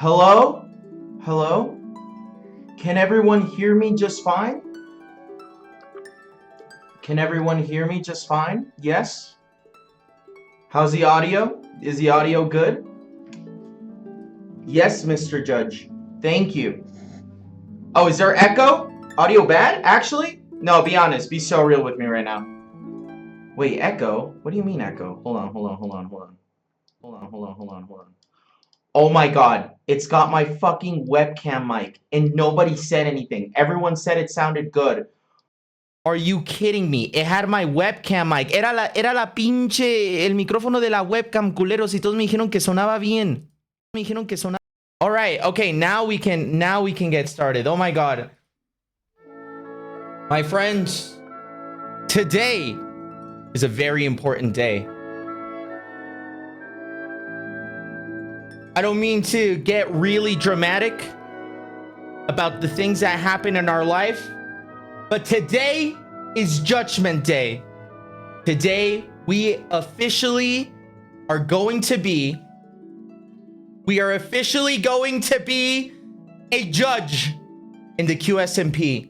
Hello? Hello? Can everyone hear me just fine? Can everyone hear me just fine? Yes? How's the audio? Is the audio good? Yes, Mr. Judge. Thank you. Oh, is there echo? Audio bad, actually? No, be honest. Be so real with me right now. Wait, echo? What do you mean echo? Hold on. Oh my god, it's got my fucking webcam mic, and nobody said anything. Everyone said it sounded good. Are you kidding me? It had my webcam mic. Era la pinche, el micrófono de la webcam, culeros, y todos me dijeron que sonaba bien. All right, okay, now we can get started. Oh my god. My friends, today is a very important day. I don't mean to get really dramatic about the things that happen in our life, but today is Judgment Day. Today, we are officially going to be a judge in the QSMP.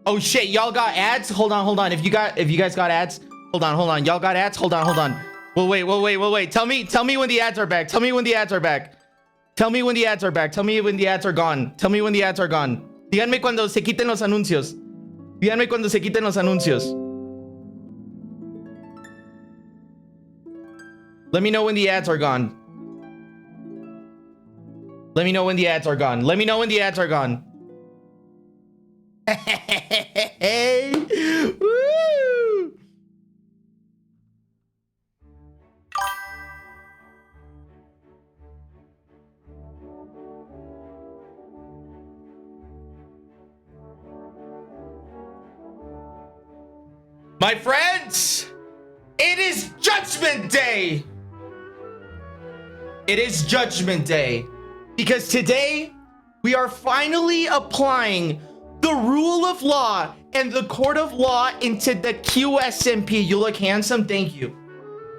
Oh shit, y'all got ads? Hold on. If you guys got ads, hold on. Y'all got ads? Hold on. Well, wait. Tell me when the ads are back. Tell me when the ads are back. Tell me when the ads are back. Tell me when the ads are gone. Díganme cuando se quiten los anuncios. Let me know when the ads are gone. Woo! My friends, it is Judgment Day. Because today we are finally applying the rule of law and the court of law into the QSMP. You look handsome. Thank you.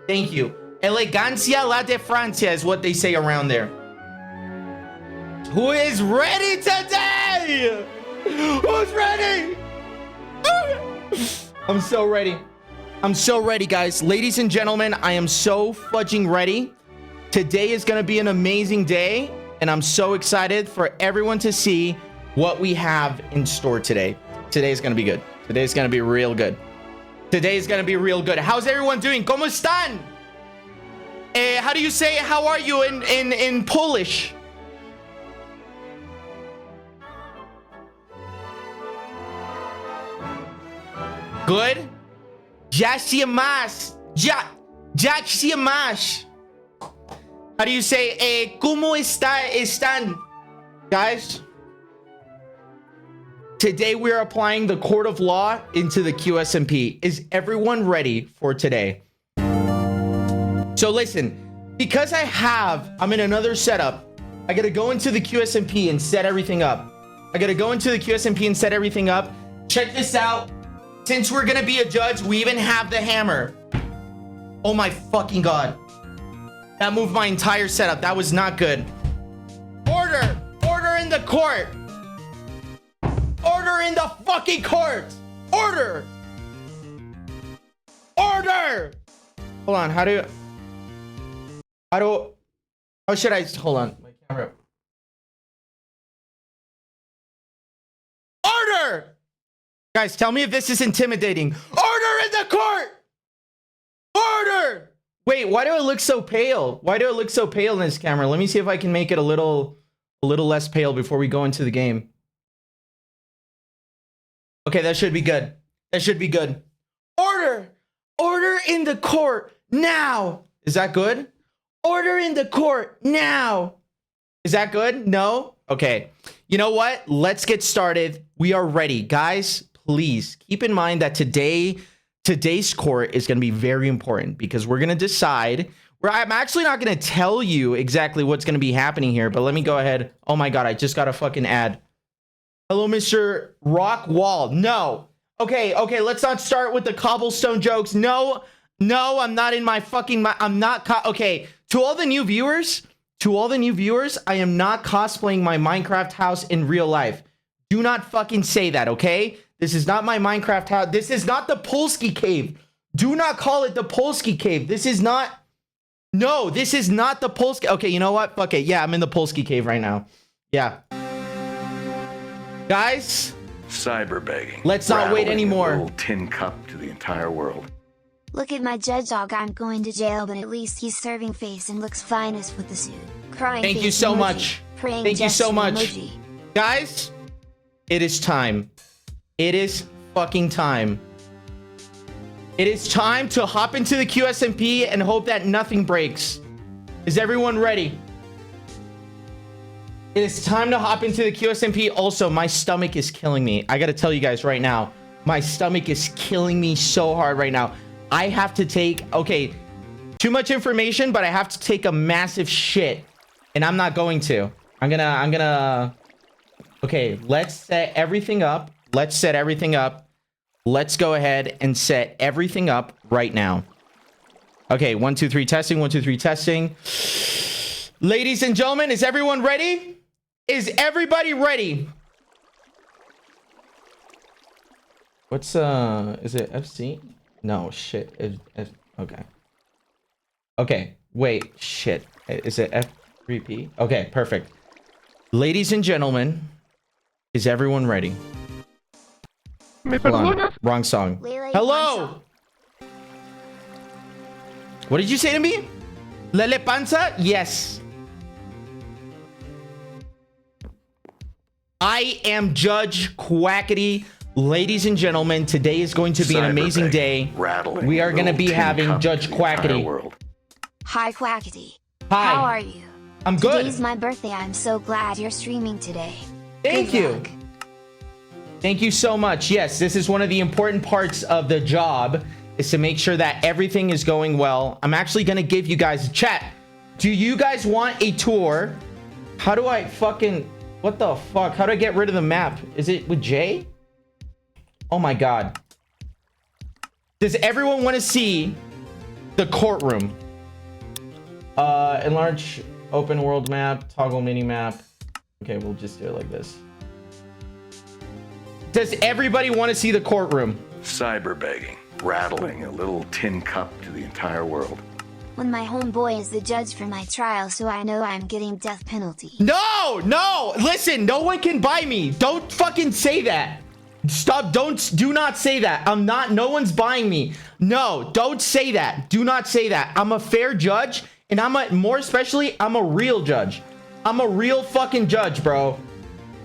Elegancia la de Francia is what they say around there. Who is ready today? Who's ready? I'm so ready, guys. Ladies and gentlemen, I am so fudging ready. Today is going to be an amazing day, and I'm so excited for everyone to see what we have in store today. Today's going to be good. Today's going to be real good. How's everyone doing? ¿Cómo están? How do you say how are you in Polish? Good? Jak się masz? How do you say, ¿cómo están? Guys, today we're applying the court of law into the QSMP. Is everyone ready for today? So listen, because I'm in another setup, I gotta go into the QSMP and set everything up. Check this out. Since we're gonna be a judge, we even have the hammer. Oh my fucking god. That moved my entire setup. That was not good. Order in the court. Order in the fucking court. Order. Hold on, how should I, hold on, my camera. Order! Guys, tell me if this is intimidating. Order in the court! Order! Wait, why do I look so pale? In this camera? Let me see if I can make it a little less pale before we go into the game. Okay, that should be good. Order in the court now. Is that good? Order in the court now. Is that good? No? Okay. You know what? Let's get started. We are ready. Guys, please keep in mind that today's court is going to be very important because we're going to decide. I'm actually not going to tell you exactly what's going to be happening here, but let me go ahead. Oh my god, I just got a fucking ad. Hello, Mr. Rock Wall. No. Okay, let's not start with the cobblestone jokes. No, I'm not in my fucking... I'm not... Okay, to all the new viewers, To all the new viewers, I am not cosplaying my Minecraft house in real life. Do not fucking say that, okay? This is not my Minecraft house. This is not the Polsky Cave. Do not call it the Polsky Cave. This is not... No, this is not the Polsky... Okay, you know what? Fuck it. Yeah, I'm in the Polsky Cave right now. Yeah. Guys... Cyber begging. Let's not wait anymore. A little tin cup to the entire world. Look at my judge dog, I'm going to jail, but at least he's serving face and looks finest with the suit. Crying Thank face you so emoji. much. Praying Thank you so gesture much. emoji. Guys, it is time. It is fucking time. It is time to hop into the QSMP and hope that nothing breaks. Is everyone ready? It is time to hop into the QSMP. Also, my stomach is killing me. I gotta tell you guys right now, my stomach is killing me so hard right now. I have to take, okay, too much information, but I have to take a massive shit. And I'm not going to. I'm gonna, okay, let's set everything up. Let's set everything up. Let's go ahead and set everything up right now. Okay, 1, 2, 3 testing, 1, 2, 3 testing. Ladies and gentlemen, is everyone ready? Is everybody ready? What's, is it FC? No, shit. Okay. Okay, wait, shit. Is it F3P? Okay, perfect. Ladies and gentlemen, is everyone ready? Hold on. Wrong song. Lele, Hello! What did you say to me? Lele Panza? Yes. I am Judge Quackity. Ladies and gentlemen, today is going to be an amazing day. We are going to be having Judge Quackity. Hi, Quackity. Hi. How are you? I'm good. Today's my birthday. I'm so glad you're streaming today. Thank Good you. luck. Thank you so much. Yes, this is one of the important parts of the job, is to make sure that everything is going well. I'm actually going to give you guys a chat. Do you guys want a tour? How do I fucking... What the fuck? How do I get rid of the map? Is it with J? Oh my god. Does everyone want to see the courtroom? Enlarge open world map, toggle mini map. Okay, we'll just do it like this. Does everybody want to see the courtroom? Cyber begging. Rattling a little tin cup to the entire world. When my homeboy is the judge for my trial, so I know I'm getting death penalty. No, no, listen, no one can buy me. Don't fucking say that. Stop, do not say that. No one's buying me. No, don't say that. Do not say that. I'm a fair judge, and more especially, I'm a real judge. I'm a real fucking judge, bro.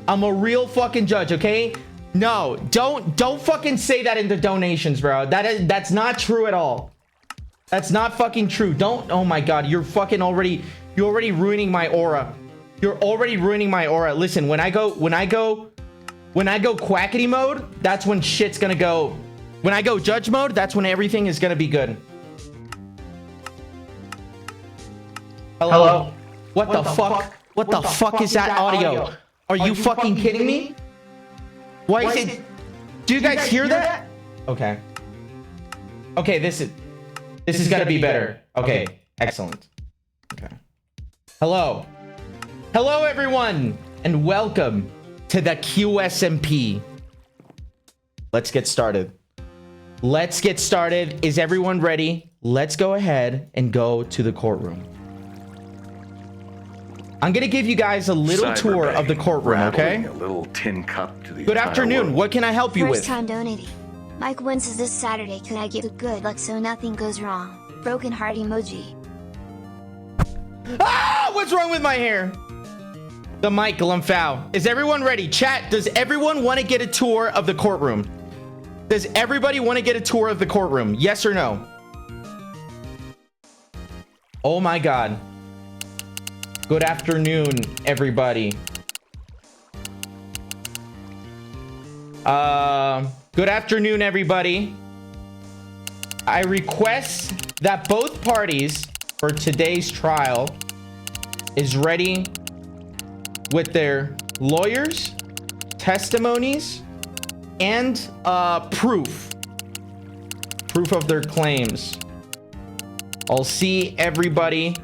I'm a real fucking judge, okay? No, don't fucking say that in the donations, bro. That's not true at all. That's not fucking true. Oh my god, you're already ruining my aura. You're already ruining my aura. Listen, when I go Quackity mode, that's when shit's gonna go. When I go judge mode, that's when everything is gonna be good. Hello? What the fuck? What the fuck is that audio? Are you fucking kidding me? Why is it? Do you guys hear that? Okay. Okay, this is gotta be better. Okay, excellent. Okay. Hello. Hello, everyone, and welcome to the QSMP. Let's get started. Let's get started. Is everyone ready? Let's go ahead and go to the courtroom. I'm gonna give you guys a little tour of the courtroom, okay? A little tin cup to the Good afternoon. world. What can I help you with? First time donating. Mike wins this Saturday. Can I get a good luck so nothing goes wrong? Broken heart emoji. Ah! What's wrong with my hair? The mic, Lumfow. Is everyone ready? Chat, does everyone want to get a tour of the courtroom? Does everybody want to get a tour of the courtroom? Yes or no? Oh my god. Good afternoon, everybody. Good afternoon, everybody. I request that both parties for today's trial is ready with their lawyers, testimonies, and proof of their claims. I'll see everybody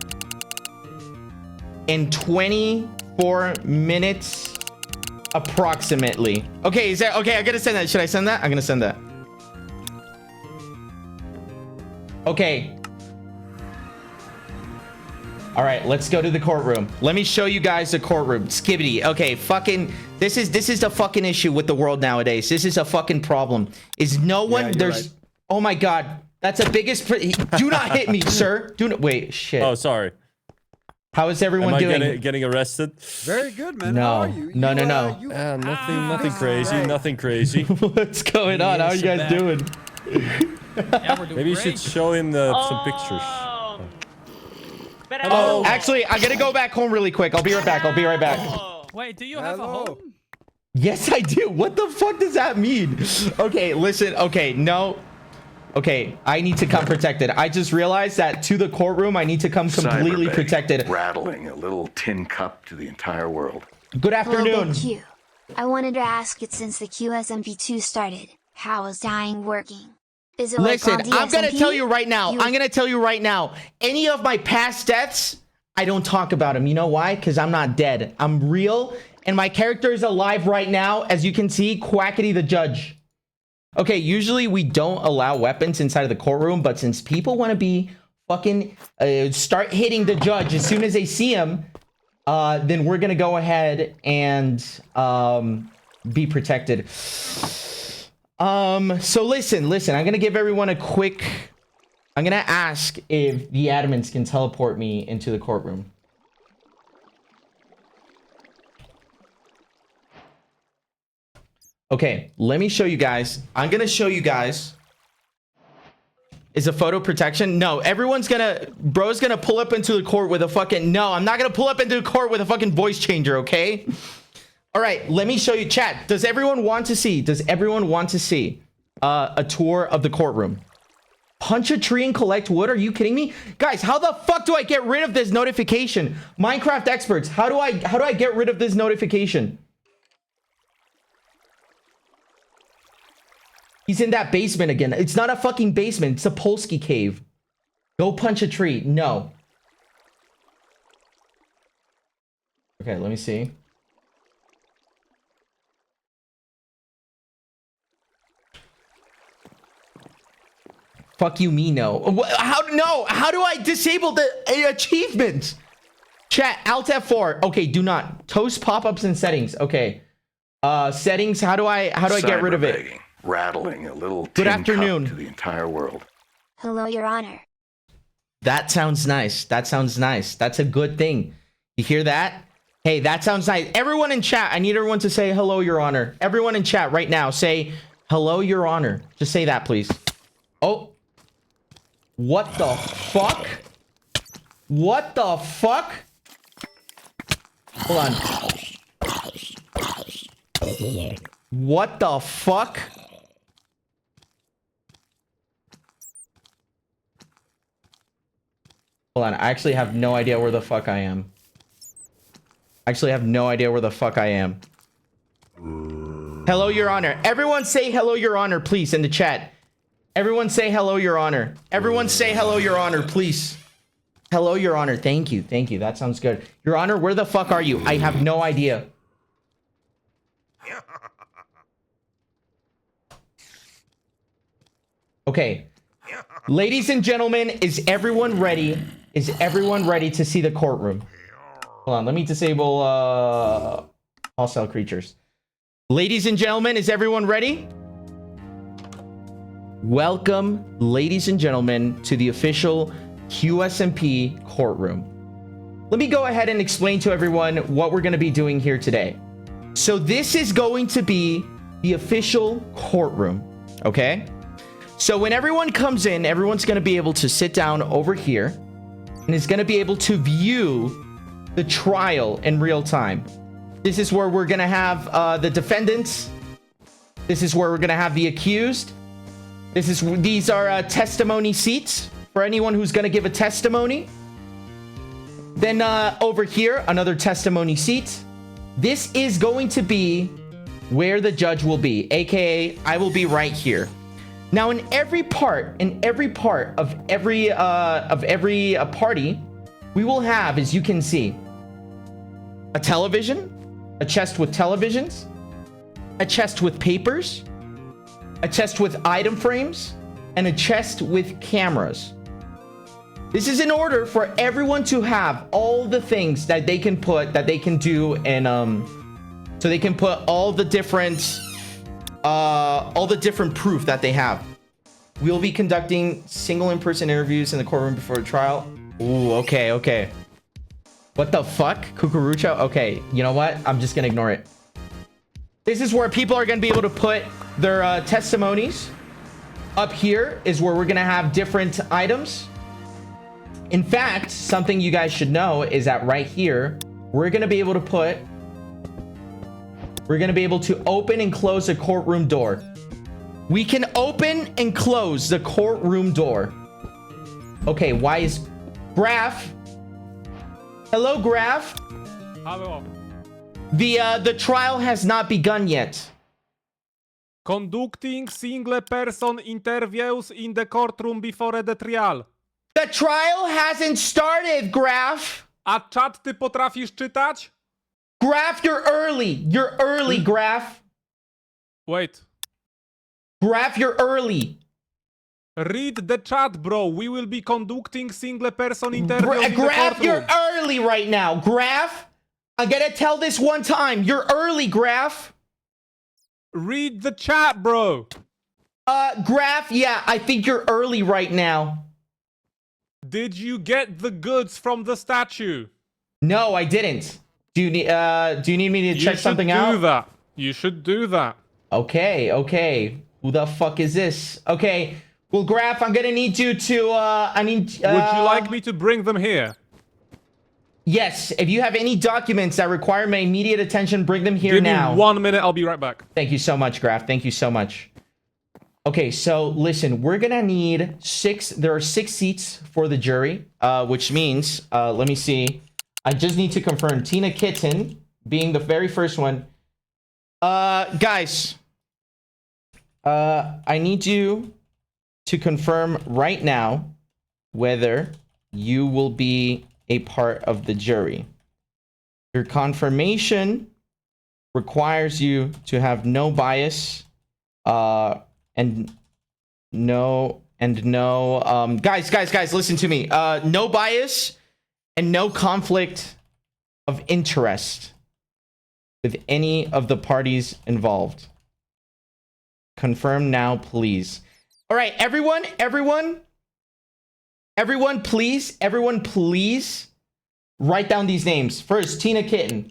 in 24 minutes approximately. Okay, is that okay? I gotta send that. Should I send that? I'm gonna send that. Okay. All right, let's go to the courtroom. Let me show you guys the courtroom. Skibbity. Okay, fucking this is the fucking issue with the world nowadays. This is a fucking problem. Is no one there's right. Oh my god. That's the biggest do not hit me, sir. Do not wait, shit. Oh, sorry. How is everyone Am I doing? getting arrested? Very good, man. No. How are you? No, You, no, no. you- Nothing crazy. Right. Nothing crazy. What's going on? How are you guys Sebastian. doing? Yeah, we're doing Maybe you great. should show him some pictures. Oh, actually, I gotta go back home really quick. I'll be right back. I'll be right back. Wait, do you have a Hello. home? Yes, I do. What the fuck does that mean? Okay, listen. Okay, no. Okay, I need to come protected. I just realized that to the courtroom, I need to come completely Cyberbang, protected. Rattling a little tin cup to the entire world. Good Hello, afternoon. Big Q. I wanted to ask it since the QSMP2 started. How is dying working? Is it Listen, like on I'm gonna DSMP? tell you right now. You- I'm gonna tell you right now. Any of my past deaths, I don't talk about them. You know why? Because I'm not dead. I'm real, and my character is alive right now. As you can see, Quackity the judge. Okay, usually we don't allow weapons inside of the courtroom, but since people want to be fucking start hitting the judge as soon as they see him, then we're gonna go ahead and be protected. So listen, I'm gonna give everyone a quick. I'm gonna ask if the admins can teleport me into the courtroom. Okay, let me show you guys. I'm gonna show you guys. Is a photo protection? No, bro's gonna pull up into the court with a fucking, no, I'm not gonna pull up into the court with a fucking voice changer, okay? All right, let me show you, chat. Does everyone want to see a tour of the courtroom? Punch a tree and collect wood? Are you kidding me? Guys, how the fuck do I get rid of this notification? Minecraft experts, how do I get rid of this notification? He's in that basement again. It's not a fucking basement. It's a Polsky cave. Go punch a tree. No. Okay, let me see. Fuck you, me, no. How do I disable the achievement? Chat, Alt F4. Okay, do not. Toast pop-ups and settings. Okay. Settings, how do I get rid of it? Cyberbagging, rattling a little Good tin afternoon. cup to the entire world. Hello, Your Honor. That sounds nice. That's a good thing. You hear that? Hey, that sounds nice. Everyone in chat, I need everyone to say hello, Your Honor. Everyone in chat right now, say hello, Your Honor. Just say that, please. Oh. What the fuck? What the fuck? Hold on. What the fuck? Hold on, I actually have no idea where the fuck I am. Hello, Your Honor. Everyone say hello, Your Honor, please, in the chat. Everyone say hello, Your Honor. Everyone say hello, Your Honor, please. Hello, Your Honor. Thank you. Thank you. That sounds good. Your Honor, where the fuck are you? I have no idea. Okay. Ladies and gentlemen, is everyone ready? Is everyone ready to see the courtroom? Hold on, let me disable hostile creatures. Ladies and gentlemen, is everyone ready? Welcome, ladies and gentlemen, to the official QSMP courtroom. Let me go ahead and explain to everyone what we're going to be doing here today. So this is going to be the official courtroom, okay? So when everyone comes in, everyone's going to be able to sit down over here and is going to be able to view the trial in real time. This is where we're going to have the defendants. This is where we're going to have the accused. These are testimony seats for anyone who's going to give a testimony. Then over here, another testimony seat. This is going to be where the judge will be, aka I will be right here. Now, in every part of every party, we will have, as you can see, a television, a chest with televisions, a chest with papers, a chest with item frames, and a chest with cameras. This is in order for everyone to have all the things that they can put, that they can do, and so they can put all the different proof that they have. We'll be conducting single in-person interviews in the courtroom before a trial. Ooh, okay, okay. What the fuck? Cucurucho? Okay, you know what? I'm just gonna ignore it. This is where people are gonna be able to put their testimonies. Up here is where we're gonna have different items. In fact, something you guys should know is that right here, we're gonna be able to open and close the courtroom door. We can open and close the courtroom door. Okay, why is Graf? Hello, Graf. Hello. The trial has not begun yet. Conducting single person interviews in the courtroom before the trial. The trial hasn't started, Graf. A czat ty potrafisz czytać? Graf, you're early. You're early, Graf. Wait. Graf, you're early. Read the chat, bro. We will be conducting single person interviews in the Graf, courtroom. you're early right now. Graf, I gotta tell this one time. You're early, Graf. Read the chat, bro. Graf, yeah, I think you're early right now. Did you get the goods from the statue? No, I didn't. Do you need me to check something out? You should do that. You should do that. Okay, okay. Who the fuck is this? Okay. Well, Graf, I'm gonna need you to, Would you like me to bring them here? Yes, if you have any documents that require my immediate attention, bring them here Give now. me 1 minute, I'll be right back. Thank you so much, Graf. Thank you so much. Okay, so listen, we're gonna need there are 6 seats for the jury, which means, let me see. I just need to confirm Tina Kitten being the very first one. Guys, I need you to confirm right now whether you will be a part of the jury. Your confirmation requires you to have no bias, and no, guys, listen to me. No bias and no conflict of interest with any of the parties involved. Confirm now, please. All right, everyone, please write down these names. First, Tina Kitten.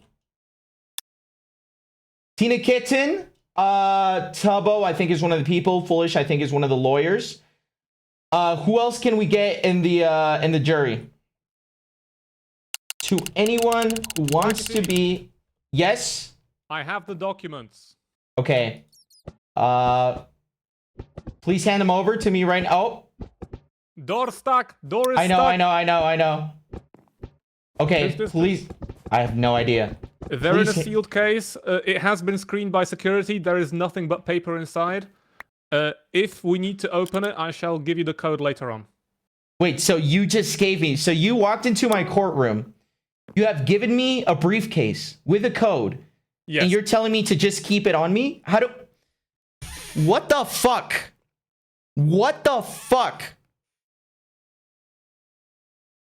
Tubbo, I think, is one of the people. Foolish, I think, is one of the lawyers. Who else can we get in the jury? To anyone who wants to be... Yes? I have the documents. Okay. Please hand them over to me right now. Oh. Door stuck. Door is I know, stuck. I know. Okay, This. please. I have no idea. They're in a Please- sealed case. It has been screened by security. There is nothing but paper inside. If we need to open it, I shall give you the code later on. Wait, so you just gave me... So you walked into my courtroom. You have given me a briefcase with a code. Yes. And you're telling me to just keep it on me? How do... What the fuck? What the fuck?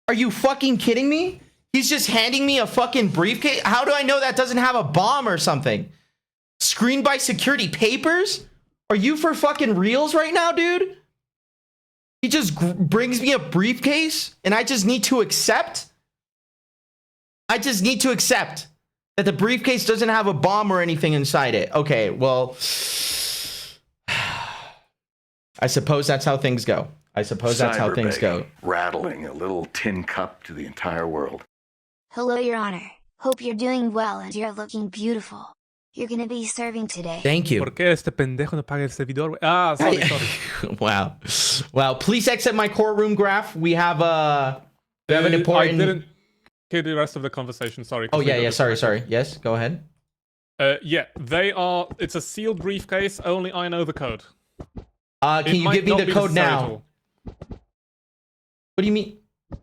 Are you fucking kidding me? He's just handing me a fucking briefcase? How do I know that doesn't have a bomb or something? Screened by security papers? Are you for fucking reals right now, dude? He just brings me a briefcase and I just need to accept? I just need to accept that the briefcase doesn't have a bomb or anything inside it. Okay, well... I suppose that's how things go. Cyberbang, rattling a little tin cup to the entire world. Hello, Your Honor. Hope you're doing well and you're looking beautiful. You're gonna be serving today. Thank you. ¿Por qué este pendejo no paga el servidor? Ah, sorry. Wow. Wow. Please exit my courtroom, Graf. We have an I important... didn't hear the rest of the conversation. Sorry. Oh, yeah. Sorry. Yes, go ahead. Yeah, they are. It's a sealed briefcase. Only I know the code. Can you give me the code now? What do you mean?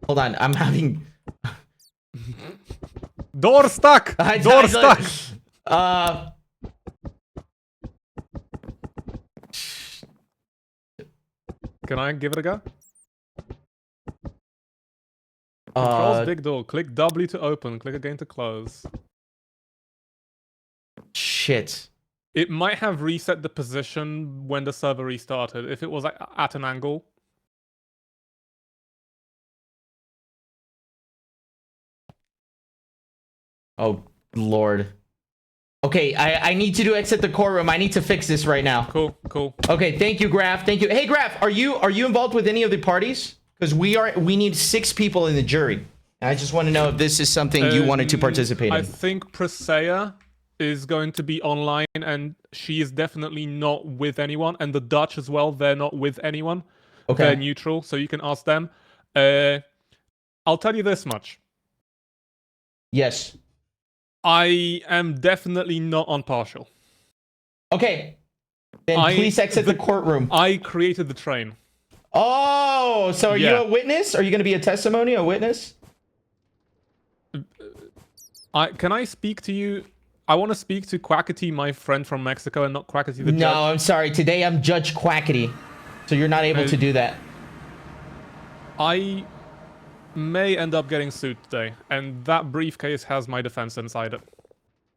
Hold on. I'm having... Door stuck! Door stuck! Can I give it a go? Controls big door. Click W to open. Click again to close. Shit. It might have reset the position when the server restarted, if it was at an angle. Oh, Lord. Okay, I need to exit the courtroom. I need to fix this right now. Cool, cool. Okay, thank you, Graf. Thank you. Hey, Graf, are you involved with any of the parties? Because we need 6 people in the jury. And I just want to know if this is something you wanted to participate I in. think Presea is going to be online, and she is definitely not with anyone. And the Dutch as well, they're not with anyone. Okay. They're neutral, so you can ask them. I'll tell you this much. Yes. I am definitely not impartial. Okay. Then please exit the courtroom. I created the train. Oh, so are you Yeah. a witness? Are you going to be a testimony, a witness? Can I speak to you? I want to speak to Quackity, my friend from Mexico, and not Quackity the No, judge. I'm sorry. Today I'm Judge Quackity. So you're not able to do that. I may end up getting sued today, and that briefcase has my defense inside it.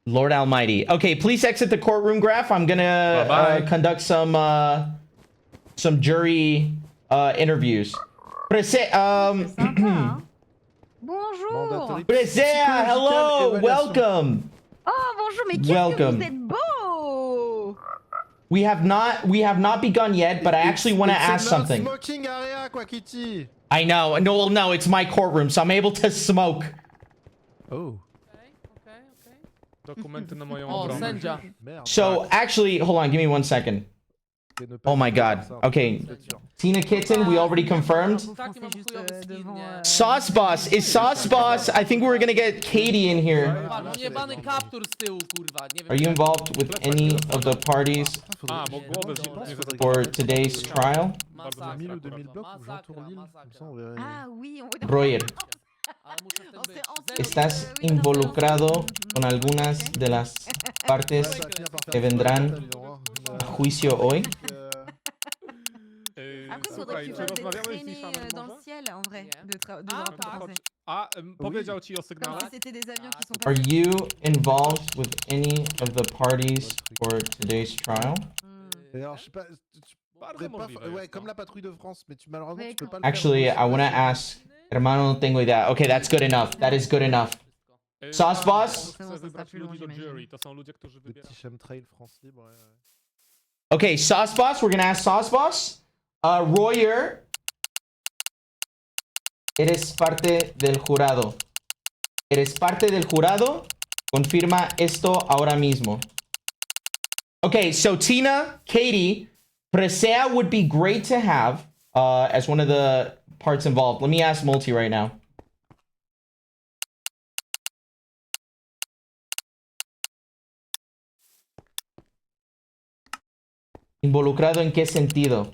Lord Almighty. Okay, please exit the courtroom, Graf. I'm going to Bye-bye. conduct some jury interviews. Bonjour. Presea, hello, welcome. Oh bonjour, mais qu'est-ce Welcome. que vous êtes beau. We have not begun yet, but I actually want to ask something. Smoking area, Quackity. I know. No, it's my courtroom, so I'm able to smoke. Oh. Dokumenty na moją O, obronę. sędzia. Merde. So actually, hold on, give me 1 second. Oh my god. Okay. Tina Kitten, we already confirmed. Taki mam chujowy skin, nie? Sauce Boss. Is Sauce Boss? I think we were gonna get Katie in here. Patrz, mam jebany kaptur z tyłu, kurwa. Nie wiem, Are you involved with any of the parties A, bo głowę nie zatknąłem. for today's trial? Masakra, 1000 ou 2000 kurwa. blocs, ou j'entoure Masakra, l'île, masakra. comme ça on verrait. Ah oui, on Royer, Ale muszę w tym być. ¿estás involucrado con algunas de las partes que vendrán a juicio hoy? Après, Słuchaj, faudrait que tu czy fasses des rozmawiałeś z traînées Nishanem dans le może? ciel, en vrai, de Ah, drapeau tak. français. A, powiedział ci o Comme sygnale? si c'était des avions qui sont Are pas... you involved with any of the parties for today's trial? Et alors, je sais pas. Bardzo pourrais pas możliwe fa- ouais, jest comme to. la patrouille de France, mais malheureusement Ouais, tu peux pas le Actually, faire. I want to ask. Hermano, no tengo idea. Okay, that's good enough. That is good enough. Sauce Boss? Chcę wybrać ludzi do jury. To są ludzie, którzy Le wybierają. petit chemtrail France libre. Ouais, ouais. Okay, Sauce Boss. We're gonna ask Sauce Boss. Royer. Eres parte del jurado. Eres parte del jurado. Confirma esto ahora mismo. Okay, so Tina, Katie, Presea would be great to have as one of the parts involved. Let me ask Multi right now. ¿Involucrado en qué sentido?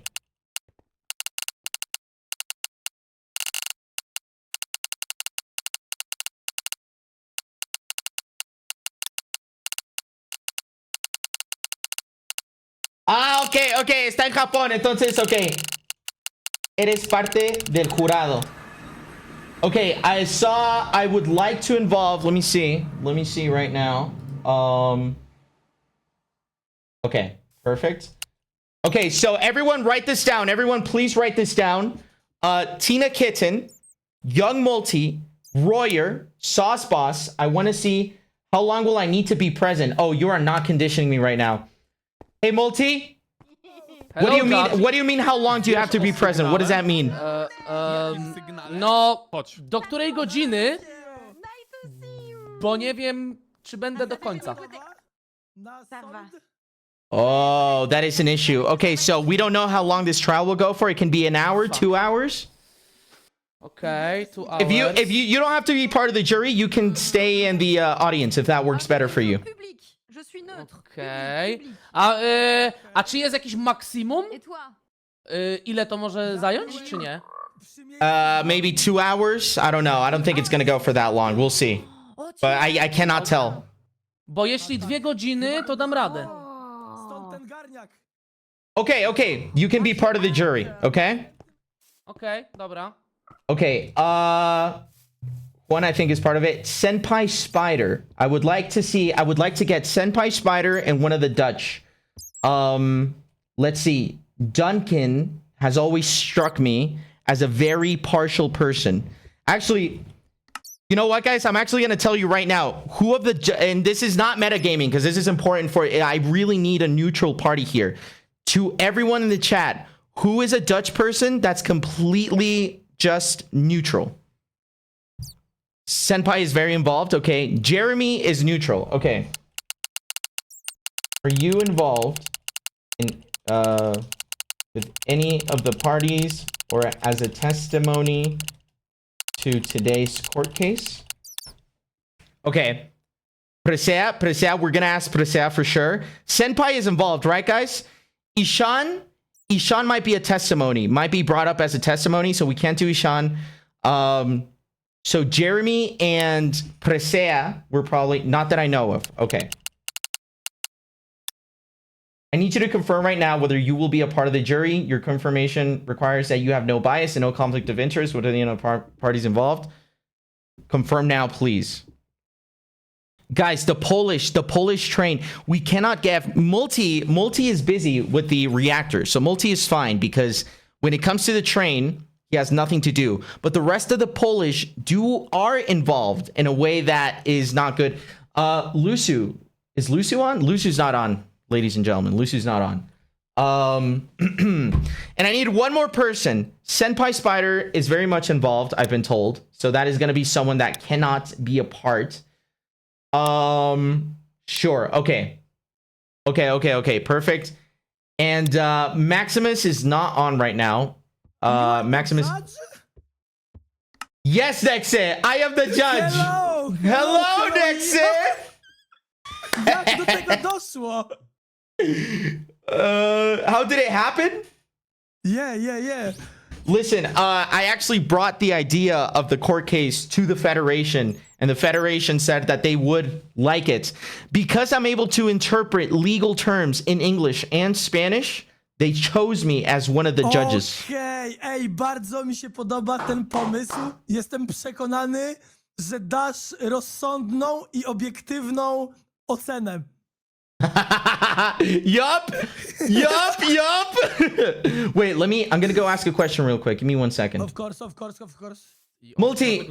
Ah, ok, está en Japón, entonces, ok. Eres parte del jurado. Okay, I would like to involve, let me see right now. Okay, perfect. Okay, so everyone write this down. Everyone please write this down. Tina Kitten, Young Multi, Royer, Sauce Boss. I want to see how long will I need to be present. Oh, you are not conditioning me right now. Hey, Multi, what do you mean? What do you mean? How long do you have to be present? What does that mean? No, Chodź. do której godziny? Bo nie wiem, czy będę do końca. Ça va. Oh, that is an issue. Okay, so we don't know how long this trial will go for. It can be an hour, 2 hours. Okay, 2 hours. If you don't have to be part of the jury, you can stay in the audience if that works better for you. Public. Je suis neutre. Okej. Public. A czy jest jakiś maksimum? Et toi? Ile to może zająć, czy nie? Maybe 2 hours. I don't know. I don't think it's gonna go for that long. We'll see. but I cannot tell. Bo jeśli 2 godziny, to dam radę. Okay, you can be part of the jury, okay? Okej, dobra. Okay, one I think is part of it. Senpai Spider. I would like to get Senpai Spider and one of the Dutch. Let's see. Duncan has always struck me as a very partial person. Actually, you know what, guys? I'm actually going to tell you right now who of the, and this is not metagaming because this is important for, I really need a neutral party here. To everyone in the chat, who is a Dutch person that's completely just neutral? Senpai is very involved. Okay. Jeremy is neutral. Okay. Are you involved in with any of the parties or as a testimony to today's court case? Okay. Presea, we're gonna ask Presea for sure. Senpai is involved, right, guys? Ishan might be a testimony, might be brought up as a testimony, so we can't do Ishan. So Jeremy and Presea were probably, not that I know of. Okay. I need you to confirm right now whether you will be a part of the jury. Your confirmation requires that you have no bias and no conflict of interest with any of the parties involved. Confirm now, please. Guys, the Polish train, we cannot get Multi is busy with the reactor. So Multi is fine because when it comes to the train, he has nothing to do. But the rest of the Polish are involved in a way that is not good. Lusu, is Lusu on? Lusu's not on, ladies and gentlemen. Lusu's not on. And I need one more person. Senpai Spider is very much involved, I've been told. So that is going to be someone that cannot be a part. Sure. Okay, perfect. And Maximus is not on right now. Maximus. Yes, Nexe, I am the judge. Hello, Nexe. Jak do tego doszło? How did it happen? Yeah. Listen, I actually brought the idea of the court case to the Federation, and the Federation said that they would like it. Because I'm able to interpret legal terms in English and Spanish, they chose me as one of the judges. Okej, ej, bardzo mi się podoba ten pomysł. Jestem przekonany, że dasz rozsądną i obiektywną ocenę. Yup. Wait, I'm gonna go ask a question real quick. Give me 1 second. Of course. Multi,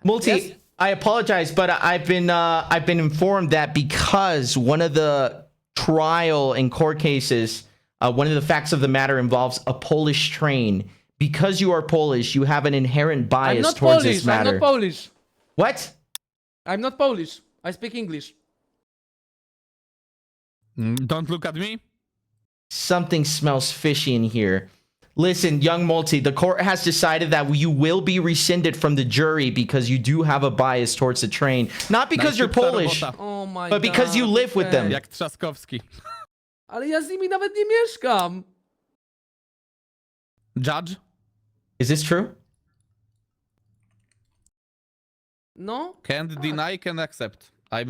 Yes? I apologize, but I've been informed that because one of the trial and court cases, one of the facts of the matter involves a Polish train. Because you are Polish, you have an inherent bias towards this matter. I'm not Polish. What? I'm not Polish. I speak English. Don't look at me. Something smells fishy in here. Listen, young Multi, the court has decided that you will be rescinded from the jury because you do have a bias towards the train. Not because you're Polish, Oh my but because you live with them. Jak Trzaskowski. Ale ja z nimi nawet nie mieszkam. Judge? Is this true? No. Can't deny, can accept. I'm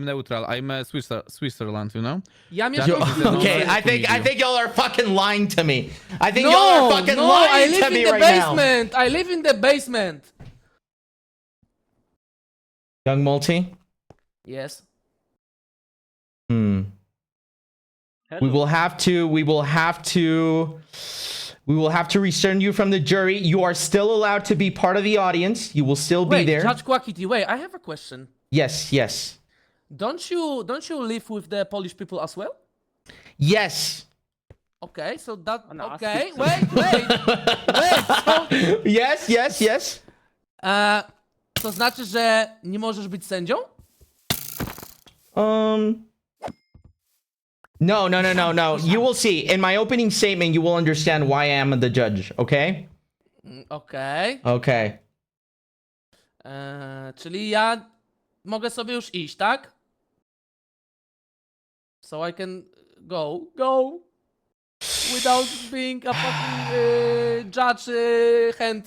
neutral. I'm a Switzerland, you know? Ja mieszkam w Okay, I think y'all are fucking lying to me. I think y'all No, are fucking no, I lying live to in me the right now. basement. I live in the basement. Young Multi? Yes. We will have to rescind you from the jury. You are still allowed to be part of the audience. You will still be Wait, there. Judge Quackity, wait, I have a question. Yes. Don't you live with the Polish people as well? Yes. Okay, so that okay. Wait. So, Yes. to znaczy, że nie możesz być sędzią? No. You will see. In my opening statement, you will understand why I am the judge, okay? Okej. Okay. Czyli ja mogę sobie już iść, tak? So I can go. Without being a fucking judge hand.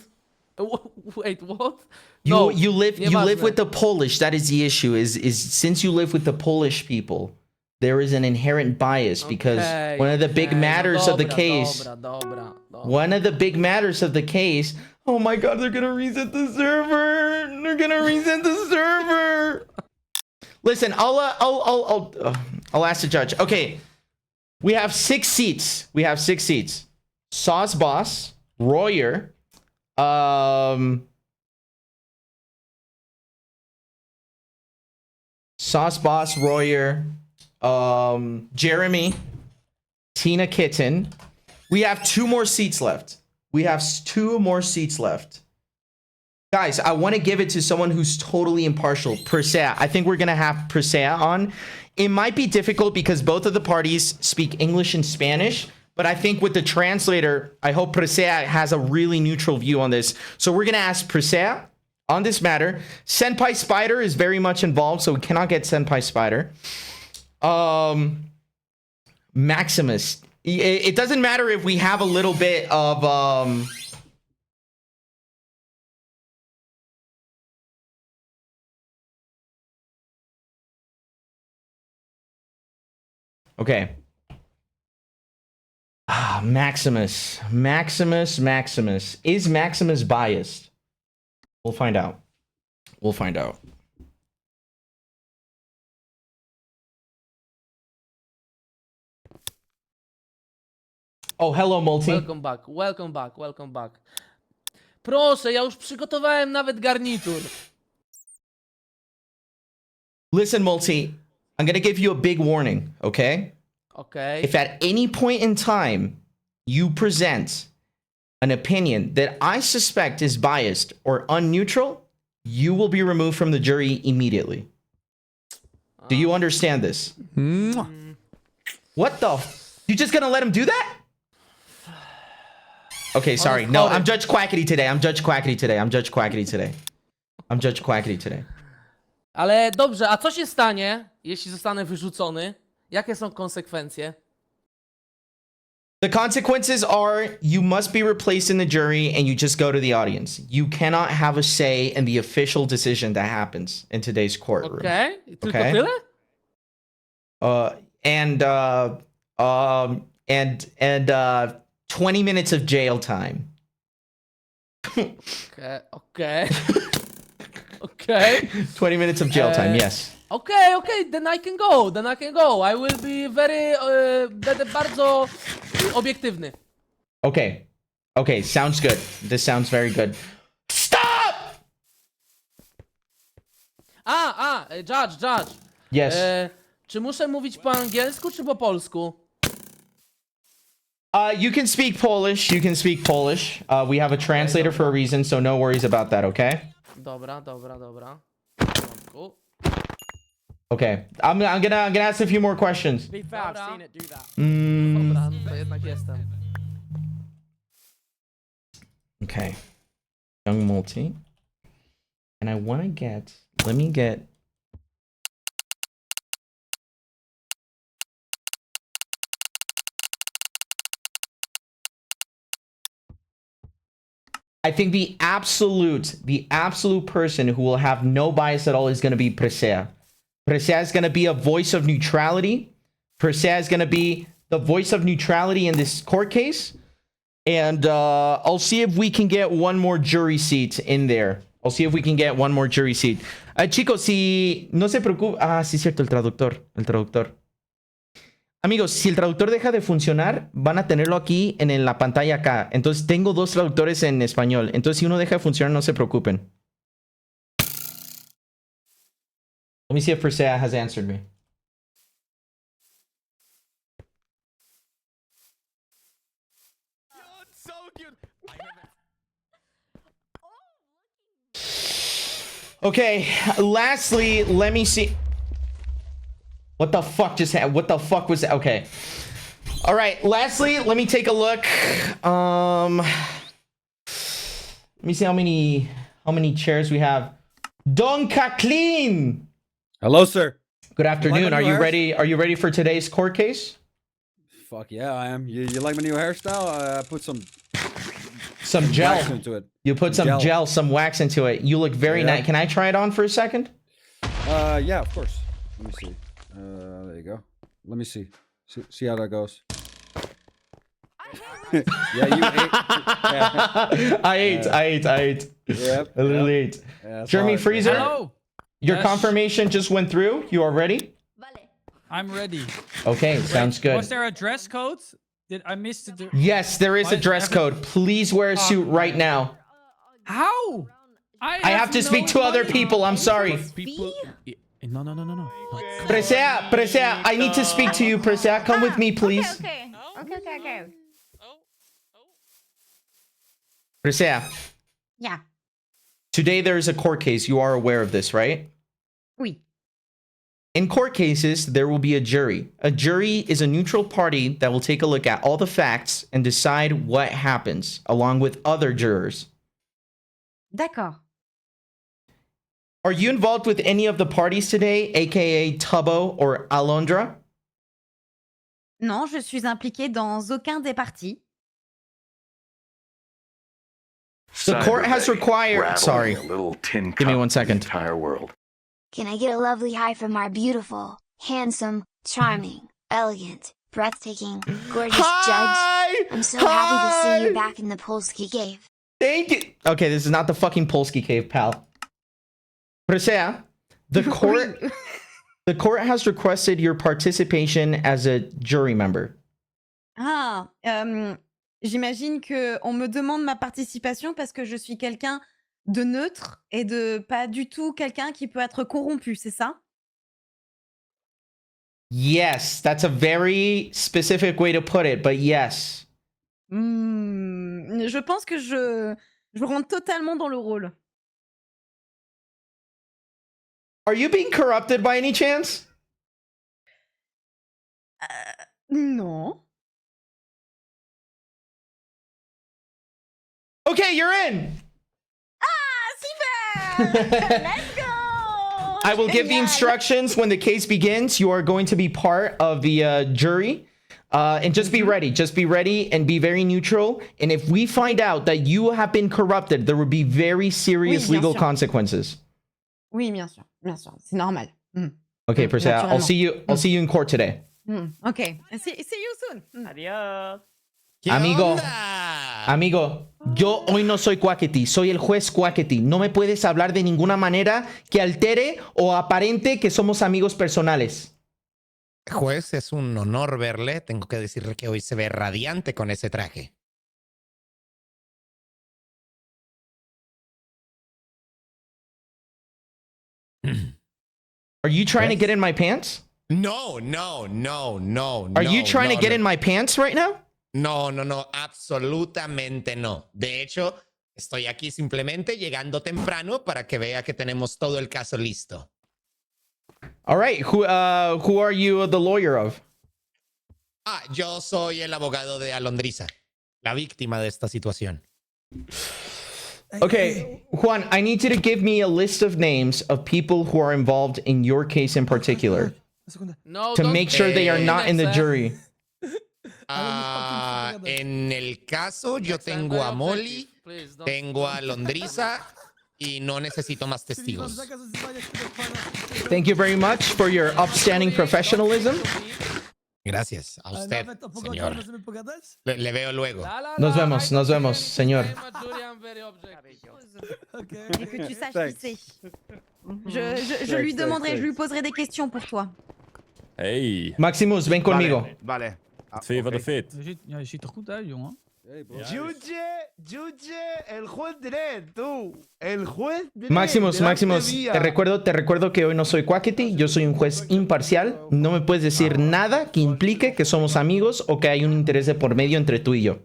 Wait, what? You No, you live nieważne. with the Polish. That is the issue. Is since you live with the Polish people, there is an inherent bias because Okej, one of the big okej, no matters of the dobra, case. Dobra. One of the big matters of the case. Oh my God! They're gonna reset the server. They're gonna reset the server. Listen, I'll ask the judge. Okay, we have 6 seats. We have 6 seats. Sauce Boss, Royer, Sauce Boss, Royer, Jeremy, Tina Kitten. We have 2 more seats left. We have 2 more seats left. Guys, I want to give it to someone who's totally impartial. Persea. I think we're going to have Persea on. It might be difficult because both of the parties speak English and Spanish, but I think with the translator, I hope Persea has a really neutral view on this. So we're going to ask Persea on this matter. Senpai Spider is very much involved, so we cannot get Senpai Spider. Maximus. It doesn't matter if we have a little bit of okay. Maximus. Is Maximus biased? We'll find out. Oh, hello, Multi. Welcome back. Proszę, ja już przygotowałem nawet garnitur. Listen, Multi. I'm gonna give you a big warning, okay? Okej. If at any point in time you present an opinion that I suspect is biased or unneutral, you will be removed from the jury immediately. Do you understand this? What the? You just gonna let him do that? Okay, sorry. No, I'm Judge Quackity today. Ale dobrze, a co się stanie, jeśli zostanę wyrzucony? Jakie są konsekwencje? The consequences are you must be replaced in the jury and you just go to the audience. You cannot have a say in the official decision that happens in today's courtroom. Okej? Tylko Okay. tyle? And 20 minutes of jail time. Okej. Okej. 20 minutes of jail time, yes. Okej, then I can go. I will be very, będę bardzo obiektywny. Okay, sounds good. This sounds very good. Stop! Judge. Yes. Czy muszę mówić po angielsku czy po polsku? You can speak Polish. We have a translator for a reason, so no worries about that, okay? Dobra. W porządku. Okay. I'm gonna ask a few more questions. Dobra, no to jednak jestem. Okay. Young Multi. And I want to get... Let me get... I think the absolute person who will have no bias at all is going to be Presea. Presea is going to be a voice of neutrality. Presea is going to be the voice of neutrality in this court case. And I'll see if we can get one more jury seat in there. Chicos, si no se preocupen... Ah, sí, cierto, el traductor. Amigos, si el traductor deja de funcionar, van a tenerlo aquí en la pantalla acá. Entonces, tengo 2 traductores en español. Entonces, si uno deja de funcionar, no se preocupen. Let me see if Persea has answered me. Okay, lastly, let me see... What the fuck just happened? What the fuck was that? Okay. All right. Lastly, let me take a look. Let me see how many chairs we have. Don Kaklin. Hello, sir. Good afternoon. my Are new you hair? ready? Are you ready for today's court case? Fuck yeah, I am. You like my new hairstyle? I put some Some gel. wax into it. You put some gel, some wax into it. You look very Yeah. nice. Can I try it on for a second? Yeah, of course. Let me see. There you go. Let me see. See how that goes. Yeah, you ate. Yeah. I ate. Yep. I literally ate. Yeah, Jeremy sorry. Freezer, Hello. your Yes. confirmation just went through. You are ready? I'm ready. Okay, sounds good. Was there a dress code? Did I miss the? Yes, there is a Why is dress every- code. Please wear a suit right now. How? I have to speak to other people. I'm sorry. People. No. Presea, I need to speak to you. Presea, come with me, please. Okay. Presea, Yeah. today there is a court case. You are aware of this, right? Oui. In court cases, there will be a jury. A jury is a neutral party that will take a look at all the facts and decide what happens, along with other jurors. D'accord. Are you involved with any of the parties today, aka Tubbo or Alondra? Non, je suis impliquée dans aucun des partis. The court has Cyberbay, required. rattling Sorry. a little tin Give me cup 1 to the second. entire world. Can I get a lovely hi from our beautiful, handsome, charming, elegant, breathtaking, gorgeous judge? I'm so happy to see you back in the Polski cave. Thank you. Okay, this is not the fucking Polski cave, pal. Presea, the court has requested your participation as a jury member. Ah, j'imagine que on me demande ma participation parce que je suis quelqu'un de neutre et de pas du tout quelqu'un qui peut être corrompu, c'est ça? Yes, that's a very specific way to put it, but yes. Je pense que je rentre totalement dans le rôle. Are you being corrupted by any chance? Non. Okay, you're in. Super! Let's go! I will give the Génial. instructions when the case begins. You are going to be part of the jury. And just be ready. Just be ready and be very neutral. And if we find out that you have been corrupted, there will be very serious Oui, bien legal sûr. consequences. Oui, bien sûr, c'est normal. Okay, Persea, I'll naturellement. see you in court today. Ok, see you soon. Amigo, yo hoy no soy Quackity, soy el juez Quackity. No me puedes hablar de ninguna manera que altere o aparente que somos amigos personales. Juez, es un honor verle. Tengo que decirle que hoy se ve radiante con ese traje. Are you trying to get in my pants? No. Are you trying to get in my pants right now? No, absolutamente no. De hecho, estoy aquí simplemente llegando temprano para que vea que tenemos todo el caso listo. All right, who are you the lawyer of? Yo soy el abogado de Alondriza, la víctima de esta situación. Okay, Juan, I need you to give me a list of names of people who are involved in your case in particular No, to don't make sure they are not in the sir. jury. En el caso, yo tengo a Molly, Please, don't- tengo a Alondriza y no necesito más testigos. Thank you very much for your upstanding professionalism. Gracias a usted, Nawet o pogodzie señor. możemy pogadać? Le veo luego. Nos vemos, señor. Et que tu saches qui c'est. Je lui demanderai, je lui poserai des questions pour toi. Hey, Maximus, ven conmigo. Vale. twee van de fit. Je ziet er goed uit, jongen. Juge, el juez Dredd, tú. El juez Dredd. Maximus, delante Maximus, mía. te recuerdo que hoy no soy Quackity, yo soy un juez imparcial. No me puedes decir nada que implique que somos amigos o que hay un interés de por medio entre tú y yo.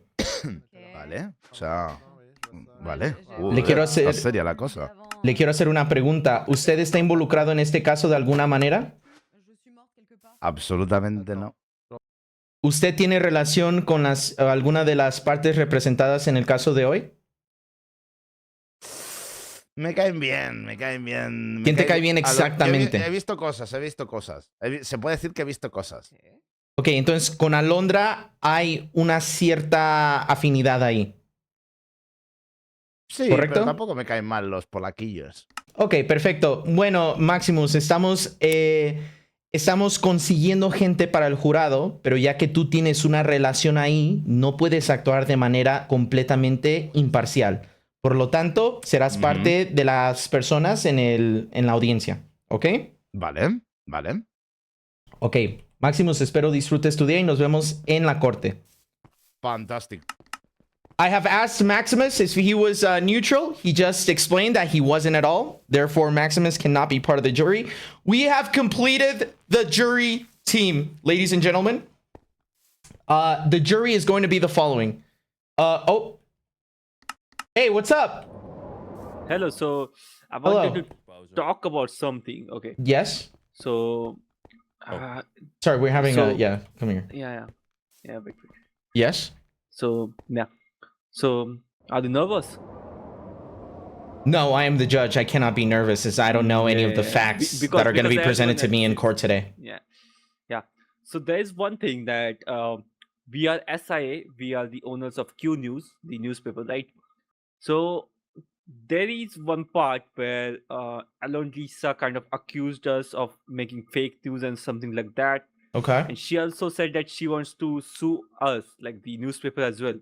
Vale, o sea... Vale. Le quiero hacer- Está seria la cosa. Le quiero hacer una pregunta. ¿Usted está involucrado en este caso de alguna manera? Absolutamente no. ¿Usted tiene relación con alguna de las partes representadas en el caso de hoy? Me caen bien, me caen bien. ¿Quién te cae bien exactamente? He visto cosas, he visto cosas. Se puede decir que he visto cosas. Ok, entonces con Alondra hay una cierta afinidad ahí. Sí, ¿Correcto? pero tampoco me caen mal los polaquillos. Ok, perfecto. Bueno, Maximus, estamos consiguiendo gente para el jurado, pero ya que tú tienes una relación ahí, no puedes actuar de manera completamente imparcial. Por lo tanto, serás parte de las personas en la audiencia. ¿Ok? Vale, vale. Ok. Maximus, espero disfrutes tu día y nos vemos en la corte. Fantastic. I have asked Maximus if he was neutral. He just explained that he wasn't at all. Therefore, Maximus cannot be part of the jury. We have completed the jury team, ladies and gentlemen. The jury is going to be the following. Hey, what's up? Hello. So I Hello. wanted to talk about something. Okay. Yes. So. Sorry, we're having So- yeah, come here. Yeah. Wait. Yes? So yeah. So are you nervous? No, I am the judge. I cannot be nervous as I don't know any of the Yeah, facts because- that are going to be because presented to everyone me in has- court today. Yeah. So there is one thing that we are SIA. We are the owners of Q News, the newspaper, right? So there is one part where Alon Lisa kind of accused us of making fake news and something like that. Okay. And she also said that she wants to sue us, like the newspaper as well.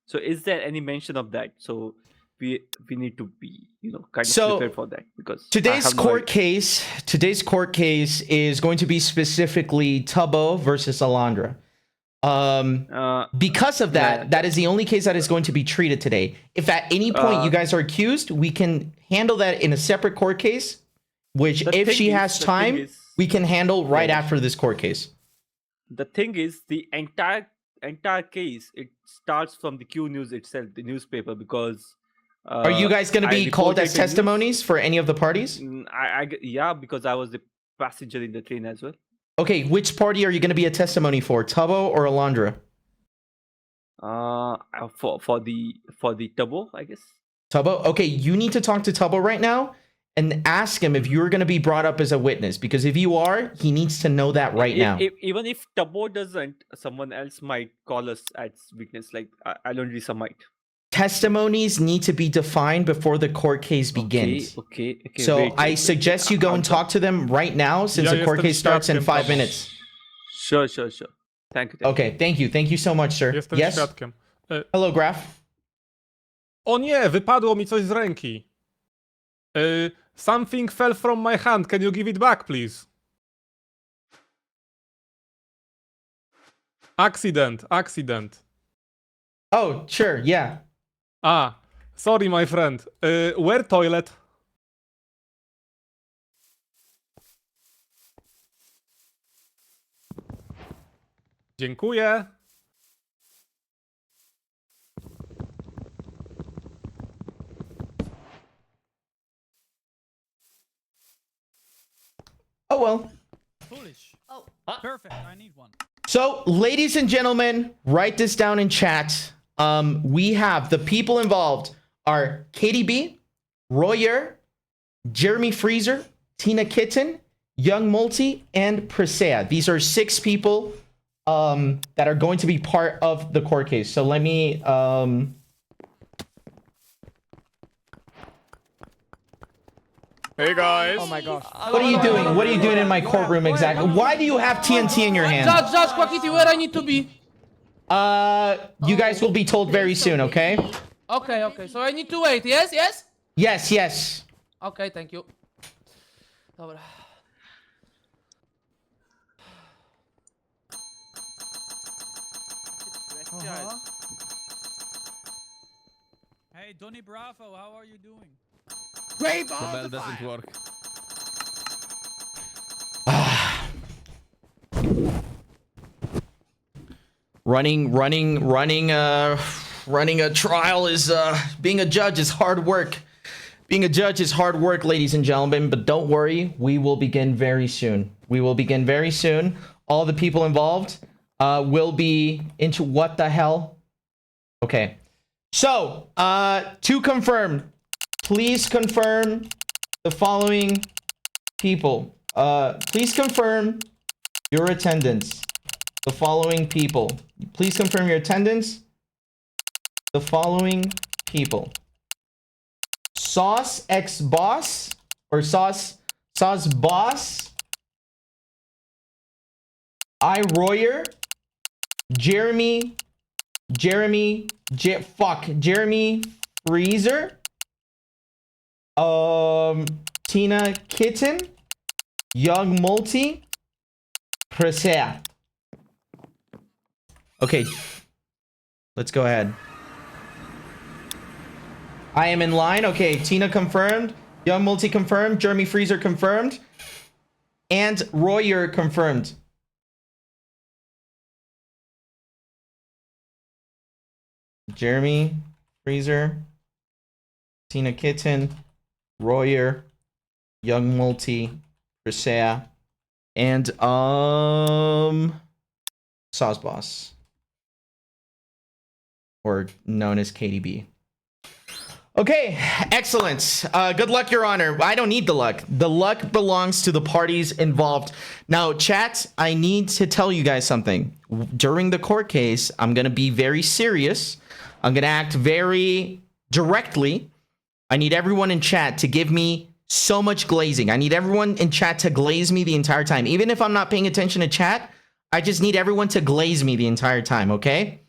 So is there any mention of that? So we need to be, kind of So, prepared for that because I Today's have no court case is going to be specifically Tubbo versus Alondra. Because of that, yeah. that is the only case that is going to be treated today. If at any point you guys are accused, we can handle that in a separate court case, which The if thing she is- has the thing time, is- we can handle right Yeah. after this court case. The thing is, the entire case, it starts from the Q News itself, the newspaper, because Are you guys going to I be called reported as the news. testimonies for any of the parties? Yeah, because I was the passenger in the train as well. Okay, which party are you going to be a testimony for, Tubbo or Alondra? For the Turbo, I guess. Tubbo? Okay, you need to talk to Tubbo right now and ask him if you're going to be brought up as a witness. Because if you are, he needs to know that right now. Even if Turbo doesn't, someone else might call us as witness. Like Alon Lisa might. Testimonies need to be defined before the court case begins. Okay. So wait, I wait. suggest you go and talk to them right now since Yeah, the court jestem case starts in świadkiem, 5 Tubbo. minutes. Sure. Thank you. Okay, thank you. Thank you so much, sir. Jestem Yes? świadkiem. Hello, Graf. O nie, wypadło mi coś z ręki. Something fell from my hand. Can you give it back, please? Accident. Oh, sure, yeah. Sorry, my friend. Where toilet? Dziękuję. Oh, well. Foolish. Oh, perfect. I need one. So, ladies and gentlemen, write this down in chat. We have the people involved are KDB, Royer, Jeremy Freezer, Tina Kitten, Young Multi, and Presea. These are 6 people that are going to be part of the court case. So let me Hey guys. Oh my gosh. What are you doing? What are you doing in my courtroom exactly? Why do you have TNT in your hand? Judge Quackity, where I need to be? You guys will be told very soon, okay? Okay. So I need to wait, yes? Yes. Okay, thank you. Dobra. Hey, Donny Bravo, how are you doing? Great The bell doesn't work. Running a trial is being a judge is hard work. Being a judge is hard work, ladies and gentlemen, but don't worry, we will begin very soon. All the people involved will be into what the hell? Okay. So, to confirm, please confirm the following people. Please confirm your attendance. The following people. Please confirm your attendance. The following people. Sauce X Boss or Sauce Boss, Royer, Jeremy Freezer, Tina Kitten, Young Multi, Presea. Okay, let's go ahead. I am in line. Okay, Tina confirmed, Young Multi confirmed, Jeremy Freezer confirmed, and Royer confirmed. Jeremy Freezer, Tina Kitten, Royer, Young Multi, Presea, and Sauce Boss, or known as KDB. Okay, excellent. Good luck, Your Honor. I don't need the luck. The luck belongs to the parties involved. Now, chat, I need to tell you guys something. During the court case, I'm going to be very serious. I'm going to act very directly. I need everyone in chat to give me so much glazing. I need everyone in chat to glaze me the entire time. Even if I'm not paying attention to chat, I just need everyone to glaze me the entire time, okay?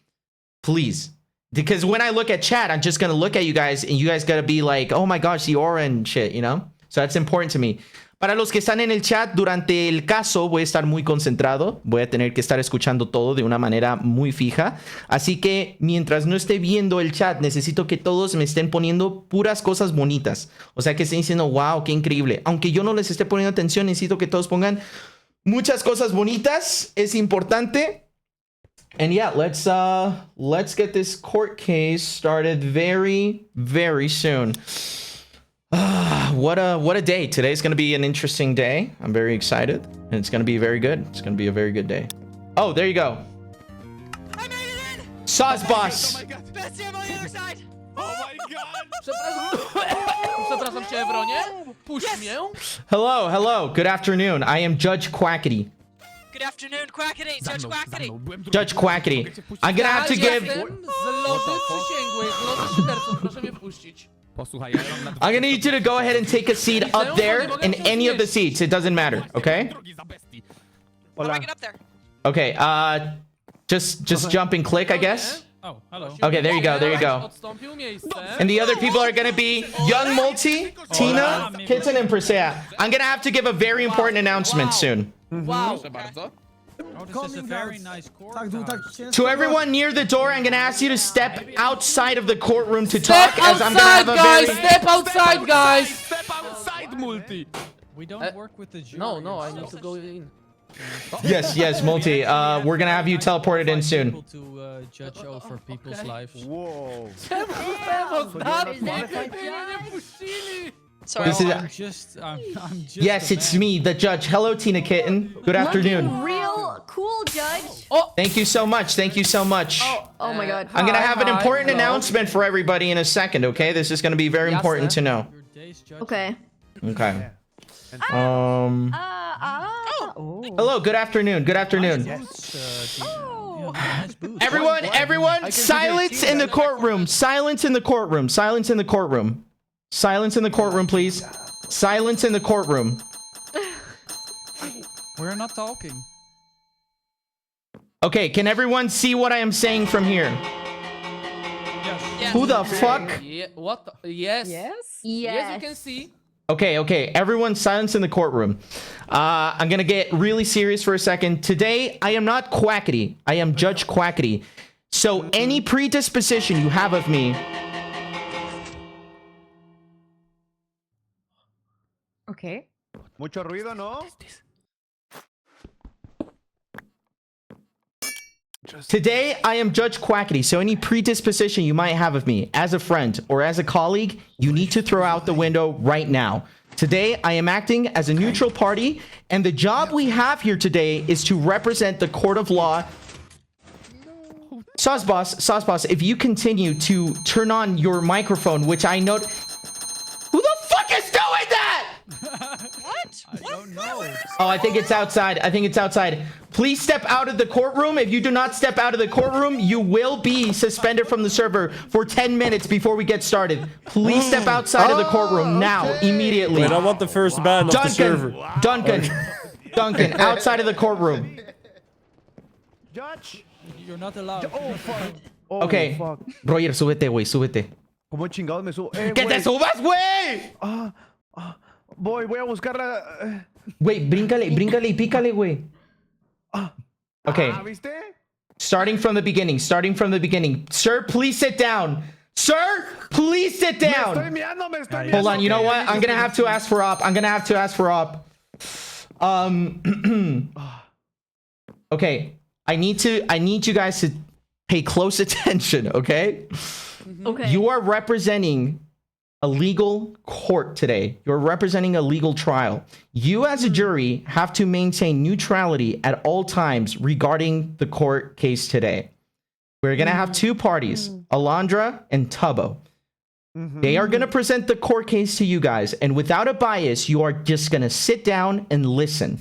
Please. Because when I look at chat, I'm just going to look at you guys and you guys got to be like, oh my gosh, the aura and shit, you know? So that's important to me. Para los que están en el chat, durante el caso voy a estar muy concentrado. Voy a tener que estar escuchando todo de una manera muy fija. Así que mientras no esté viendo el chat, necesito que todos me estén poniendo puras cosas bonitas. O sea, que estén diciendo, wow, qué increíble. Aunque yo no les esté poniendo atención, necesito que todos pongan muchas cosas bonitas. Es importante. And yeah, let's get this court case started very, very soon. What a day. Today's going to be an interesting day. I'm very excited. And it's going to be very good. It's going to be a very good day. Oh, there you go. I made it in! Sauce Boss. Oh my god. Best team on the other side! Oh my god! Przepraszam cię, Ewronie. Puść mnie. Hello. Good afternoon. I am Judge Quackity. Good afternoon, Quackity! Judge Quackity! Judge Quackity. I'm going to have to give... Jestem z lody przysięgłych, lody szyderców, proszę mnie puścić. I'm going to need you to go ahead and take a seat up there in any of the seats. It doesn't matter, okay? How do I get up there? Okay, just jump and click, I guess. Oh, hello. Okay, there you go. Odstąpił miejsce. And the other people are going to be Young Multi, Tina, Kitten, and Presea. I'm going to have to give a very important announcement soon. Wow. Oh, this is a very nice court. To everyone near the door, I'm going to ask you to step outside of the courtroom to talk. Step As I'm going to have outside, a guys! very... Step outside, guys! Step outside, Multi! We don't work with the jury. No, I need to go in. Yes, Multi. We're going to have you teleported in soon. People to judge over people's lives. Whoa. Sorry, This is- I'm just Yes, a it's man. me, the judge. Hello, Tina Kitten. Good afternoon. Real cool, Judge. Thank you so much. Thank you so much. Oh my god. I'm going to have an Hi, important hello. announcement for everybody in a second, okay? This is going to be very important to know. Your day's judge. Okay. Okay. Oh. Hello, good afternoon. Good afternoon. Everyone, silence in the courtroom. Silence in the courtroom. Silence in the courtroom. Silence in the courtroom, please. Silence in the courtroom. We're not talking. Okay, can everyone see what I am saying from here? Yes. Who the fuck? Yeah, what? Yes. Yes. Yes, you can see. Okay. Everyone, silence in the courtroom. I'm gonna get really serious for a second. Today, I am not Quackity. I am Judge Quackity. So any predisposition you have of me... Okay. Mucho ruido, ¿no? Today, I am Judge Quackity, so any predisposition you might have of me as a friend or as a colleague, you need to throw out the window right now. Today, I am acting as a neutral party, and the job we have here today is to represent the court of law. Sauce Boss, if you continue to turn on your microphone, which I know... Who the fuck is doing that? What? I don't know. Oh, I think it's outside. please step out of the courtroom. If you do not step out of the courtroom, you will be suspended from the server for 10 minutes before we get started. Please step outside of the courtroom now, immediately. Wait, I want the first ban of the server. Duncan, outside of the courtroom. Judge. You're not allowed. Oh, fuck. Oh, Okay, fuck. Roger, súbete, güey, súbete. ¿Cómo chingados me subo? ¡Que te subas, güey! Voy a buscar la... Güey, bríncale y pícale, güey. Okay. ¿Viste? Starting from the beginning. Sir, please sit down. Sir, please sit down. Me estoy Hold on, you know what? I'm gonna have to ask for op. Okay. I need you guys to pay close attention, okay? Okay. You are representing a legal court today. You're representing a legal trial. You as a jury have to maintain neutrality at all times regarding the court case today. We're going to have two parties, Alondra and Tubbo. They are going to present the court case to you guys, and without a bias, you are just going to sit down and listen.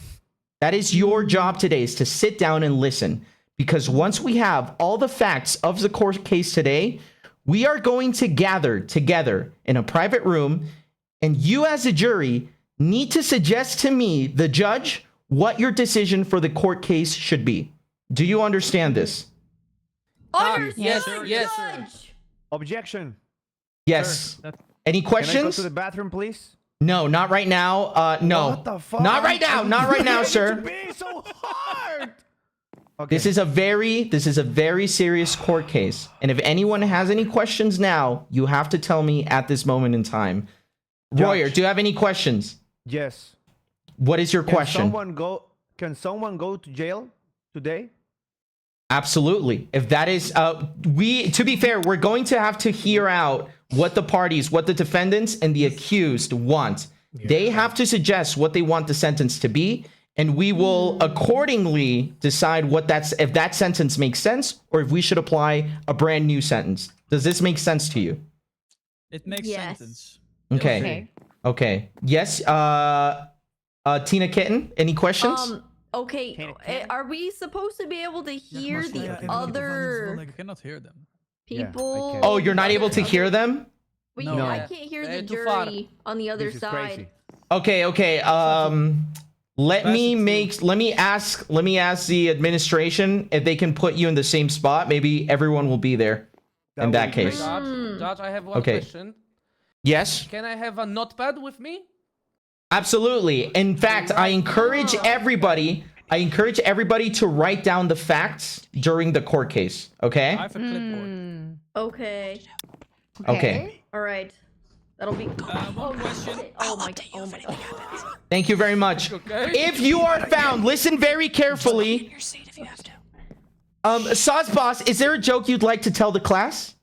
That is your job today, is to sit down and listen. Because once we have all the facts of the court case today, we are going to gather together in a private room, and you as a jury need to suggest to me, the judge, what your decision for the court case should be. Do you understand this? Yes, yes. Objection. Yes. Any questions? Can I go to the bathroom, please? No, not right now. No. What the fuck? Not right now. Not right now, sir. Be so hard. Okay. This is a very serious court case. And if anyone has any questions now, you have to tell me at this moment in time. Royer, do you have any questions? Yes. What is your question? Can someone go to jail today? Absolutely. If that is, to be fair, we're going to have to hear out what the parties, what the defendants and the accused want. Yeah. They have to suggest what they want the sentence to be, and we will accordingly decide if that sentence makes sense or if we should apply a brand new sentence. Does this make sense to you? It makes sense. Okay. Yes. Tina Kitten, any questions? Okay. Are we supposed to be able to hear the other I cannot hear them. people? Oh, you're not able to hear them? No. I can't hear the jury on the other side. Okay. Let me ask the administration if they can put you in the same spot. Maybe everyone will be there in that case. Judge, I have one question. Yes? Can I have a notepad with me? Absolutely. In fact, I encourage everybody to write down the facts during the court case, okay? I have a clipboard. Okay. All right. That'll be one question. Oh my god. Thank you very much. If you are found, listen very carefully. Sauce Boss, is there a joke you'd like to tell the class?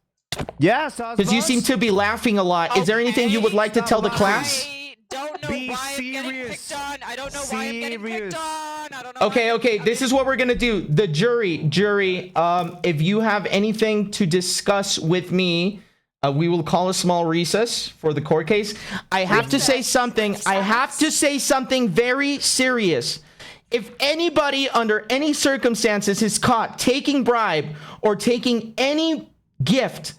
Yeah, Sauce Boss. Because you seem to be laughing a lot. Is there anything you would like to tell the class? Be serious. I don't know why I'm getting picked on. I don't know. Okay. This is what we're gonna do. The jury. If you have anything to discuss with me, we will call a small recess for the court case. I have to say something very serious. If anybody under any circumstances is caught taking bribe or taking any gift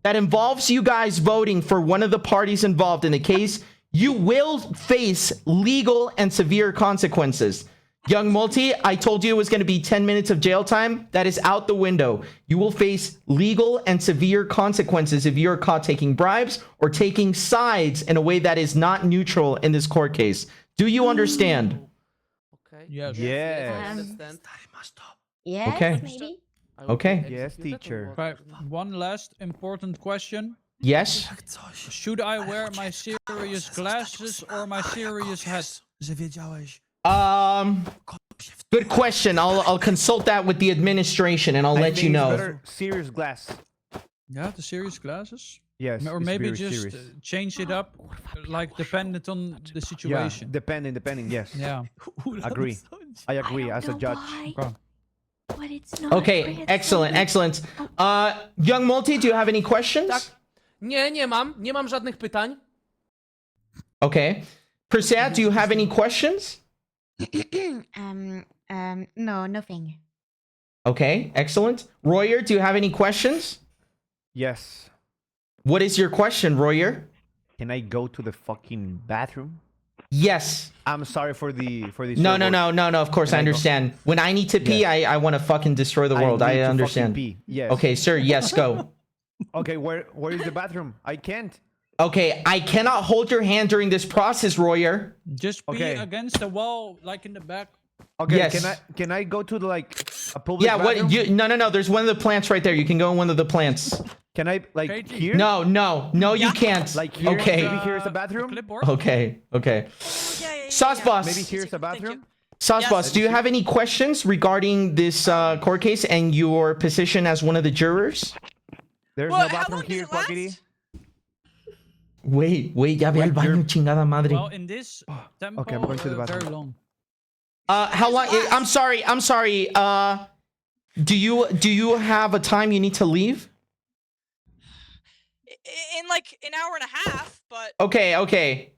that involves you guys voting for one of the parties involved in the case, you will face legal and severe consequences. Young Multi, I told you it was going to be 10 minutes of jail time. That is out the window. You will face legal and severe consequences if you're caught taking bribes or taking sides in a way that is not neutral in this court case. Do you understand? Okay. Yes. Yeah. Yes, Okay. maybe. Okay. Yes, teacher. Right. One last important question. Yes? Should I wear my serious glasses or my serious hat? Good question. I'll consult that with the administration and I'll let you know. Serious glass. Yeah, the serious glasses? Yes. Or it's maybe very just serious. change it up, like dependent on the situation. Yeah, depending, yes. Yeah. Agree. I agree as a judge. Okay. But it's not Okay, excellent. Young Multi, do you have any questions? Nie mam. Nie mam żadnych pytań. Okay. Persea, do you have any questions? No, nothing. Okay, excellent. Royer, do you have any questions? Yes. What is your question, Royer? Can I go to the fucking bathroom? Yes. I'm sorry for the No. Of course, I understand. When I need to pee, I want to fucking destroy the world. I understand. Yes. Okay, sir. Yes, go. Okay, where is the bathroom? I can't. Okay, I cannot hold your hand during this process, Royer. Just be against the wall, like in the back. Okay, Yes. can I go to the, like, a public Yeah, bathroom? what you no, there's one of the plants right there. You can go in one of the plants. Can I, like, Katie. here? No, you can't. Like here? Okay. Maybe here's the bathroom? Clipboard. Okay. Sauce Boss. Maybe here's the bathroom? Sauce Boss, do you have any questions regarding this court case and your position as one of the jurors? There's no bathroom here, Quackity. Wait, ya ve al baño, chingada madre. Well, in this tempo, Okay, I'm going to the bathroom. very long. How long? I'm sorry. Do you have a time you need to leave? In like an hour and a half, but Okay.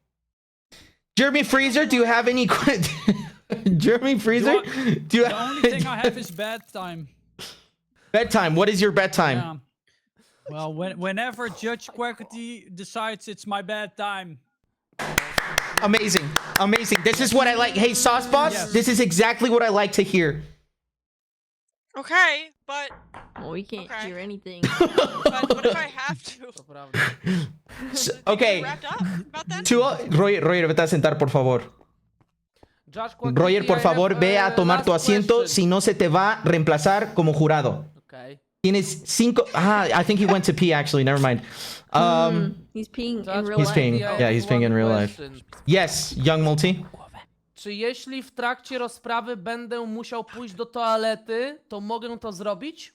Jeremy Freezer, do you have any Jeremy Freezer? The only thing I have is bedtime. Bedtime. What is your bedtime? Yeah. Well, whenever Judge Quackity decides it's my bedtime. Amazing. This is what I like. Hey, Sauce Boss, this is exactly what I like to hear. okay, but Well, we can't hear anything. but what if I have to? Okay. Wrapped up about that? Royer, vete a sentar, por favor. Judge Quackity, Royer, por I favor, have, ve a tomar last tu asiento, question. si no se te va a reemplazar como jurado. Okay. Tienes 5. I think he went to pee actually. Never mind. He's peeing Judge in real He's life. peeing. I Yeah, have he's peeing in one real life. question. Yes, young multi. Czy jeśli w trakcie rozprawy będę musiał pójść do toalety, to mogę to zrobić?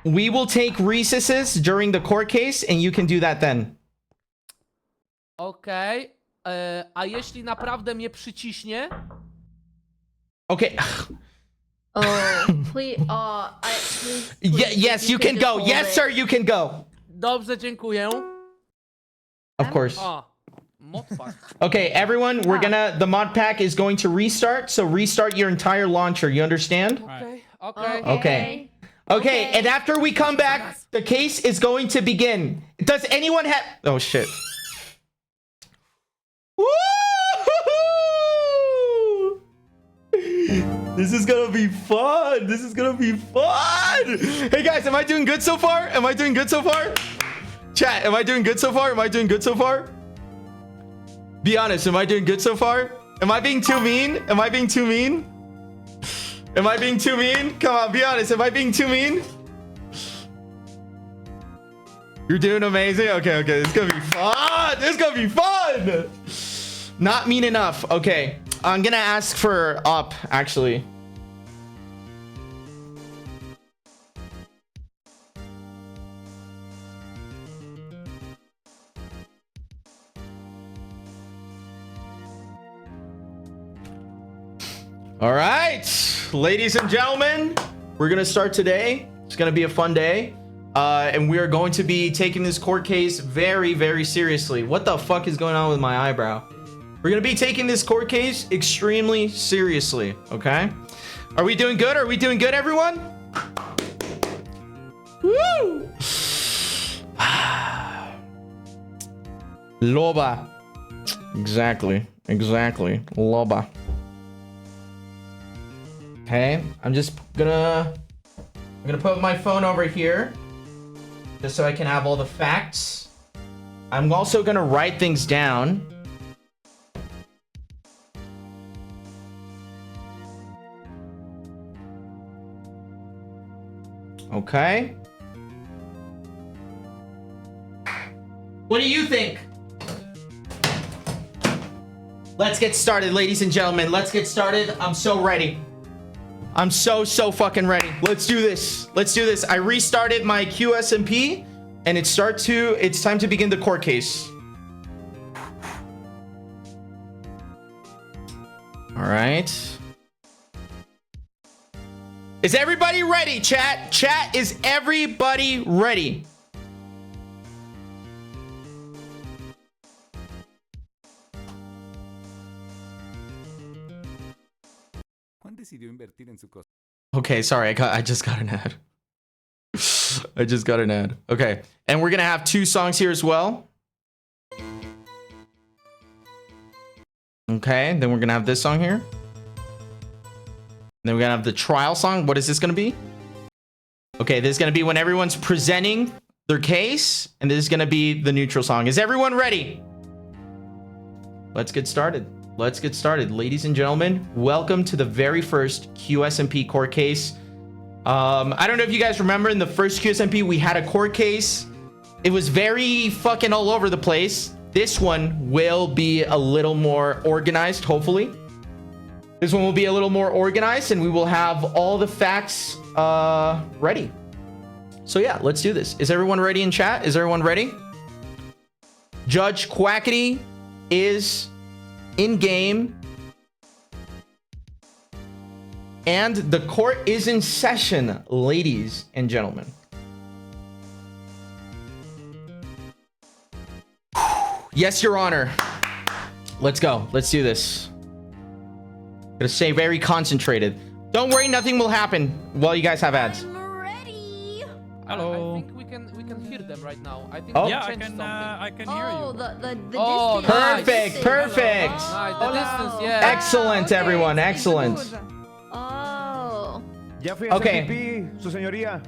We will take recesses during the court case, and you can do that then. Okej. A jeśli naprawdę mnie przyciśnie? Okay. Oh, please. Yes, you can go. Yes, sir, you can go. Dobrze, dziękuję. Of course. O, modpack. Okay, everyone, the mod pack is going to restart. So restart your entire launcher. You understand? Okay. Okay, and after we come back, the case is going to begin. Does anyone have... Oh, shit. Woo! This is gonna be fun. Hey, guys, am I doing good so far? Chat, am I doing good so far? Be honest, am I doing good so far? Am I being too mean? Come on, be honest. Am I being too mean? You're doing amazing? Okay. This is gonna be fun. Not mean enough. Okay. I'm gonna ask for up, actually. All right, ladies and gentlemen, we're gonna start today. It's gonna be a fun day. And we are going to be taking this court case very, very seriously. What the fuck is going on with my eyebrow? We're gonna be taking this court case extremely seriously, okay? Are we doing good? Everyone? Woo! Loba. Exactly. Loba. Okay, I'm gonna put my phone over here just so I can have all the facts. I'm also gonna write things down. Okay. What do you think? Let's get started, ladies and gentlemen. Let's get started. I'm so ready. I'm so fucking ready. Let's do this. I restarted my QSMP and it's time to begin the court case. All right. Is everybody ready, chat? Chat, is everybody ready? decidió invertir en su cosa. Okay, sorry, I just got an ad. I just got an ad. Okay, and we're gonna have 2 songs here as well. Okay, then we're gonna have this song here. Then we're gonna have the trial song. What is this gonna be? Okay, this is gonna be when everyone's presenting their case, and this is gonna be the neutral song. Is everyone ready? Let's get started. Let's get started. Ladies and gentlemen, welcome to the very first QSMP court case. I don't know if you guys remember, in the first QSMP, we had a court case. It was very fucking all over the place. This one will be a little more organized, hopefully. This one will be a little more organized, and we will have all the facts ready. So yeah, let's do this. Is everyone ready in chat? Is everyone ready? Judge Quackity is in game. And the court is in session, ladies and gentlemen. Yes, Your Honor. Let's go. Let's do this. Gonna stay very concentrated. Don't worry, nothing will happen while you guys have ads. Hello. I think we can hear them right now. I think Oh. we Yeah, changed something. I can hear you. Oh, distance. Perfect, perfect. Nice, the distance, yeah. Excellent, everyone. Excellent. Oh. Ya fui a Okay. hacer pipí, su señoría.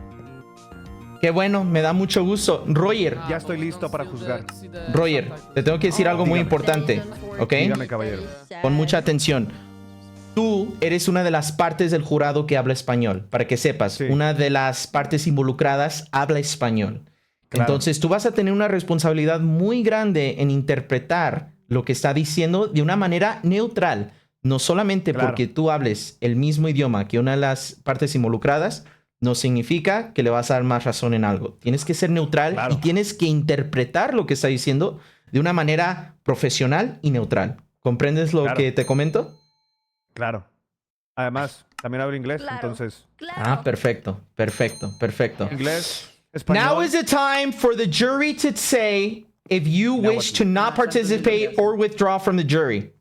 Qué bueno, me da mucho gusto. Roger, Ya estoy listo para juzgar. Roger, te tengo que decir algo muy importante, ¿ok? Dígame, caballero. Con mucha atención. Tú eres una de las partes del jurado que habla español. Para que sepas, Sí. una de las partes involucradas habla español. Claro. Entonces tú vas a tener una responsabilidad muy grande en interpretar lo que está diciendo de una manera neutral. No solamente Claro. porque tú hables el mismo idioma que una de las partes involucradas, no significa que le vas a dar más razón en algo. Tienes que ser neutral Claro. y tienes que interpretar lo que está diciendo de una manera profesional y neutral. ¿Comprendes lo Claro. que te comento? Claro. Además, también hablo inglés, Claro. entonces. Ah, perfecto, perfecto, perfecto. Inglés, español. Now is the time for the jury to say if you Now wish what? to not participate or withdraw from the jury.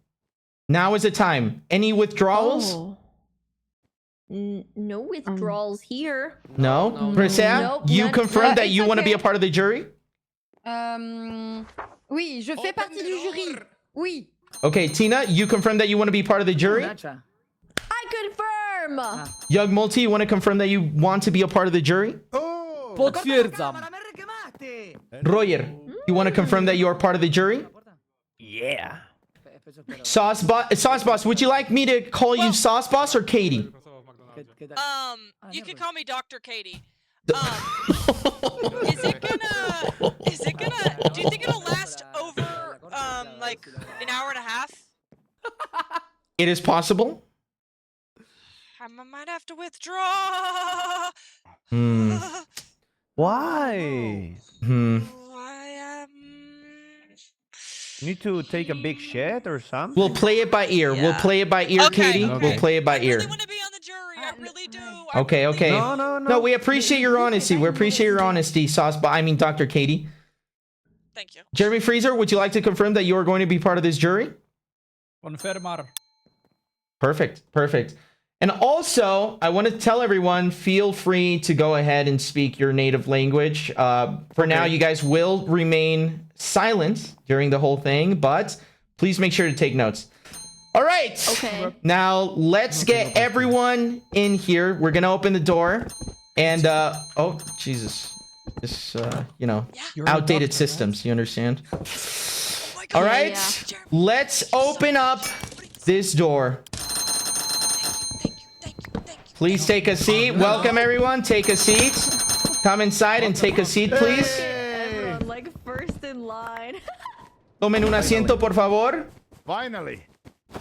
Now is the time. Any withdrawals? Oh. No withdrawals here. No? No. Presea, Nope, you not- confirm that it's you want to be okay. a part of the jury? Oui, je fais partie du jury. Oui. Okay, Tina, you confirm that you want to be part of the jury? I confirm. Young Multi, you want to confirm that you want to be a part of the jury? Potwierdzam. Roger, you want to confirm that you are part of the jury? Yeah. Sauce Boss, would you like me to call you Sauce Boss or Katie? You can call me Dr. Katie. Is it gonna, do you think it'll last over, like, an hour and a half? It is possible. I might have to withdraw. Hmm. Why? Hmm. You need to take a big shit or something? We'll play it by ear. We'll Yeah. play it by ear, Okay. Katie. Okay. We'll play it by I ear. really want to be on the jury. I really do. Okay, okay. No. We appreciate your honesty. We appreciate your honesty, Dr. Katie. Thank you. Jeremy Freezer, would you like to confirm that you are going to be part of this jury? Confirmar. Perfect, perfect. And also, I want to tell everyone, feel free to go ahead and speak your native language. For now, you guys will remain silent during the whole thing, but please make sure to take notes. All right. Okay. Now, let's get everyone in here. We're going to open the door. And, oh, Jesus. This, you know, outdated systems, you understand? All right. Yeah. Let's open up this door. Please take a seat. Welcome, everyone. Take a seat. Come inside and take a seat, please. Everyone, like first in line. Tomen un asiento, por favor. Finally.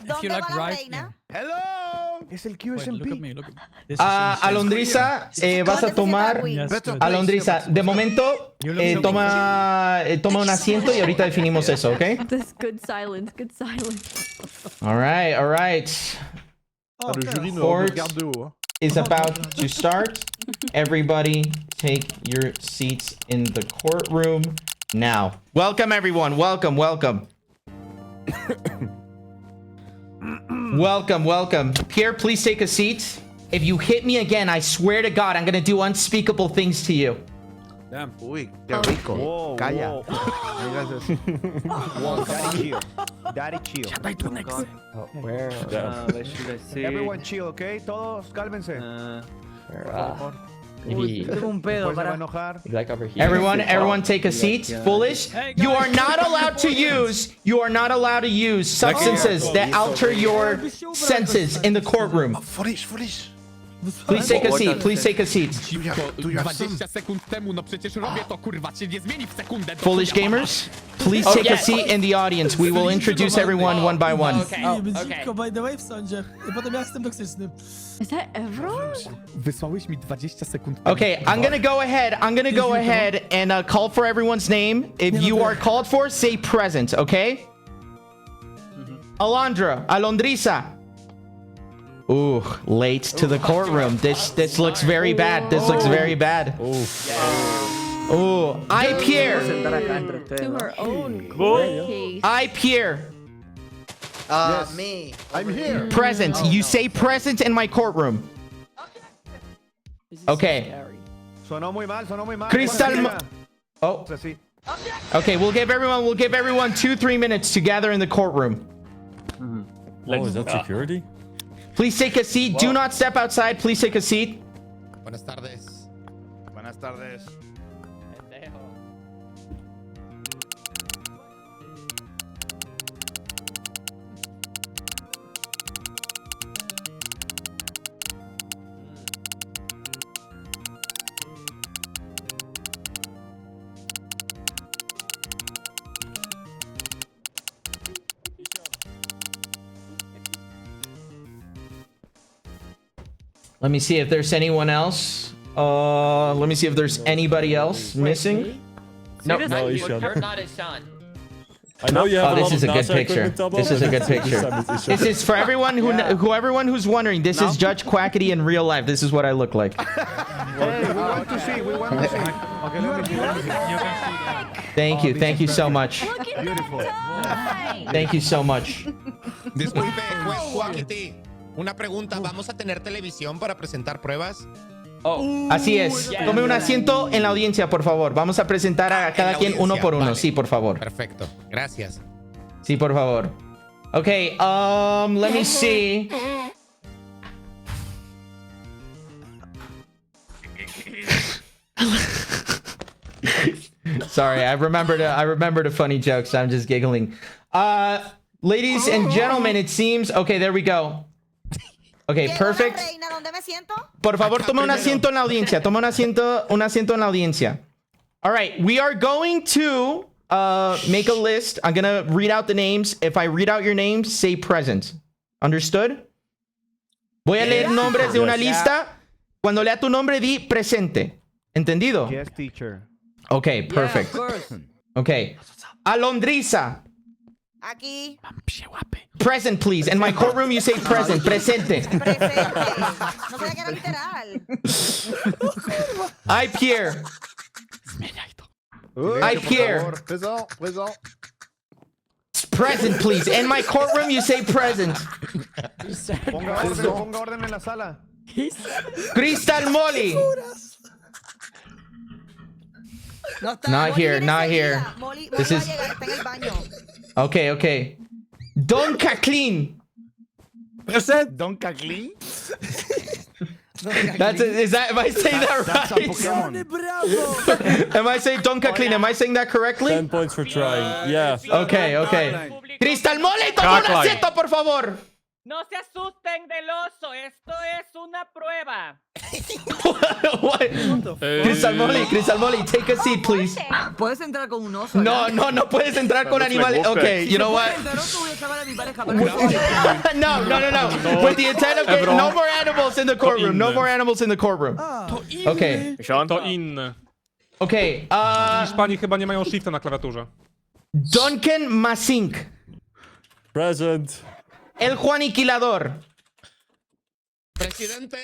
If you like right now. Hello. Es el Wait, look at QSMP. me, look at me. This is Alondriza, vas a tomar... Yes, good. Alondriza, de momento, toma un asiento y ahorita definimos eso, ¿ok? This good silence, good silence. All right, all right. Court is about to start. Everybody take your seats in the courtroom now. Welcome, everyone. Welcome, welcome. Welcome, welcome. Pierre, please take a seat. If you hit me again, I swear to God, I'm gonna do unspeakable things to you. Damn. Uy, qué rico. Whoa, Calla. whoa. Daddy chill. Daddy chill. Where should I say? Everyone chill, okay? Todos cálmense. Maybe Después se va a enojar. like over here. Everyone take a seat. Foolish. You are not allowed to use substances that alter your senses in the courtroom. Foolish, foolish. Please take a seat. Please take a seat. Do you have some? 20 sekund temu, no przecież robię to, kurwa, się nie zmieni w sekundę. Foolish gamers, please take a seat in the audience. We will introduce everyone one by one. Brzydko, by the way, w sądzie. I potem ja jestem toksyczny. Is that Evron? Wysłałeś mi 20 sekund. Okay, I'm gonna go ahead and call for everyone's name. If you are called for, say present, okay? Alondrisa. Ooh, late to the courtroom. This looks very bad. This looks very bad. Ooh, Pierre. To her own court case. Pierre. Yes. Me. I'm here. Present. You say present in my courtroom. Okay. Sonó muy mal, sonó muy mal. Crystal Oh. Así. Okay, we'll give everyone 2-3 minutes to gather in the courtroom. Is that security? Please take a seat. Do not step outside. Please take a seat. Buenas tardes. Buenas tardes. Let me see if there's anyone else. Let me see if there's anybody else missing. No, No, You're not his son. I know you Oh, this is a good picture. This is a good picture. This is for everyone everyone who's wondering. This is Judge Quackity in real life. This is what I look like. Hey, we want to see. We want to see. Okay, let me see. Thank you so much. Beautiful. Thank you so much. Disculpe, juez Quackity. Una pregunta, ¿vamos a tener televisión para presentar pruebas? Así es. Tome un asiento en la audiencia, por favor. Vamos a presentar a cada quien uno por uno. Vale. Sí, por favor. Perfecto, gracias. Sí, por favor. Okay, let me see. Sorry, I remembered a funny joke, so I'm just giggling. Ladies and gentlemen, it seems... Okay, there we go. Okay, perfect. Por favor, tome un asiento en la audiencia. Toma un asiento en la audiencia. All right, we are going to make a list. I'm going to read out the names. If I read out your names, say present. Understood? Voy a leer nombres de una lista. Cuando lea tu nombre, di presente. ¿Entendido? Yes, teacher. Okay, perfect. Okay. Alondrisa. Aquí. Present, please. In my courtroom, you say present. Presente. No sabía que era literal. Pierre. Pierre. Présent, présent. Present, please. In my courtroom, you say present. Ponga orden en la sala. Crystal Molly. Not here. This is... Okay. Don Caclin. Present. Don Caclin. Am I saying that right? Am I saying Don Caclin? Am I saying that correctly? 10 points for trying. Yeah. Okay. Crystal Molly, toma un asiento, por favor. No se asusten del oso, esto es una prueba. What? Crystal Molly, take a seat, please. Puedes entrar con un oso. No puedes entrar con animales. Okay, you know what? No. With the intent of getting no more animals in the courtroom. No more animals in the courtroom. Okay. To inne. Okay. W Hiszpanii chyba nie mają shifta na klawiaturze. Duncan Masink. Present. El Juaniquilador. Presidente.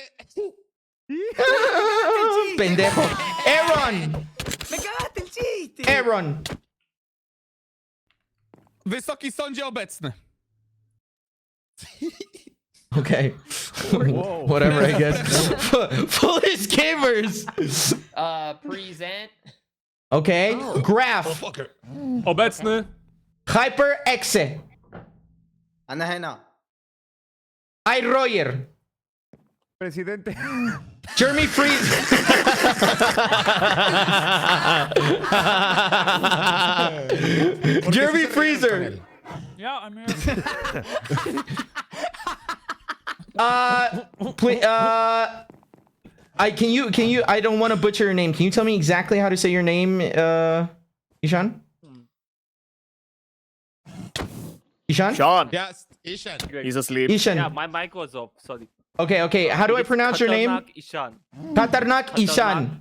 Pendejo. Aaron. Me cagaste el chiste. Aaron. Wysoki sądzie obecny. Okay. Whatever, I guess. Foolish gamers. Present. Okay. Graph. Obecny. HyperX. Anahena. iRoyer. Presidente. Jeremy Freezer. Jeremy Freezer. Yeah, I'm here. Please, can you I don't want to butcher your name. Can you tell me exactly how to say your name, Ishan? Ishan? Sean. Yes, Ishan. He's asleep. Ishan. Yeah, my mic was off. Sorry. Okay. How do I pronounce your name? Khatarnak Ishan. Katarnak Ishan.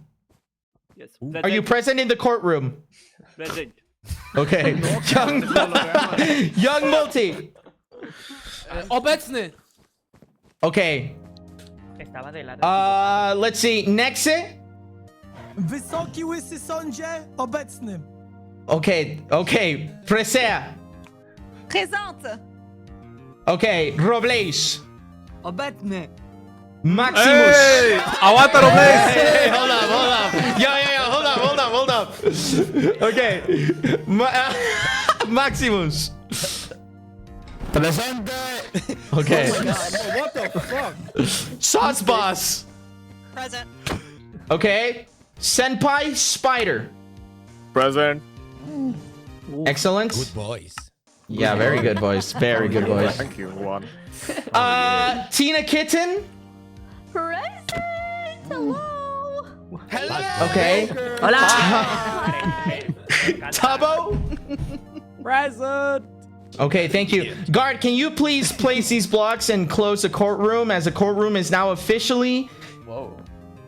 Yes. Are you present in the courtroom? Present. Okay. Young Multi. Obecny. Okay. Let's see. Nexe. Wysoki łysy sądzie, obecny. Okay. Presea. Présente. Okay. Robles. Obecny. Maximus. Hey! Aguanta, Robles! Hey, hold up. Yo, hold up. Okay. Maximus. Presente. Okay. What the fuck? Sauce Boss. Present. Okay. Senpai Spider. Present. Excellent. Good boys. Yeah, very good voice. Very good voice. Thank you. One. Tina Kitten. Present. Hello. Okay. Hola. Tubbo. Present. Okay, thank you. Guard, can you please place these blocks and close the courtroom, as the courtroom is now officially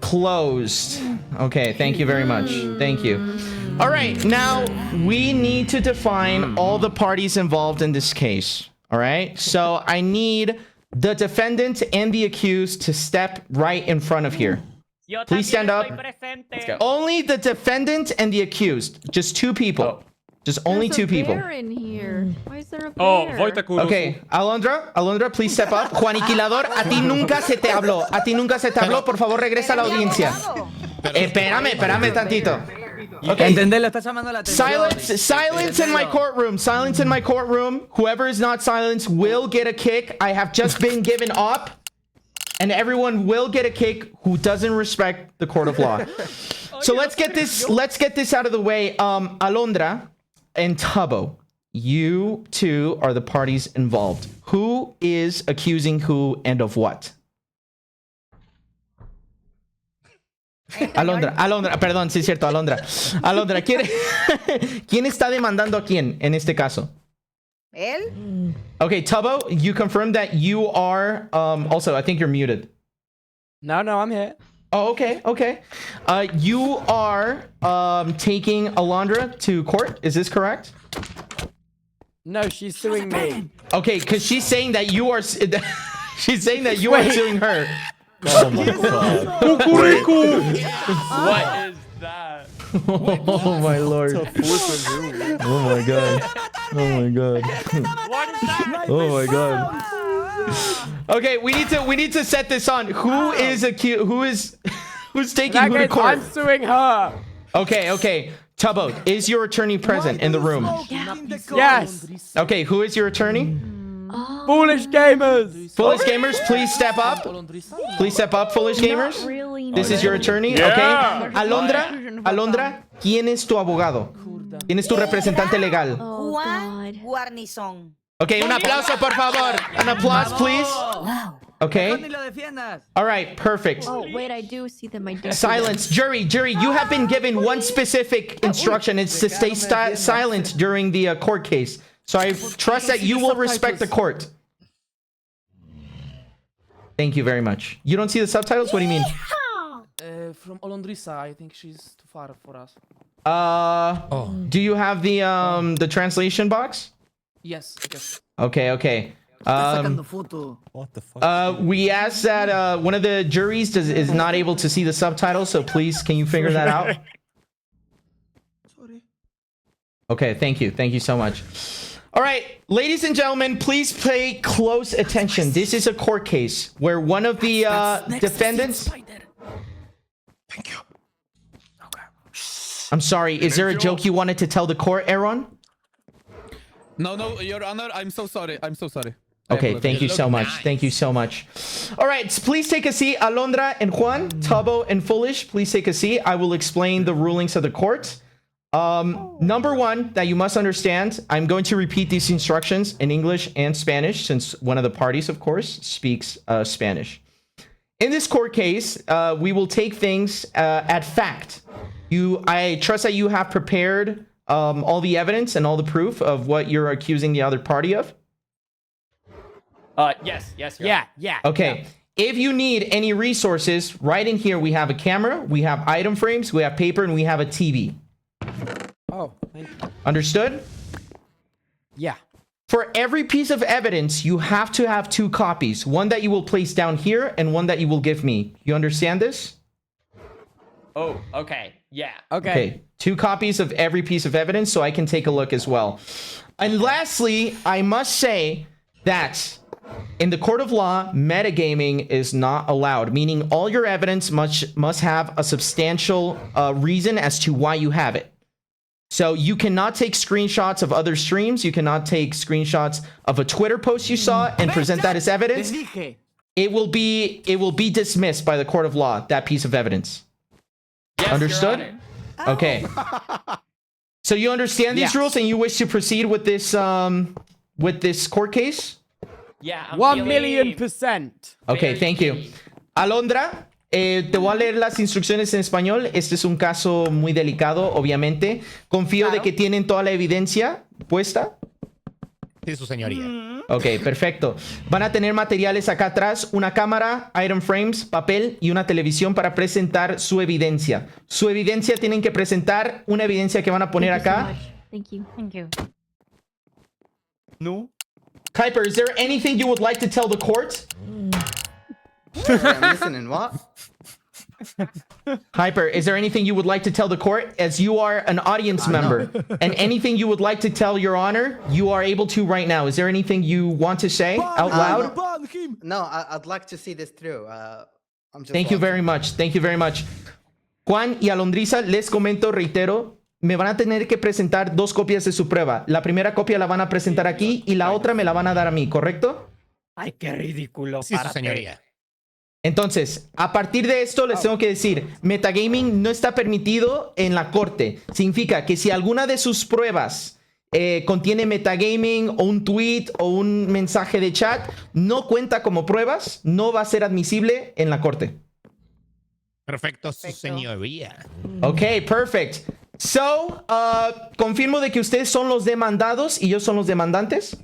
closed. Okay, thank you very much. Thank you. All right, now we need to define all the parties involved in this case. All right, so I need the defendant and the accused to step right in front of here. Please stand up. Only the defendant and the accused. Just two people. Just only two people. Bear in here. Why is there a bear? Oh, Wojtek Urus. Okay, Alondra, please step up. Juan Aniquilador, a ti nunca se te habló. Por favor, regresa a la audiencia. Espérame tantito. Okay. Silence in my courtroom. Silence in my courtroom. Whoever is not silenced will get a kick. I have just been given up. And everyone will get a kick who doesn't respect the court of law. So let's get this out of the way. Alondra and Tubbo, you two are the parties involved. Who is accusing who and of what? Alondra, perdón, sí es cierto, Alondra, ¿quién está demandando a quién en este caso? Él. Okay, Tubbo, you confirm that you are, also, I think you're muted. No, I'm here. Oh, okay. You are taking Alondra to court. Is this correct? No, she's suing me. Okay, because she's saying that you are. She's saying that you are suing her. Oh my god. What is that? Oh my lord. Oh my god. Oh my god. What is that? Oh my god. Okay, we need to set this on. Who is accused? Who's taking who to court? I'm suing her. Okay. Tubbo, is your attorney present in the room? Yes. Okay, who is your attorney? Foolish gamers. Foolish gamers, please step up. Please step up, foolish gamers. Really. This is your attorney. Yeah. Okay. Alondra, ¿quién es tu abogado? ¿Quién es tu representante legal? Oh, God. Guarnizón. Okay, un aplauso, por favor. An applause, please. Okay. All right, perfect. Oh, wait, I do see them. I do. Silence. Jury, you have been given one specific instruction. It's to stay silent during the court case. So I trust that you will respect the court. Thank you very much. You don't see the subtitles? What do you mean? From Olondrisa, I think she's too far for us. Do you have the translation box? Yes, I guess. Okay. What the fuck? We asked that one of the juries is not able to see the subtitles, so please, can you figure that out? Sorry. Okay, thank you so much. All right, ladies and gentlemen, please pay close attention. This is a court case where one of the defendants... Thank you. I'm sorry, is there a joke you wanted to tell the court, Aaron? No, Your Honor, I'm so sorry. I'm so sorry. Okay, thank you so much. Thank you so much. All right, please take a seat. Alondra and Juan, Tubbo and Foolish, please take a seat. I will explain the rulings of the court. Number one that you must understand, I'm going to repeat these instructions in English and Spanish since one of the parties, of course, speaks Spanish. In this court case, we will take things at fact. I trust that you have prepared all the evidence and all the proof of what you're accusing the other party of. Yes. Yeah. Okay. If you need any resources, right in here, we have a camera, we have item frames, we have paper, and we have a TV. Oh, thank you. Understood? Yeah. For every piece of evidence, you have to have 2 copies. One that you will place down here and one that you will give me. You understand this? Oh, okay. Yeah. Okay. 2 copies of every piece of evidence so I can take a look as well. And lastly, I must say that in the court of law, metagaming is not allowed, meaning all your evidence must have a substantial reason as to why you have it. So you cannot take screenshots of other streams. You cannot take screenshots of a Twitter post you saw and present that as evidence. It will be dismissed by the court of law, that piece of evidence. Yes, Understood? Your Honor. Okay. So you understand these rules and you wish to proceed with this court case? Yeah. I'm 1,000,000%. Ok, thank you. Alondra, te voy a leer las instrucciones en español. Este es un caso muy delicado, obviamente. Confío de que tienen toda la evidencia puesta. Sí, su señoría. Ok, perfecto. Van a tener materiales acá atrás, una cámara, item frames, papel y una televisión para presentar su evidencia. Su evidencia tienen que presentar una evidencia que van a poner acá. Thank you. Thank you. No. Kuiper, is there anything you would like to tell the court? I'm listening, what? Hyper, is there anything you would like to tell the court as you are an audience member? And anything you would like to tell your honor, you are able to right now. Is there anything you want to say out loud? No, I'd like to see this through. I'm just Thank you very much. Thank you very much. Juan y Alondriza, les comento, reitero, me van a tener que presentar 2 copias de su prueba. La primera copia la van a presentar aquí y la otra me la van a dar a mí, ¿correcto? Ay, qué ridículo. Sí, su señoría. Entonces, a partir de esto les tengo que decir, metagaming no está permitido en la corte. Significa que si alguna de sus pruebas contiene metagaming o un tweet o un mensaje de chat, no cuenta como pruebas, no va a ser admisible en la corte. Perfecto, su señoría. Ok, perfect. So, confirmo de que ustedes son los demandados y ellos son los demandantes.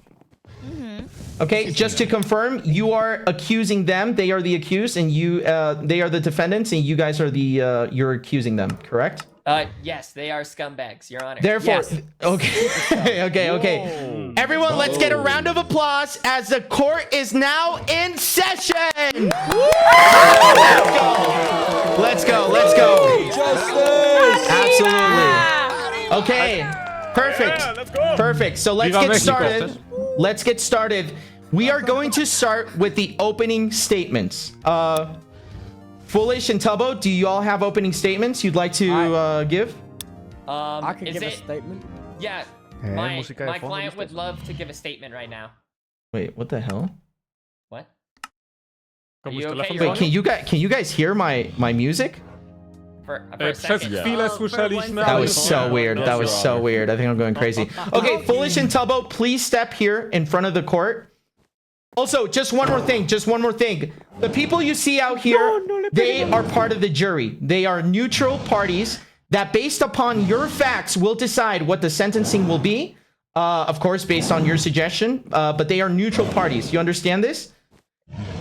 Okay, just to confirm, you are accusing them, they are the accused, and they are the defendants, and you guys are you're accusing them, correct? Yes, they are scumbags, Your Honor. Therefore, Yes. okay. Okay. Everyone, let's get a round of applause as the court is now in session. Let's go. Justice! Absolutely. Okay. Perfect. So let's get started. Let's get started. We are going to start with the opening statements. Foolish and Tubbo, do you all have opening statements you'd like to give? I can give a statement. Yeah, my client would love to give a statement right now. Wait, what the hell? What? Are you okay, Your Wait, Honor? can you guys hear my music? For a second. That was so weird. That was so weird. I think I'm going crazy. Okay, Foolish and Tubbo, please step here in front of the court. Also, just one more thing. The people you see out here, they are part of the jury. They are neutral parties that, based upon your facts, will decide what the sentencing will be. Of course, based on your suggestion. But they are neutral parties. You understand this?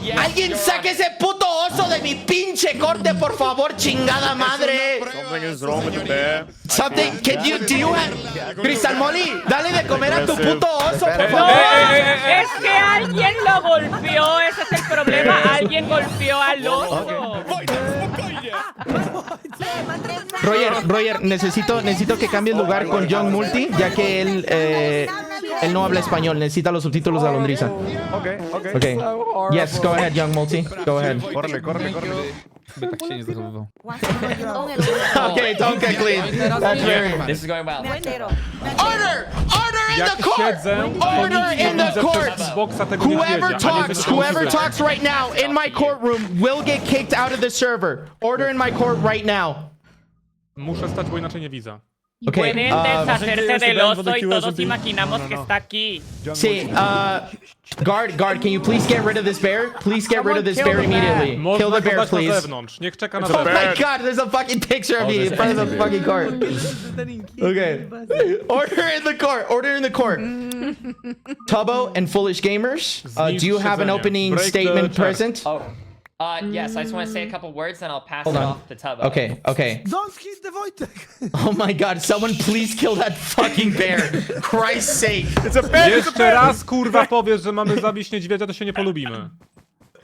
Yes, ¡Alguien Your saque Honor. ese puto oso de mi pinche corte, por favor, chingada madre! Something is wrong with the bear. Something, do you have... Cristalmoli, dale de comer a tu puto oso, por No, favor. es que alguien lo golpeó, ese es el problema. Alguien golpeó al oso. Roger, necesito que cambies lugar con John Multi, ya que él Él no habla español, necesita los subtítulos de Alondriza. Okay, okay. Okay. Yes, go ahead, young multi. Go ahead. Córrele. Tak się nie zachowywał. Okay, don't get clean. That's very... This is going well. Order! Order in Jak the court! siedzę, Order in the court! Xboxa tego nie Whoever talks right now in my courtroom will get kicked out of the server. Order in my court right now. Muszę stać, bo inaczej nie widzę. Okay, Pueden deshacerse del oso y todos imaginamos que está aquí. see, guard, can you please get rid of this bear? Please get rid of this bear immediately. Kill the Można go bear, dać na please. zewnątrz. Niech czeka na Oh my zewnątrz. god, there's a fucking picture of me in front of the fucking court. Okay. Order in the court. Order in the court. Tubbo and Foolish Gamers, do you have an opening statement present? Yes, I just want to say a couple words and I'll pass Hold it on. off to Tubbo. Okay. Don't hit the Wojtek! Oh my god, someone please kill that fucking bear. Christ's sake. It's a bear! Jeszcze raz kurwa powiesz, że mamy zabić niedźwiedzia, to się nie polubimy.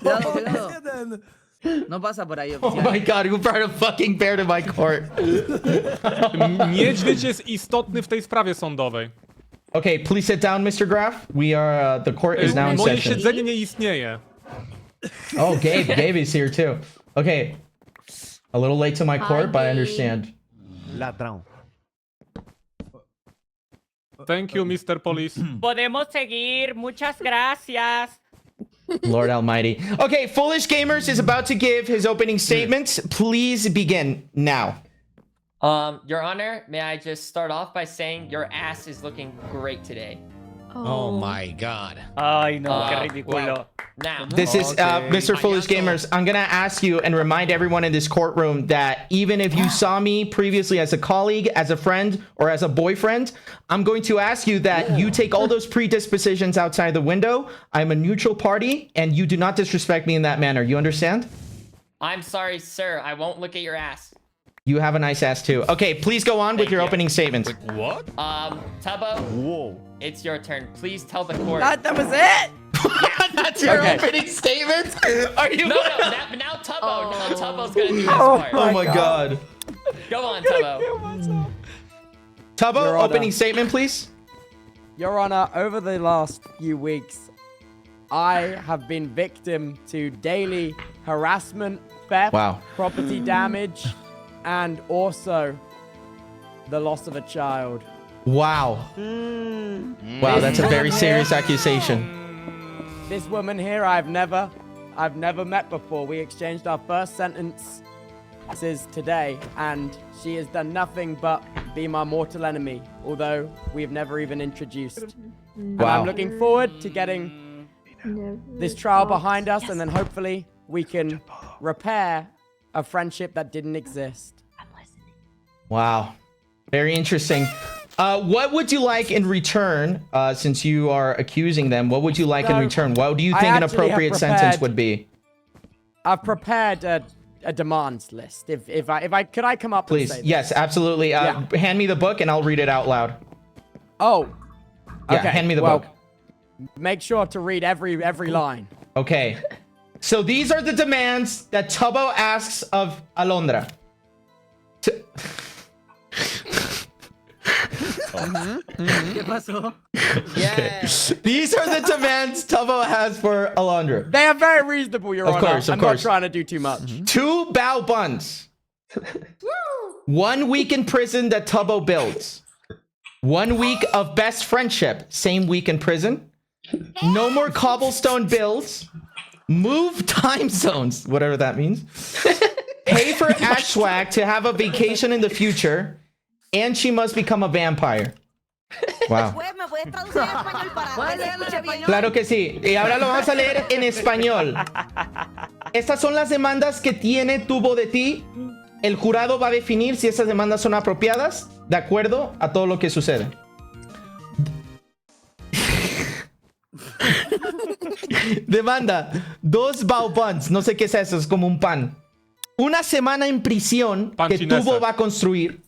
Jeden! No pasa por ahí. Oh my god, who brought a fucking bear to my court? Niedźwiedź jest istotny w tej sprawie sądowej. Okay, please sit down, Mr. Graf. We are, the court is now in Moje session. siedzenie nie istnieje. Oh, Gabe is here too. Okay. A little late to my court, but I understand. Ladrão. Thank you, Mr. Police. Podemos seguir. Muchas gracias. Lord Almighty. Okay, Foolish Gamers is about to give his opening statements. Please begin now. Your Honor, may I just start off by saying your ass is looking great today. Oh my god. Ay, no, qué ridículo. Now, This is Mr. Foolish Gamers. I'm gonna ask you and remind everyone in this courtroom that even if you saw me previously as a colleague, as a friend, or as a boyfriend, I'm going to ask you that you take all those predispositions outside the window. I'm a neutral party, and you do not disrespect me in that manner. You understand? I'm sorry, sir. I won't look at your ass. You have a nice ass too. Okay, please go on with your opening statements. What? Tubbo, Whoa. it's your turn. Please tell the court. That was it! That's your opening statement? Are you? No, now Tubbo. Now Tubbo's gonna do this part. Oh my god. Go on, Tubbo. Tubbo, opening statement, please. Your Honor, over the last few weeks, I have been victim to daily harassment, theft, property damage, and also the loss of a child. Wow. Wow, that's a very serious accusation. This woman here, I've never met before. We exchanged our first sentences today, and she has done nothing but be my mortal enemy, although we've never even introduced. And I'm looking forward to getting this trial behind us, and then hopefully we can repair a friendship that didn't exist. Wow. Very interesting. What would you like in return, since you are accusing them, what would you like in return? What do you think an appropriate sentence would be? I've prepared a demands list. If I could I come up Please. and say Yes, absolutely. Hand me the book and I'll read it out loud. Oh. Yeah, Okay. hand me the book. Make sure to read every line. Okay. So these are the demands that Tubbo asks of Alondra. ¿Qué pasó? These are the demands Tubbo has for Alondra. They are very reasonable, Your Honor. Of course. I'm not trying to do too much. 2 bao buns. 1 week in prison that Tubbo builds. 1 week of best friendship, same week in prison. No more cobblestone builds. Move time zones, whatever that means. Pay for Ashwag to have a vacation in the future. And she must become a vampire. Wow. Claro que sí. Y ahora lo vamos a leer en español. Estas son las demandas que tiene Tubbo de ti. El jurado va a definir si esas demandas son apropiadas de acuerdo a todo lo que sucede. Demanda 2 bao buns. No sé qué es eso, es como un pan. 1 semana en prisión que Tubbo va a construir.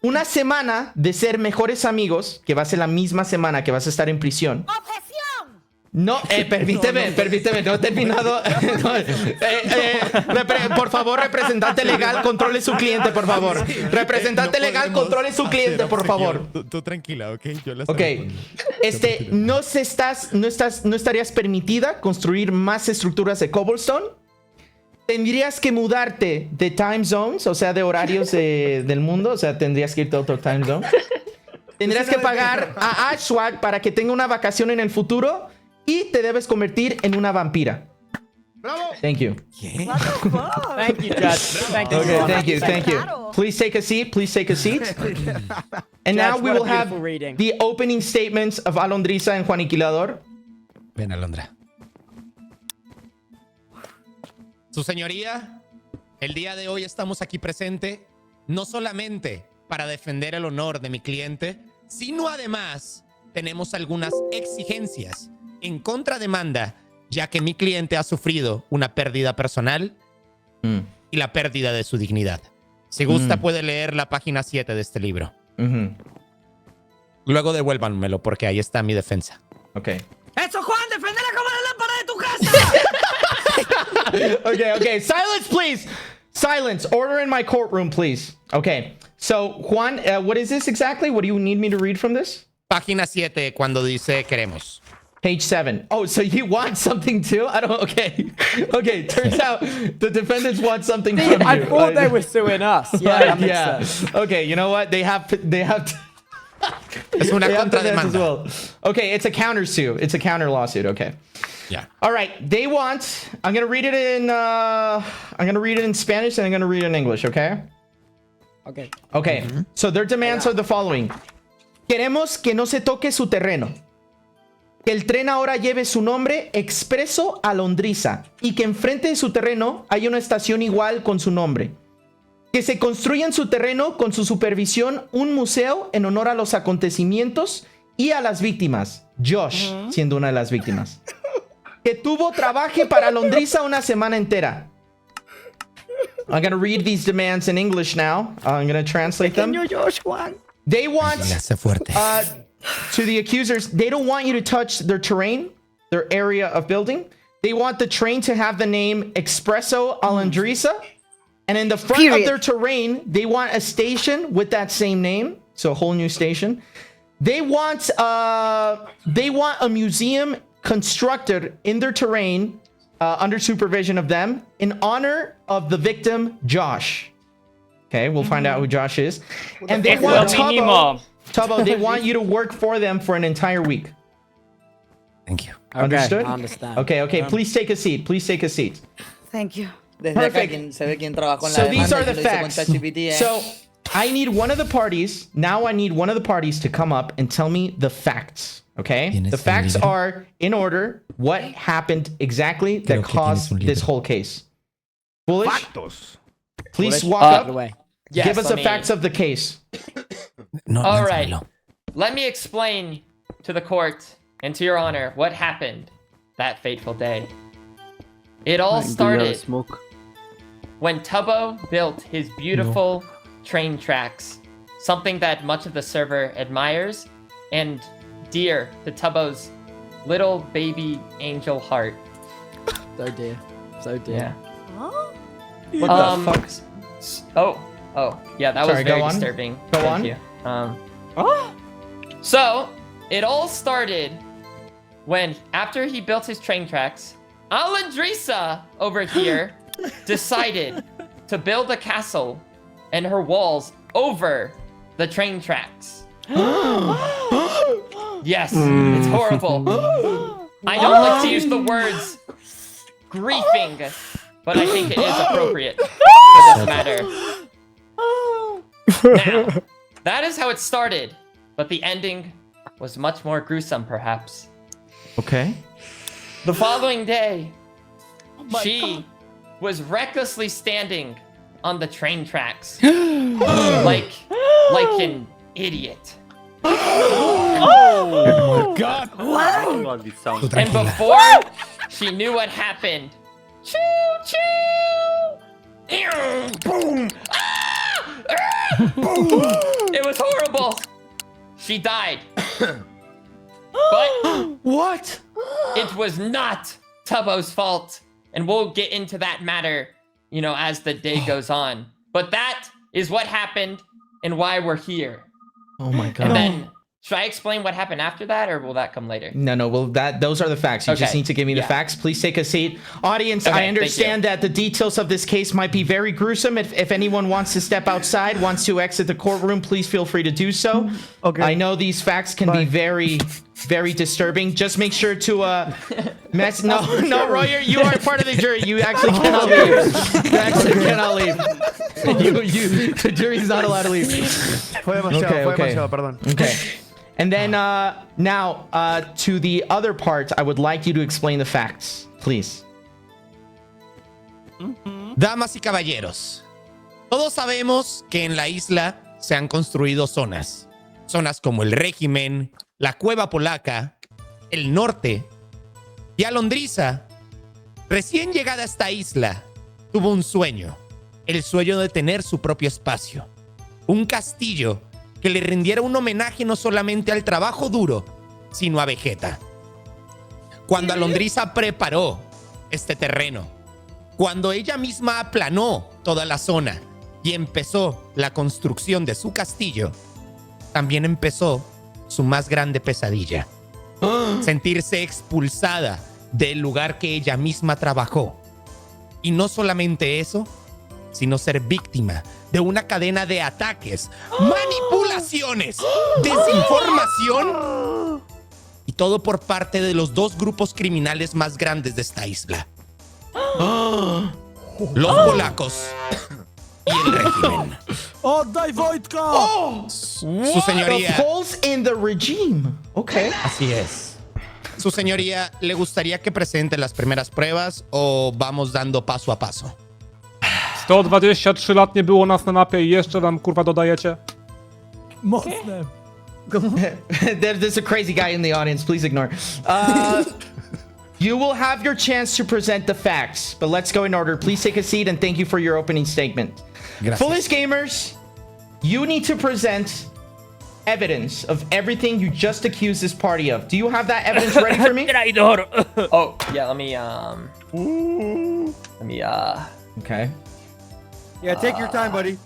1 semana de ser mejores amigos, que va a ser la misma semana que vas a estar en prisión. No, permíteme, no he terminado. Por favor, representante legal, controle su cliente, por favor. Representante legal, controle su cliente, por favor. Tú tranquila, ¿ok? Yo la Ok. No estarías permitida construir más estructuras de cobblestone. Tendrías que mudarte de time zones, o sea, de horarios del mundo. O sea, tendrías que irte a otro time zone. Tendrías que pagar a Ashwag para que tenga una vacación en el futuro. Y te debes convertir en una vampira. ¡Bravo! Thank you. Thank you, Judge. Thank you. Okay, thank you. Please take a seat. And now Judge, we what a will have beautiful reading. the opening statements of Alondriza and Juaniquilador. Ven, Alondra. Su señoría, el día de hoy estamos aquí presente no solamente para defender el honor de mi cliente, sino además tenemos algunas exigencias en contrademanda, ya que mi cliente ha sufrido una pérdida personal y la pérdida de su dignidad. Si gusta, puede leer la página 7 de este libro. Luego devuélvanmelo, porque ahí está mi defensa. Ok. ¡Eso, Juan! ¡Deféndela como la lámpara de tu casa! Okay. Silence, please. Silence. Order in my courtroom, please. Okay. So, Juan, what is this exactly? What do you need me to read from this? Página 7, cuando dice queremos. Page 7. Oh, so you want something too? I don't. Okay. Okay. Turns out the defendants want something from you. I thought they were suing us. Yeah, that makes sense. Okay. You know what? They have to. Es una they have to dance as contrademanda. well. Okay. It's a countersuit. It's a counter lawsuit. Okay. Yeah. All right. They want. I'm gonna read it in. I'm gonna read it in Spanish and I'm gonna read it in English. Okay. Okay. Okay. So their demands are the following. Queremos que no se toque su terreno. Que el tren ahora lleve su nombre Expreso Alondriza y que enfrente de su terreno haya una estación igual con su nombre. Que se construya en su terreno con su supervisión un museo en honor a los acontecimientos y a las víctimas. Josh, siendo una de las víctimas. Que Tubo trabaje para Alondriza una semana entera. I'm going to read these demands in English now. I'm going to translate them. They want... to the accusers, they don't want you to touch their terrain, their area of building. They want the train to have the name Expreso Alondriza. And in the front of their terrain, they want a station with that same name. So a whole new station. They want a museum constructed in their terrain under supervision of them in honor of the victim, Josh. Okay, we'll find out who Josh is. And they want Tubbo, they want you to work for them for an entire week. Thank you. Understood? I understand. Okay. Please take a seat. Thank you. Perfect. So these are the facts. So I need one of the parties. Now I need one of the parties to come up and tell me the facts. Okay? The facts are, in order, what happened exactly that caused this whole case. Foolish? Factos. Please walk up. Give us the facts of the case. All right. Let me explain to the court and to your honor what happened that fateful day. It all started when Tubbo built his beautiful train tracks, something that much of the server admires and dear to Tubbo's little baby angel heart. So dear. Yeah. What the fuck? Oh, yeah, that Sorry, was very go on. disturbing. Go Thank on. you. So, it all started when, after he built his train tracks, Alondriza over here decided to build a castle and her walls over the train tracks. Yes, it's horrible. I don't like to use the words griefing, but I think it is appropriate for this matter. Now, that is how it started, but the ending was much more gruesome, perhaps. Okay. The following day, she was recklessly standing on the train tracks, like an idiot. Oh my god! Wow. And before she knew what happened, choo choo, boom, it was horrible. She died. But what? it was not Tubbo's fault. And we'll get into that matter, you know, as the day goes on. But that is what happened and why we're here. Oh my god. And then, should I explain what happened after that, or will that come later? No, well, those are the facts. You just Okay. need to give me the Yeah. facts. Please take a seat. Audience, Okay, I thank understand that the details of this case might be very gruesome. If anyone wants to step outside, wants to exit the courtroom, please feel free to do so. Okay. I know these facts can be very, very disturbing. Just make sure to No, Royer, you are part of the jury. You actually cannot leave. You actually cannot leave. The jury's not allowed to leave. Fue demasiado, perdón. Okay. And then now to the other part, I would like you to explain the facts, please. Damas y caballeros, todos sabemos que en la isla se han construido zonas. Zonas como el régimen, la cueva polaca, el norte. Y Alondriza, recién llegada a esta isla, tuvo un sueño. El sueño de tener su propio espacio. Un castillo que le rindiera un homenaje no solamente al trabajo duro, sino a Vegeta. Cuando Alondriza preparó este terreno, cuando ella misma aplanó toda la zona y empezó la construcción de su castillo, también empezó su más grande pesadilla. Sentirse expulsada del lugar que ella misma trabajó. Y no solamente eso, sino ser víctima de una cadena de ataques, manipulaciones, desinformación y todo por parte de los dos grupos criminales más grandes de esta isla. Los polacos y el régimen. ¡Oddaj Wojtka! Su señoría. The Poles in the regime. Okay. Así es. Su señoría, ¿le gustaría que presente las primeras pruebas o vamos dando paso a paso? 123 lat nie było nas na mapie i jeszcze nam kurwa dodajecie? Mocne. There's a crazy guy in the audience. Please ignore. You will have your chance to present the facts, but let's go in order. Please take a seat and thank you for your opening statement. Gracias. Foolish gamers, you need to present evidence of everything you just accused this party of. Do you have that evidence ready for me? Oh, yeah, let me, Okay. Yeah, take your time, buddy.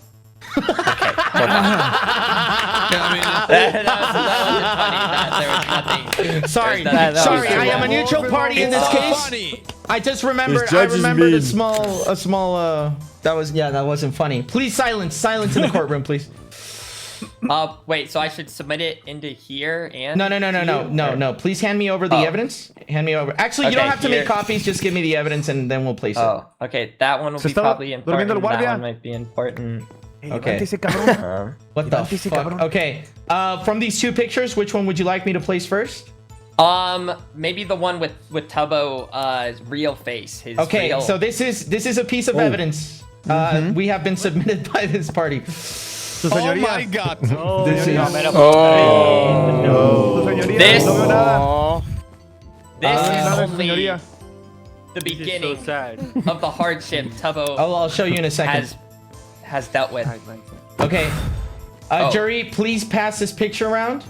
Sorry, That was sorry. too I am a long. neutral party in this case. I just remembered. I remembered a small. That wasn't funny. Please silence in the courtroom, please. Wait, so I should submit it into here and... No. Please hand me over the evidence. Hand me over. Actually, you don't have to make copies. Just give me the evidence and then we'll place it. Oh, okay. That one will be probably important. That one might be important. Okay. What the fuck? Okay. From these two pictures, which one would you like me to place first? Maybe the one with Tubbo's real face. His Okay, real... so this is a piece of evidence. We have been submitted by this party. Oh my god. This is This nada, is only the beginning of the hardship Tubbo I'll show you in a second. has dealt with. Okay. Jury, please pass this picture around.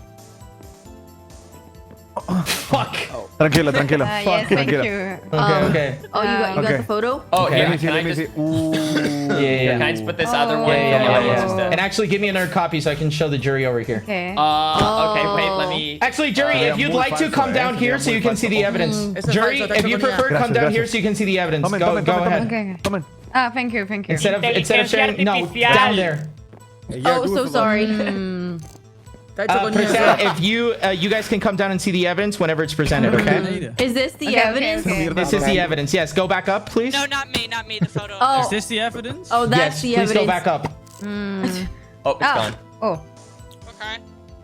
Fuck. Tranquila. Yes, thank you. Okay. Oh, you got the photo? Oh, Okay. yeah. Let Can I me just, see. Ooh. can I just put this other one? Yeah. And actually, give me another copy so I can show the jury over here. Okay. Okay, wait, let me... Actually, jury, if you'd like to, come down here so you can see the evidence. Jury, if you prefer, come down here so you can see the evidence. Go ahead. Okay. Tomen. Thank you. Instead of sharing, no, down there. Oh, so sorry. Present, if you guys can come down and see the evidence whenever it's presented, okay? Is this the evidence? This is the evidence. Yes, go back up, please. No, not me, the photo. Oh. Is this the evidence? Oh, that's yes, the please evidence. go back up. Oh, it's gone. Oh.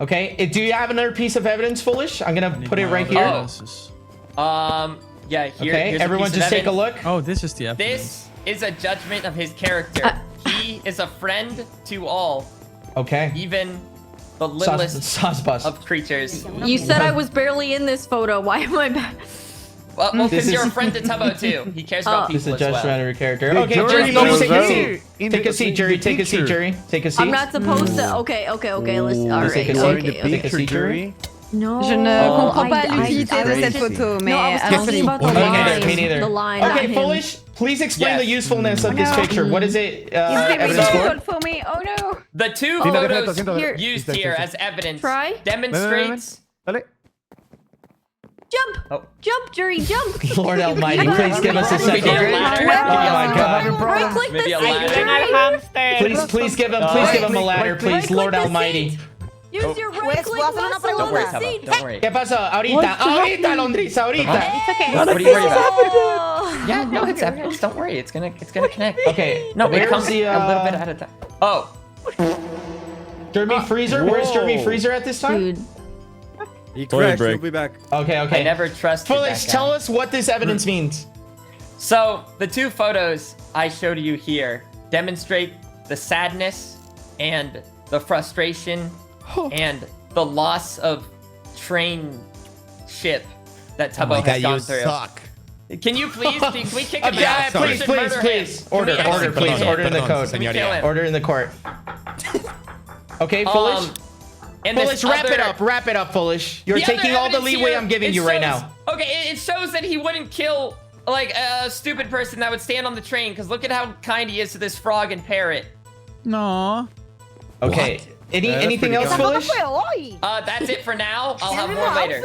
Okay. Okay, do you have another piece of evidence, Foolish? I'm gonna put it right here. Yeah, here. Okay, here's a everyone piece of just take a evidence. look. Oh, this is the evidence. This is a judgment of his character. He is a friend to all, Okay. even the littlest of creatures. You said I was barely in this photo. Why am I back? Well, This because is- you're a friend to Tubbo too. He cares about This is a people as judgment well. of your character. The Okay, jury jury, knows please take a that. seat. Take a seat, jury. Take a seat, jury. Take a seat. I'm not supposed to. Okay. Let's. All Let's take right. a seat. Okay. Take a seat, jury. No. Je ne comprends pas I l'utilité de cette crazy. photo, mais No, I was talking about the Me line. neither, me neither. The line, not Okay, him. Foolish, please explain Yes. the usefulness of this picture. What is it? Evidence for? for me. Oh no. The two Siéntate, photos siéntate. Here. used here as evidence Try. demonstrates. Dale. Jump! Oh. Jump, Jury, jump! Lord Almighty, please give us a Maybe second. a ladder. Oh my God. Right click Maybe a the ladder. Jury. Please give him a ladder, please, Lord Almighty. Use your right click ¿puedo hacer una muscle on Don't worry, the Taba. seat. Don't worry. ¿Qué pasó? Ahorita, Londrisa, ahorita. It's okay. What are you worried about? Oh. Yeah, no, it's evidence. Don't worry. It's gonna connect. Okay, No, it where's comes the, a little bit ahead of time. Oh, Jeremy Freezer? Where's Jeremy Freezer at this time? Dude. He crashed. He'll be back. Okay. I never trusted Foolish, that guy. tell us what this evidence means. So the two photos I showed you here demonstrate the sadness and the frustration and the loss of train ship that Tubbo has gone through. suck. Can you please can we kick him Yeah, out? please. Order in the code. Can we kill him? Order in the court. Okay, Foolish. And Foolish, this wrap it other- up, Foolish. You're The other taking all the evidence leeway here, I'm giving it you right shows- now. Okay, it shows that he wouldn't kill like a stupid person that would stand on the train. Because look at how kind he is to this frog and parrot. No. Okay. Anything else, Foolish? That's it for now. I'll have more later.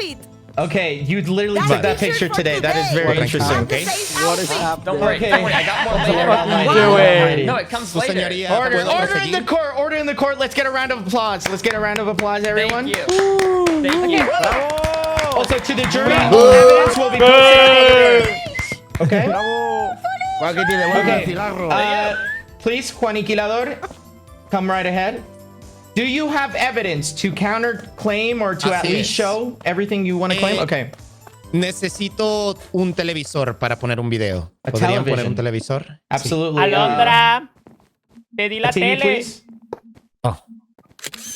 Okay, you literally took that picture today. That is very interesting. Okay. What is happening? Don't worry, Okay. I got more Lord later. Almighty. No, it comes Su later. señoría, Order ¿puedo in the proseguir? court. Order in the court. Let's get a round of applause. Everyone. Thank you. Thank you. Also, to the jury, all evidence will be posted. Okay. Okay. Please, Juaniquilador, come right ahead. Do you have evidence to counterclaim or to at Así least es. show everything you want to claim? Okay. Necesito un televisor para poner un video. A ¿Podrían poner television. un televisor? Absolutely. pedí a TV, please.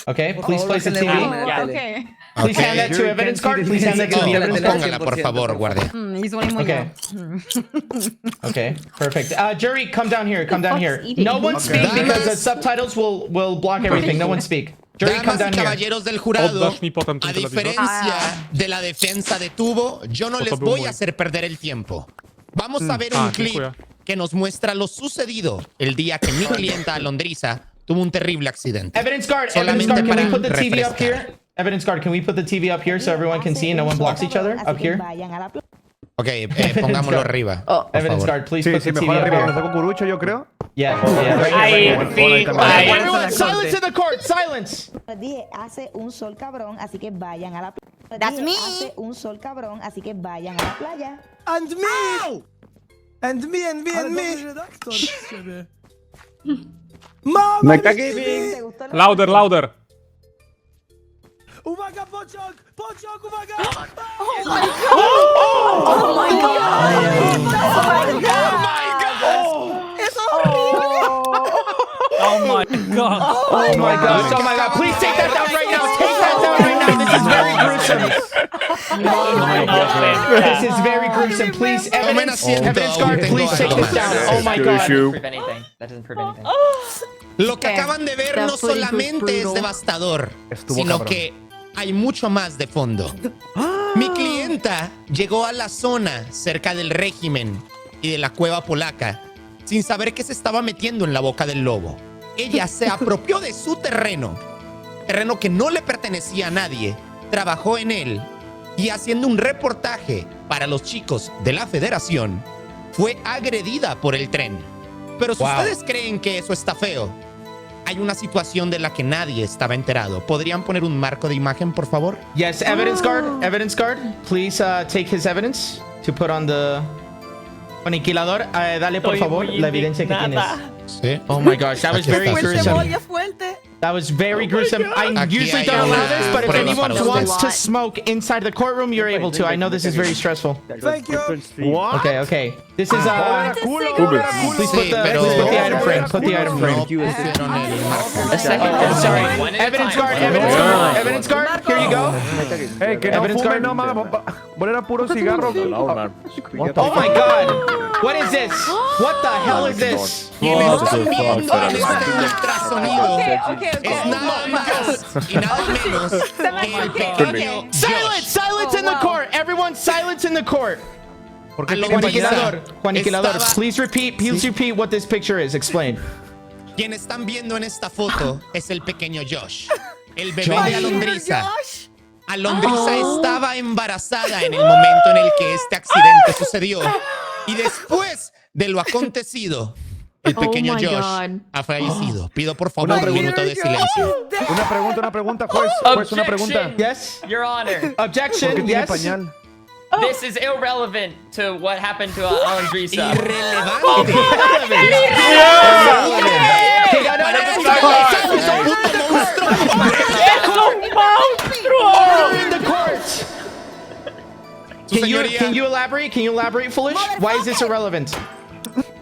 Okay, please place the TV. Okay. Please hand that to evidence card. Please hand that to the evidence card. Póngala, por favor, guardia. Ils ont les moyens. Okay, perfect. Jury, come down here. eating? No one speak Okay. because the subtitles will block everything. No one speak. Jury, come Damas y down here. caballeros del jurado, Oddasz mi potem ten a telewizor. diferencia de la defensa de Tubo, yo no To les był voy mój. a hacer perder el tiempo. Vamos a ver un clip dziękuję. que nos muestra lo sucedido el día que mi clienta Alondriza tuvo un terrible accidente. Evidence guard, Solamente can we para put the TV up refrescar. here? Evidence guard, can we put the TV up here so everyone can see and no one blocks each other? Up here? Ok, pongámoslo arriba. por Evidence favor. guard, please Sí, put sí, the mejor TV up arriba donde here. está Cucurucho, yo creo. Yeah, right here. Okay, everyone, silence in the court, silence! Dije, hace un sol cabrón, así que vayan a la playa. That's me. Hace un sol cabrón, así que vayan a la playa. And me! And me! Mama, Giving. Louder, louder. Uwaga, pociąg, uwaga! Oh my Oh my god. Oh my god, please take that down right now! Take that down right now! This is very gruesome! This is very gruesome. Please, evidence guard, please take this down. Oh my god. Prove anything. That doesn't prove anything. Lo que acaban de ver no solamente es devastador, sino que hay mucho más de fondo. Mi clienta llegó a la zona cerca del régimen y de la cueva polaca sin saber qué se estaba metiendo en la boca del lobo. Ella se apropió de su terreno que no le pertenecía a nadie, trabajó en él y haciendo un reportaje para los chicos de la Federación, fue agredida por el tren. Pero si ustedes creen que eso está feo, hay una situación de la que nadie estaba enterado. ¿Podrían poner un marco de imagen, por favor? Yes, evidence guard, please take his evidence to put on the aniquilador. Dale por favor la evidencia que tienes. Sí. Oh my gosh, that was Aquí very está. gruesome. That was very gruesome. I Aquí usually hay don't allow una this, but if prueba anyone para usted. wants to smoke inside the courtroom, you're able to. I know this is very stressful. Thank you. What? Okay. This is Please please put the item frame. Put the item frame. No pusieron el marco. A second. Oh, sorry. One at a Evidence time. guard, evidence guard. Here you go. Hey, que no Evidence fumen, guard. no mames. Poner a puro cigarro. Oh my god. What is this? What the hell is this? Quienes están viendo en este ultrasonido es nada más y nada menos que el pequeño Silence in the court. Everyone, silence in the court. Alondriza Juaniquilador, estaba- please repeat what this picture is. Explain. Quien están viendo en esta foto es el pequeño Josh, el bebé de Alondriza. Alondriza estaba embarazada en el momento en el que este accidente sucedió. Y después de lo acontecido, el pequeño my Josh God. ha fallecido. Pido por favor un minuto de silencio. Una pregunta, juez, una pregunta. Yes. Your Honor. ¿Por qué Objection. tiene Yes. pañal? This is irrelevant to what happened to Alondriza. Irrelevante. Order in the court. Su señoría, Can you elaborate? Can you elaborate, Foolish? Why is this irrelevant?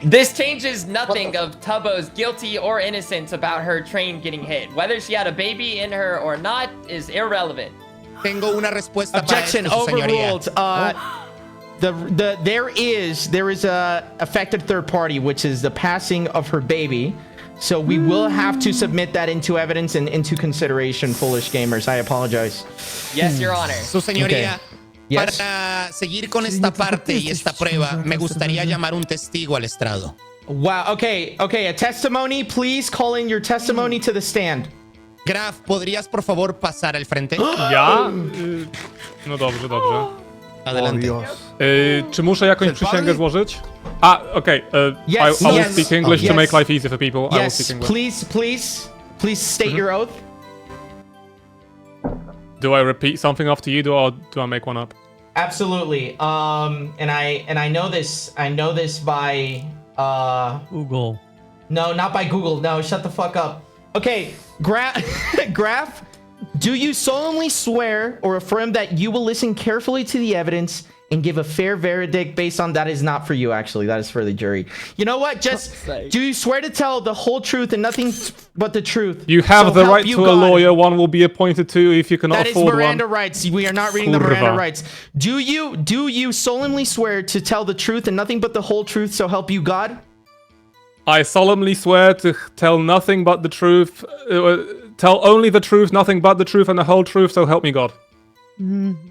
This changes nothing of Tubbo's guilty or innocence about her train getting hit. Whether she had a baby in her or not is irrelevant. tengo una respuesta Objection para esto, su señoría. overruled. There is a affected third party, which is the passing of her baby. So we will have to submit that into evidence and into consideration, foolish gamers. I apologize. Yes, Your Honor. Su señoría, Yes. para seguir con esta parte y esta prueba, me gustaría llamar un testigo al estrado. Wow. Okay. A testimony. Please call in your testimony to the stand. Graf, ¿podrías por favor pasar al frente? Ja? No dobrze. Adelante. Czy muszę jakąś przysięgę złożyć? Okej. Yes, I will yes. speak English to Yes. make life easier for people. I will Yes. speak English. Please state your oath. Do I repeat something after you, or do I make one up? Absolutely. And I know this. I know this by Google. No, not by Google. No, shut the fuck up. Okay, Graf, do you solemnly swear or affirm that you will listen carefully to the evidence and give a fair verdict based on that is not for you, actually. That is for the jury. You know what? Just do you swear to tell the whole truth and nothing but the truth? You have So the help right you to a God. lawyer. One will be appointed to you if you cannot That is afford Miranda one. rights. We are not reading the Miranda Kurwa. rights. Do you solemnly swear to tell the truth and nothing but the whole truth, so help you God? I solemnly swear to tell nothing but the truth, tell only the truth, nothing but the truth, and the whole truth, so help me God.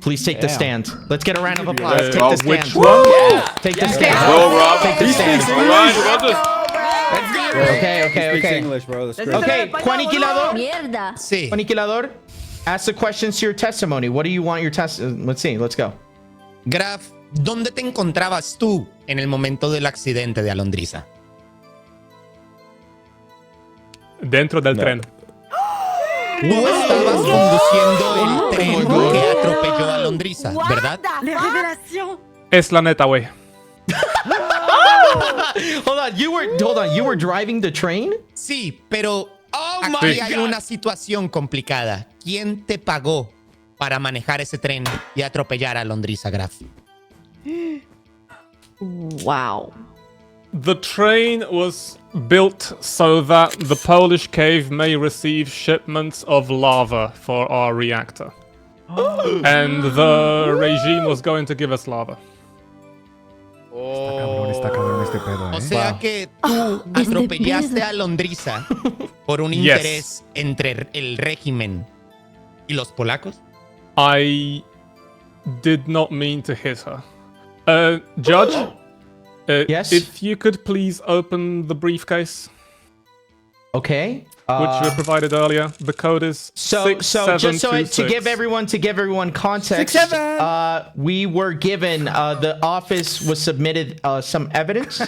Please take the stand. Let's get a round of applause. Take the stand. Which one? Yeah. Take the stand. Take the stand. Okay. English, bro. That's great. Okay, Juaniquilador. Mierda. Sí. Juaniquilador, ask the questions to your testimony. What do you want your let's see. Let's go. Graf, ¿dónde te encontrabas tú en el momento del accidente de Alondriza? Dentro del tren. Tú estabas conduciendo el tren que atropelló a Alondriza, ¿verdad? Les révélations. Es la neta, güey. Hold on, you were driving the train? Sí, pero my aquí hay God. una situación complicada. ¿Quién te pagó para manejar ese tren y atropellar a Alondriza, Graf? Wow. The train was built so that the Polish cave may receive shipments of lava for our reactor. And the regime was going to give us lava. Está cabrón este pedo, O sea que tú atropellaste a Alondriza por un Yes. interés entre el régimen y los polacos. I did not mean to hit her. Judge? Yes? If you could please open the briefcase, Okay. which you provided earlier. The code is So just to give everyone context, 67. we were given the office was submitted some evidence.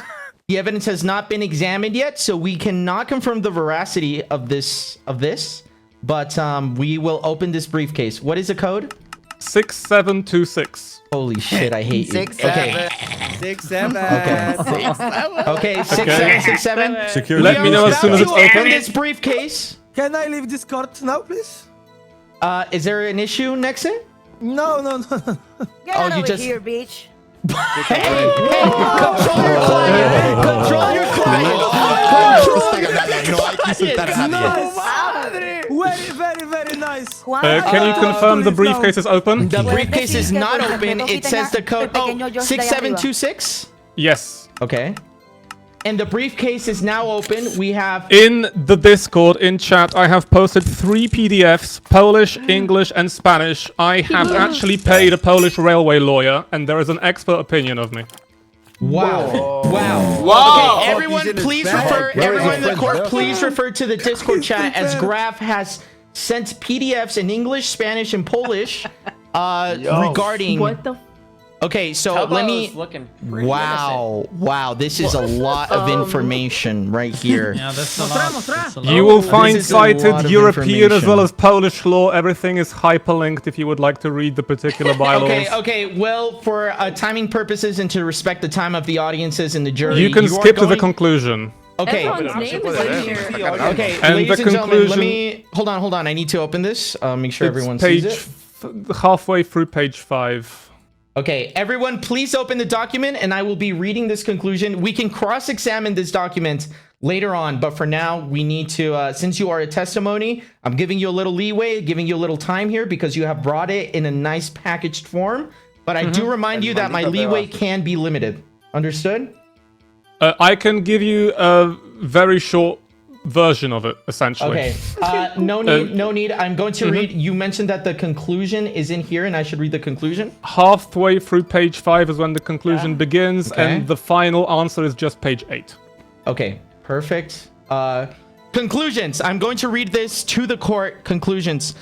The evidence has not been examined yet, so we cannot confirm the veracity of this. But we will open this briefcase. What is the code? 6726. Holy shit! I hate you. 6 7. 6 7. Okay, 6767. Security. Let me know as soon as it's Open open. this briefcase. Can I leave this court now, please? Is there an issue, Nexon? No. Get Oh, you over just- here, bitch. Hey, control your client. Control your client. No hay que insultar a nadie. Very nice. Can you confirm the briefcase is open? The briefcase is not open. It says the code. Oh, 6726? Yes. Okay. And the briefcase is now open. We have... In the Discord, in chat, I have posted 3 PDFs, Polish, English, and Spanish. I have actually paid a Polish railway lawyer, and there is an expert opinion of me. Wow. Wow. Wow. Okay, everyone, please refer. Everyone in the court, please refer to the Discord chat as Graf has sent PDFs in English, Spanish, and Polish regarding. What the? Okay, so let me. Looking Wow, this is a lot of information right here. Yeah, that's a lot. You will find This is a lot cited of European as well information. as Polish law. Everything is hyperlinked if you would like to read the particular bylaws. Okay. Well, for timing purposes and to respect the time of the audiences and the jury, You can are skip to the going- conclusion. Okay. Everyone's name is in here. Okay, And ladies the and gentlemen, let conclusion- me hold on. I need to open this. Make sure everyone It's sees page it. halfway through page 5. Okay, everyone, please open the document, and I will be reading this conclusion. We can cross-examine this document later on, but for now, we need to. Since you are a testimony, I'm giving you a little leeway, giving you a little time here because you have brought it in a nice packaged form. But I do remind you that my leeway can be limited. Understood? I can give you a very short version of it, essentially. Okay. No need. I'm going to read. You mentioned that the conclusion is in here, and I should read the conclusion. Halfway through page 5 is when the conclusion begins, Okay. and the final answer is just page 8. Okay, perfect. Conclusions. I'm going to read this to the court. Conclusions.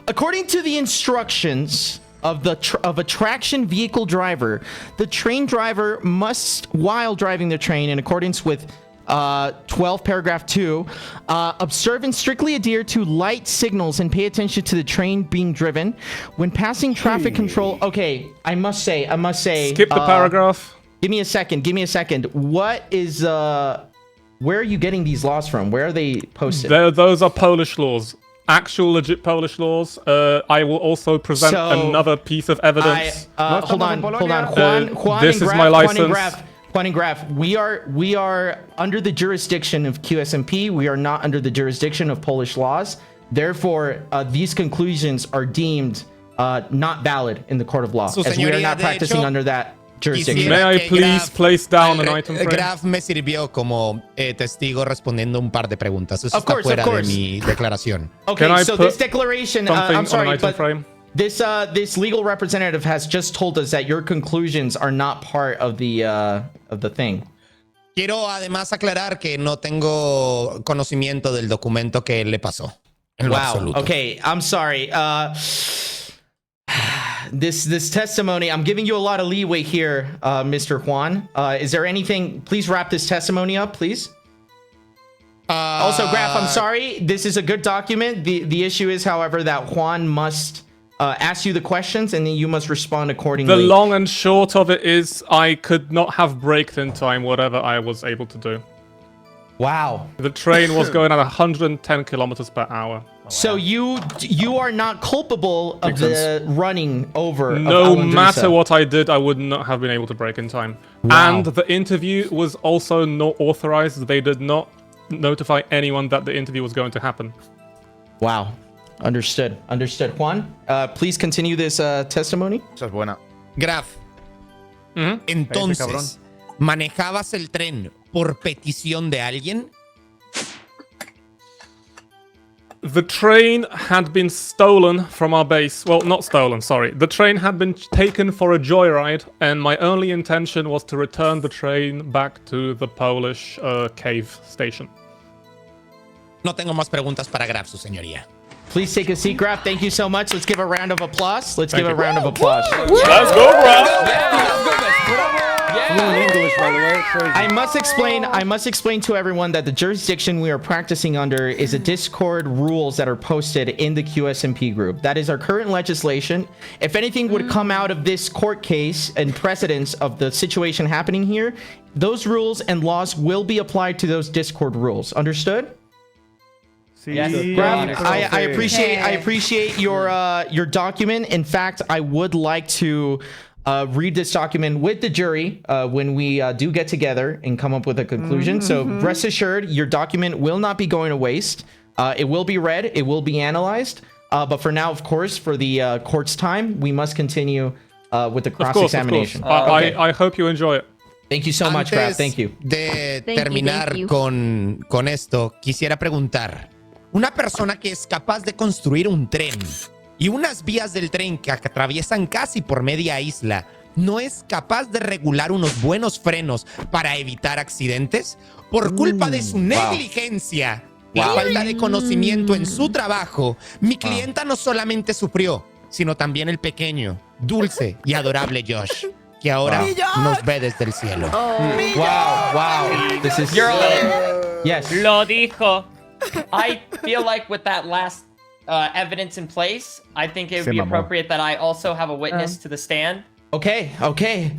According to the instructions of a traction vehicle driver, the train driver must, while driving the train in accordance with 12 paragraph 2, observe and strictly adhere to light signals and pay attention to the train being driven when passing traffic control. Okay, I must say Skip the paragraph. Give me a second. What is where are you getting these laws from? Where are they posted? Those are Polish laws. Actual legit Polish laws. I will also present another piece of evidence. Hold on. Juan this and is Graf, my Juan license. and Graf, we are under the jurisdiction of QSMP. We are not under the jurisdiction of Polish laws. Therefore, these conclusions are deemed not valid in the court of law, as we are not practicing under that jurisdiction. May I please place down an item frame? Graf me sirvió como testigo respondiendo un par de preguntas. Eso Of está course, fuera of course. de mi declaración. Okay, Can I so put this declaration, something I'm sorry, on an item but frame? this legal representative has just told us that your conclusions are not part of the thing. Quiero además aclarar que no tengo conocimiento del documento que le pasó. En lo absoluto. Okay, I'm sorry. This testimony, I'm giving you a lot of leeway here, Mr. Juan. Is there anything? Please wrap this testimony up, please. Also, Graf, I'm sorry. This is a good document. The issue is, however, that Juan must ask you the questions and then you must respond accordingly. The long and short of it is I could not have braked in time whatever I was able to do. Wow. The train was going at 110 kilometers per hour. So you are not culpable of the running over. No of Alan matter Drisa. what I did, I would not have been able to brake in time. Wow. And the interview was also not authorized. They did not notify anyone that the interview was going to happen. Wow. Understood. Juan, please continue this testimony. Esa es buena. Graf, entonces, ¿manejabas el tren por petición de alguien? The train had been stolen from our base. Well, not stolen, sorry. The train had been taken for a joyride, and my only intention was to return the train back to the Polish cave station. No tengo más preguntas para Graf, su señoría. Please take a seat, Graf. Thank you so much. Let's give a round of applause. Let's Thank give a you. round of applause. Let's go, Graf! Fluent English, by the way. Crazy. I must explain to everyone that the jurisdiction we are practicing under is a Discord rules that are posted in the QSMP group. That is our current legislation. If anything would come out of this court case and precedence of the situation happening here, those rules and laws will be applied to those Discord rules. Understood? Graf, I appreciate your document. In fact, I would like to read this document with the jury when we do get together and come up with a conclusion. So rest assured, your document will not be going to waste. It will be read. It will be analyzed. But for now, of course, for the court's time, we must continue with the Of course, cross-examination. of course. I hope you enjoy it. Thank you so much, Graf. Thank you. De Thank you, terminar thank you. con esto, quisiera preguntar. Una persona que es capaz de construir un tren y unas vías del tren que atraviesan casi por media isla, ¿no es capaz de regular unos buenos frenos para evitar accidentes? Por culpa de su negligencia y falta de conocimiento en su trabajo, mi clienta no solamente sufrió, sino también el pequeño, dulce y adorable Josh, que ahora nos ve desde el cielo. Wow. This is... Your Honor. Yes. Lo dijo. I feel like with that last evidence in place, I think it would be appropriate that I also have a witness to the stand. Okay. Okay.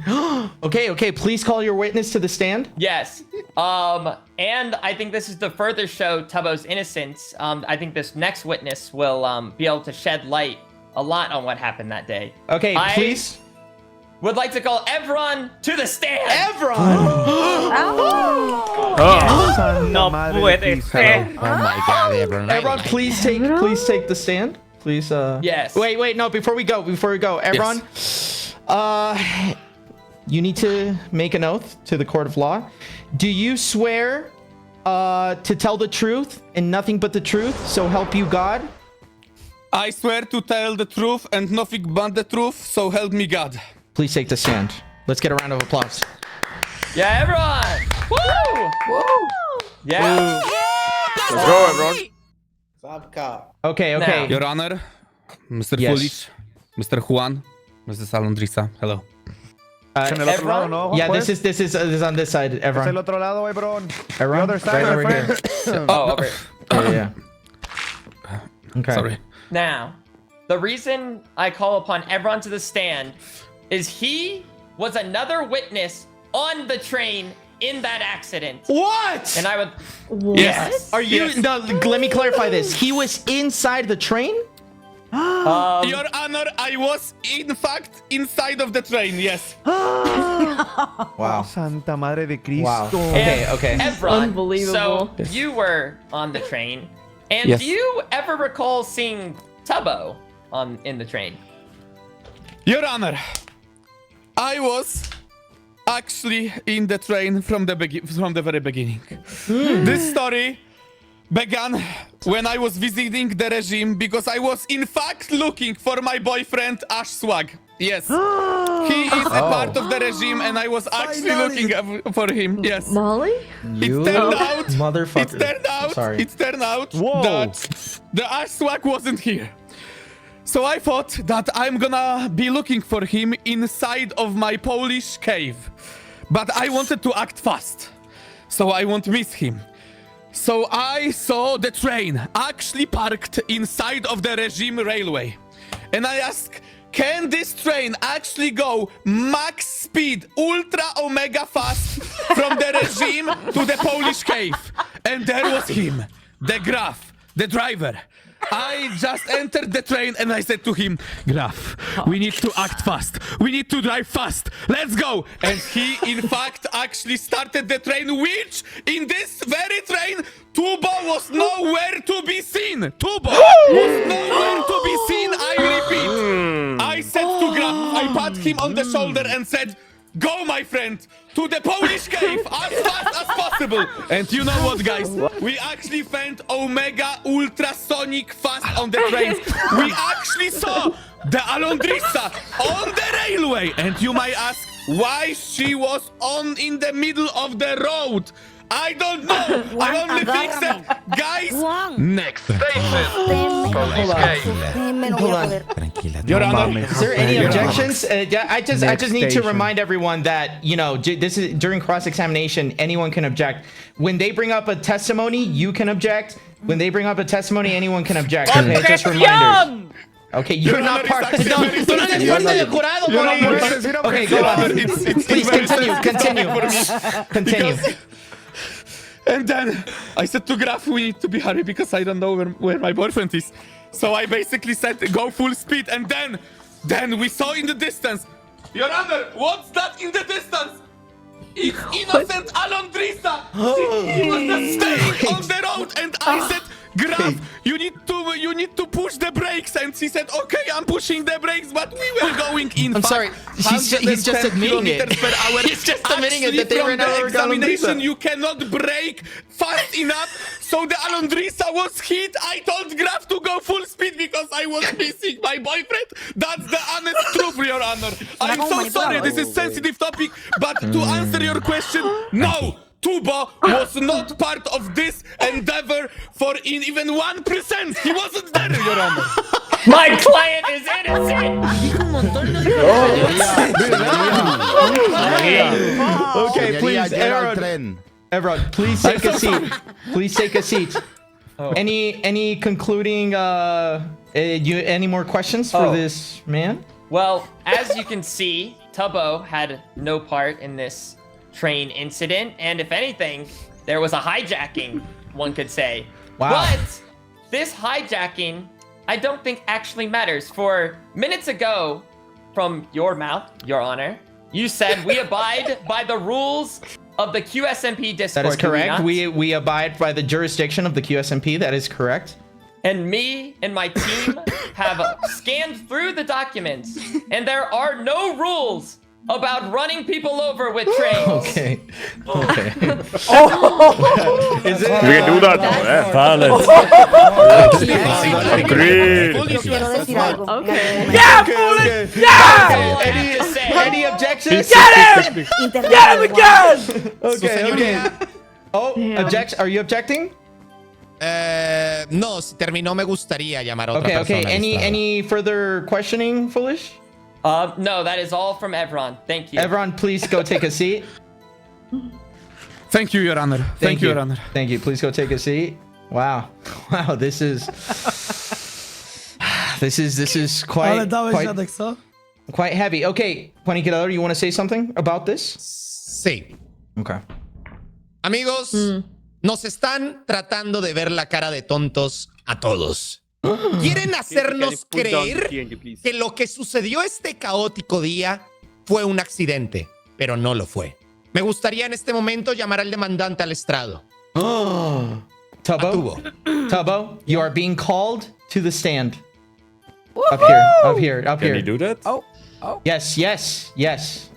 Please call your witness to the stand. Yes. And I think this is to further show Tubbo's innocence. I think this next witness will be able to shed light a lot on what happened that day. Okay, please. Would like to call Evron to the stand. Evron. No puede ser. Oh my God, everyone. Evron, please take the stand. Please. Yes. Wait. No. Before we go, Evron. You need to make an oath to the court of law. Do you swear to tell the truth and nothing but the truth, so help you God? I swear to tell the truth and nothing but the truth, so help me God. Please take the stand. Let's get a round of applause. Yeah, everyone. Woo! Woo! Yeah. Let's go, everyone. Okay. Now. Your Honor, Mr. Yes. Foolish, Mr. Juan, Mrs. Alondrisa, hello. En el otro lado, ¿no, Yeah, Juan? this is on this side, Es el Evron. otro lado, Ebron. Evron, other side, right my over here. friend. Oh, over. Yeah. Okay. Sorry. Now, the reason I call upon Evron to the stand is he was another witness on the train in that accident. What? And I would... Yes. Are you? Yes. No. Let me clarify this. He was inside the train. Your Honor, I was in fact inside of the train, yes. Wow. Santa Madre de Cristo. Wow. And Okay. Evron, Unbelievable. so you were on the train. And Yes. do you ever recall seeing Tubbo in the train? Your Honor, I was actually in the train from the very beginning. This story began when I was visiting the regime because I was in fact looking for my boyfriend Ash Swag. Yes. He is a part of the regime and I was actually looking for him. Yes. Molly? You motherfucker. It turned out that the Ash Swag wasn't here. So I thought that I'm gonna be looking for him inside of my Polish cave. But I wanted to act fast, so I won't miss him. So I saw the train actually parked inside of the regime railway. And I asked, can this train actually go max speed, ultra omega fast from the regime to the Polish cave? And there was him, the Graf, the driver. I just entered the train and I said to him, Graf, we need to act fast. We need to drive fast. Let's go. And he, in fact, actually started the train, which in this very train, Tubbo was nowhere to be seen. Tubbo was nowhere to be seen, I repeat. I said to Graf, I pat him on the shoulder and said, go, my friend, to the Polish cave as fast as possible. And you know what, guys? We actually went omega ultrasonic fast on the trains. We actually saw the Alondrisa on the railway. And you might ask why she was in the middle of the road. I don't know. I only think that, guys. Next station. Hold on. Your Honor. Is there any objections? I just need to remind everyone that, you know, this is during cross-examination, anyone can object. When they bring up a testimony, you can object. When they bring up a testimony, anyone can object. Okay, just reminders. Okay, you're not part of the... Okay, go on. Please continue. And then I said to Graf, we need to be hurry because I don't know where my boyfriend is. So I basically said, go full speed. And then we saw in the distance, Your Honor, what's that in the distance? It's innocent Alondrisa. She was just staying on the road. And I said, Graf, you need to push the brakes. And he said, okay, I'm pushing the brakes, but we were going in I'm fast. sorry. He's just admitting it. Per hour. He's just admitting it Actually, that they from ran the over examination, Alondrisa. you cannot brake fast enough. So the Alondrisa was hit. I told Graf to go full speed because I was missing my boyfriend. That's the honest truth, Your Honor. I'm so sorry. This is sensitive topic, but to answer your question, no. Tubo was not part of this endeavor for even 1%. He wasn't there, Your Honor. My client is innocent. Okay, please, everyone, please take a seat. Please take a seat. Any concluding any more questions for this man? Well, as you can see, Tubbo had no part in this train incident, and if anything, there was a hijacking, one could say. Wow. But this hijacking, I don't think actually matters. For minutes ago, from your mouth, Your Honor, you said we abide by the rules of the QSMP Discord. That is do we correct. not? We abide by the jurisdiction of the QSMP. That is correct. And me and my team have scanned through the documents, and there are no rules about running people over with trains. Okay. Okay. Is it? We can do that now, eh? Valid. Agreed. Okay. Yeah, foolish! Yeah! Any objections? Get him! Get him again! Okay, okay. Oh, object? Are you objecting? No, si terminó me gustaría llamar a otra Okay, persona. okay. Any further questioning, Foolish? No, that is all from Evron. Thank you. Evron, please go take a seat. Thank you, Your Honor. Thank you, Your Honor. Thank you. Please go take a seat. Wow. Wow, this is quite heavy. Okay, Paniquerador, you want to say something about this? Sí. Okay. Amigos, nos están tratando de ver la cara de tontos a todos. Quieren hacernos creer que lo que sucedió este caótico día fue un accidente, pero no lo fue. Me gustaría en este momento llamar al demandante al estrado. Tubbo, Tubbo, you are being called to the stand. Up here, up here, up here. Can you do that? Oh. Yes, yes, yes.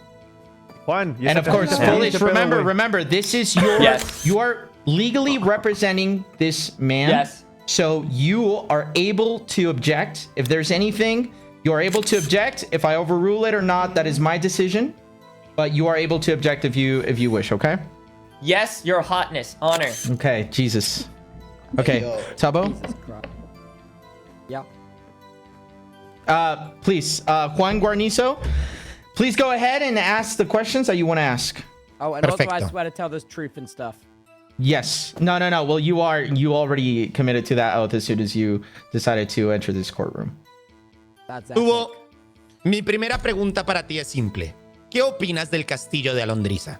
Juan, And of course, Foolish, remember, this is your, you are legally representing this man. Yes. So you are able to object. If there's anything, you are able to object. If I overrule it or not, that is my decision. But you are able to object if you wish, okay? Yes, Your Hotness. Honor. Okay, Jesus. Okay, Tubbo? Yeah. Please, Juan Guarnizo, please go ahead and ask the questions that you want to ask. Oh, and also I Perfecto. swear to tell the truth and stuff. Yes. No. Well, you already committed to that oath as soon as you decided to enter this courtroom. That's Tubo, mi primera pregunta para ti es simple. ¿Qué opinas del castillo de Alondrisa?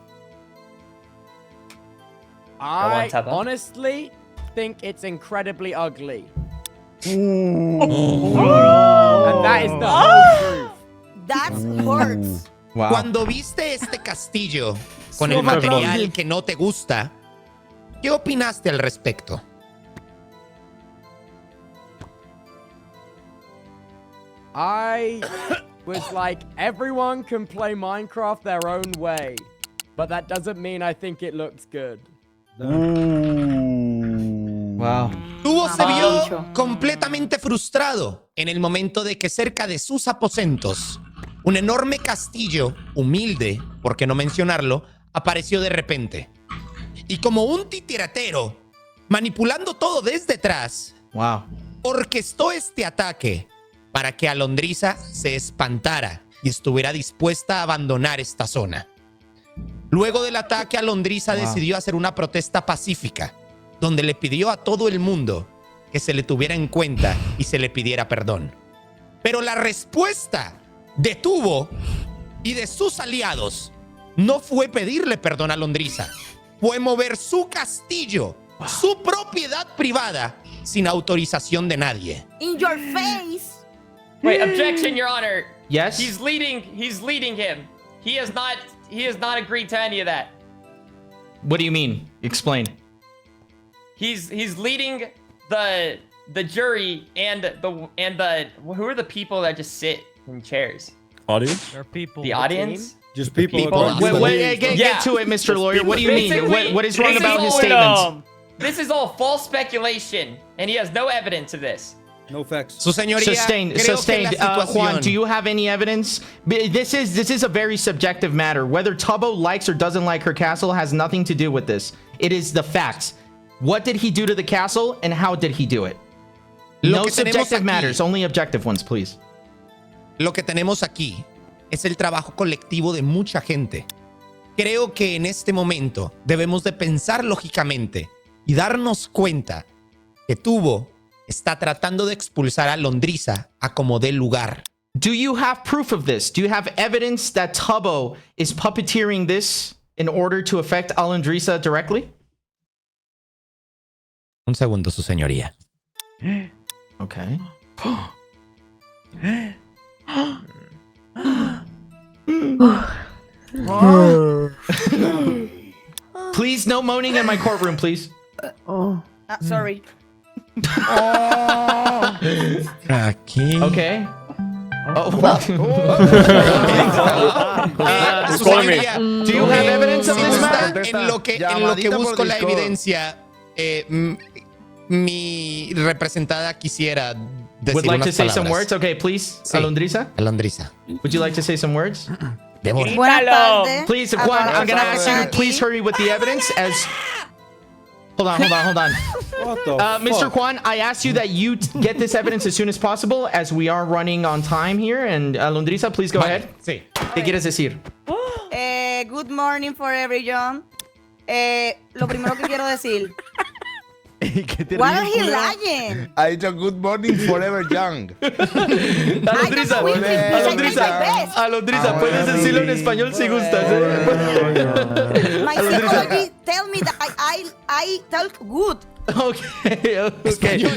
I Tubbo. honestly think it's incredibly ugly. Ooh. And that is the whole truth. That hurts. Wow. Cuando viste este castillo con el material que no te gusta, ¿qué opinaste al respecto? I was like, everyone can play Minecraft their own way. But that doesn't mean I think it looks good. Wow. Tubo se vio completamente frustrado en el momento de que cerca de sus aposentos, un enorme castillo, humilde, por qué no mencionarlo, apareció de repente. Y como un titiratero, manipulando todo desde atrás, Wow. orquestó este ataque para que Alondrisa se espantara y estuviera dispuesta a abandonar esta zona. Luego del ataque, Alondrisa decidió hacer una protesta pacífica, donde le pidió a todo el mundo que se le tuviera en cuenta y se le pidiera perdón. Pero la respuesta de Tubo y de sus aliados no fue pedirle perdón a Alondrisa, fue mover su castillo, su propiedad privada, sin autorización de nadie. In your face. Wait, objection, Your Honor. Yes? He's leading him. He has not agreed to any of that. What do you mean? Explain. He's leading the jury and the who are the people that just sit in chairs? Audience? There are people. The audience? Just people. Get to it, Mr. Lawyer. What do you mean? What is wrong about his statements? This is all false speculation, and he has no evidence of this. No facts. Su señoría, Sustained. Juan, do you have any evidence? This is a very subjective matter. Whether Tubbo likes or doesn't like her castle has nothing to do with this. It is the facts. What did he do to the castle, and how did he do it? No subjective matters, only objective ones, please. Lo que tenemos aquí es el trabajo colectivo de mucha gente. Creo que en este momento debemos de pensar lógicamente y darnos cuenta que Tubbo está tratando de expulsar a Londrisa a como dé lugar. Do you have proof of this? Do you have evidence that Tubbo is puppeteering this in order to affect Alondrisa directly? Un segundo, su señoría. Okay. Please, no moaning in my courtroom, please. Sorry. Aquí. Okay. Su señoría, Do you have evidence of this matter? en lo que busco la evidencia, mi representada quisiera decir Would like unas to say some palabras. words? Okay, please. Sí. Alondrisa? Alondrisa. Would you like to say some words? Débora. Buenas tardes. Please, Juan, I'm gonna ask you to please hurry with the evidence as... Hold on. What the Mr. fuck? Juan, I asked you that you get this evidence as soon as possible as we are running on time here. And Alondrisa, please go ahead. Sí. ¿Qué quieres decir? Good morning for everyone. Lo primero que quiero decir. Why are he lying? Ha dicho good morning forever young. Alondrisa, Alondrisa, puedes decirlo en español si gustas. My psychology tell me that I talk good. Okay. Español.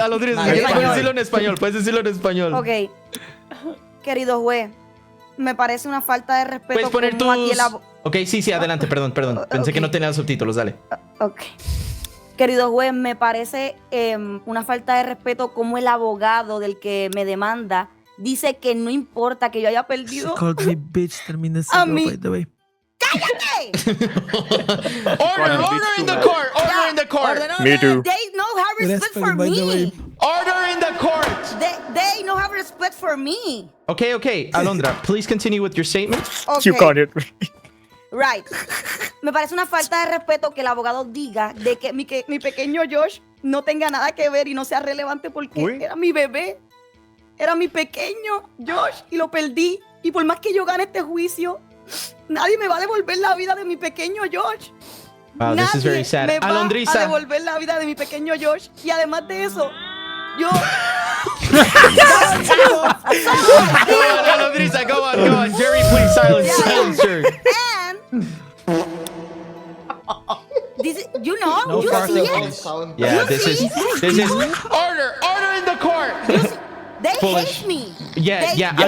Alondrisa, puedes decirlo en español. Puedes decirlo en español. Ok. Querido juez, me parece una falta de respeto. Puedes poner como aquí tus... Ok, sí, adelante, perdón. Pensé que no tenía subtítulos, dale. Ok. Querido juez, me parece una falta de respeto como el abogado del que me demanda dice que no importa que yo haya perdido a mí. ¡Cállate! Order in the court! Order in the court! Me too. They don't have respect for me. Order in the court! They don't have respect for me. Okay. Alondra, please continue with your statement. Okay. You got it. Right. Me parece una falta de respeto que el abogado diga de que mi pequeño Josh no tenga nada que ver y no sea relevante porque era mi bebé. Era mi pequeño Josh y lo perdí. Y por más que yo gane este juicio, nadie me va a devolver la vida de mi pequeño Josh. Wow, this is very sad. Me va Alondrisa. a devolver la vida de mi pequeño Josh. Y además de eso, yo... Alondrisa, go on. Jerry, please silence jury. And... This, you know, No you further see it? please. Yeah, this is order in the court. They Foolish. hate me. Yeah, They hate me.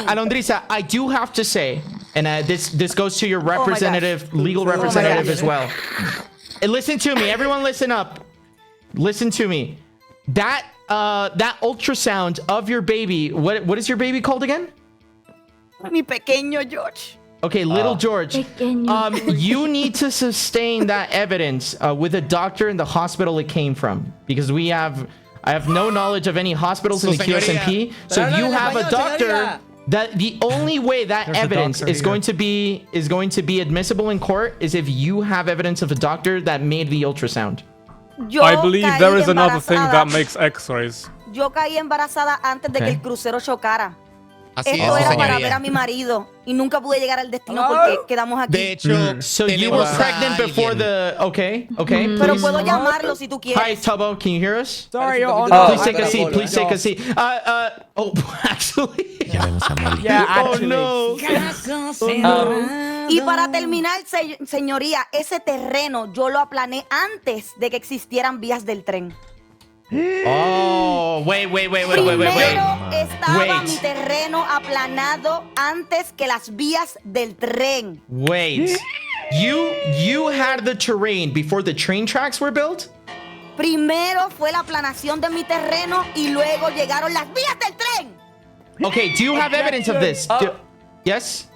Alondrisa, I do have to say, and this goes to your my representative, legal representative as well. And listen to me, everyone, listen up. Listen to me. That ultrasound of your baby. What is your baby called again? Mi pequeño George. Okay, little George. You need to sustain that evidence with a doctor in the hospital it came from, because I have no knowledge of any hospitals in the QSMP. So you have a doctor that the only way that evidence is going to be admissible in court is if you have evidence of a doctor that made the ultrasound. I believe there is another thing that makes X-rays. Yo caí embarazada antes de que Okay. el crucero chocara. Así Esto es, era para señoría. ver a mi marido y nunca pude llegar al destino porque quedamos aquí. De hecho, So you were pregnant before the... Okay. Pero please. puedo llamarlo si tú Hi, quieres. Tubbo, can you hear us? Sorry, Your Honor. Please take a seat. Please take a seat. Actually. Yeah, Oh actually. no. Y para terminar, señoría, ese terreno yo lo aplané antes de que existieran vías del tren. Oh, wait. Primero estaba Wait. mi terreno aplanado antes que las vías del tren. Wait. You had the terrain before the train tracks were built? Primero fue la planación de mi terreno y luego llegaron las vías del tren. Okay, do you have evidence of this? Yes?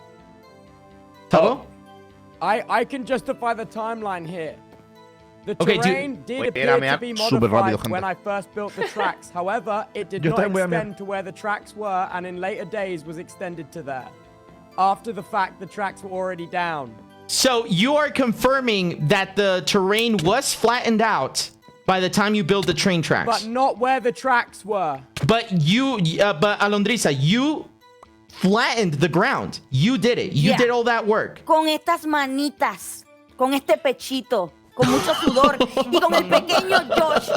Tabo? I can justify the timeline here. The Okay, terrain did Wait, appear espérame, to be súper rápido, modified when gente. I first built the tracks. However, it did Yo not también voy a mear. extend to where the tracks were, and in later days was extended to there. After the fact, the tracks were already down. So you are confirming that the terrain was flattened out by the time you build the train tracks. But not where the tracks were. But but Alondrisa, you flattened the ground. You did it. You Yeah. did all that work. Con estas manitas, con este pechito, con mucho sudor y con el pequeño Josh.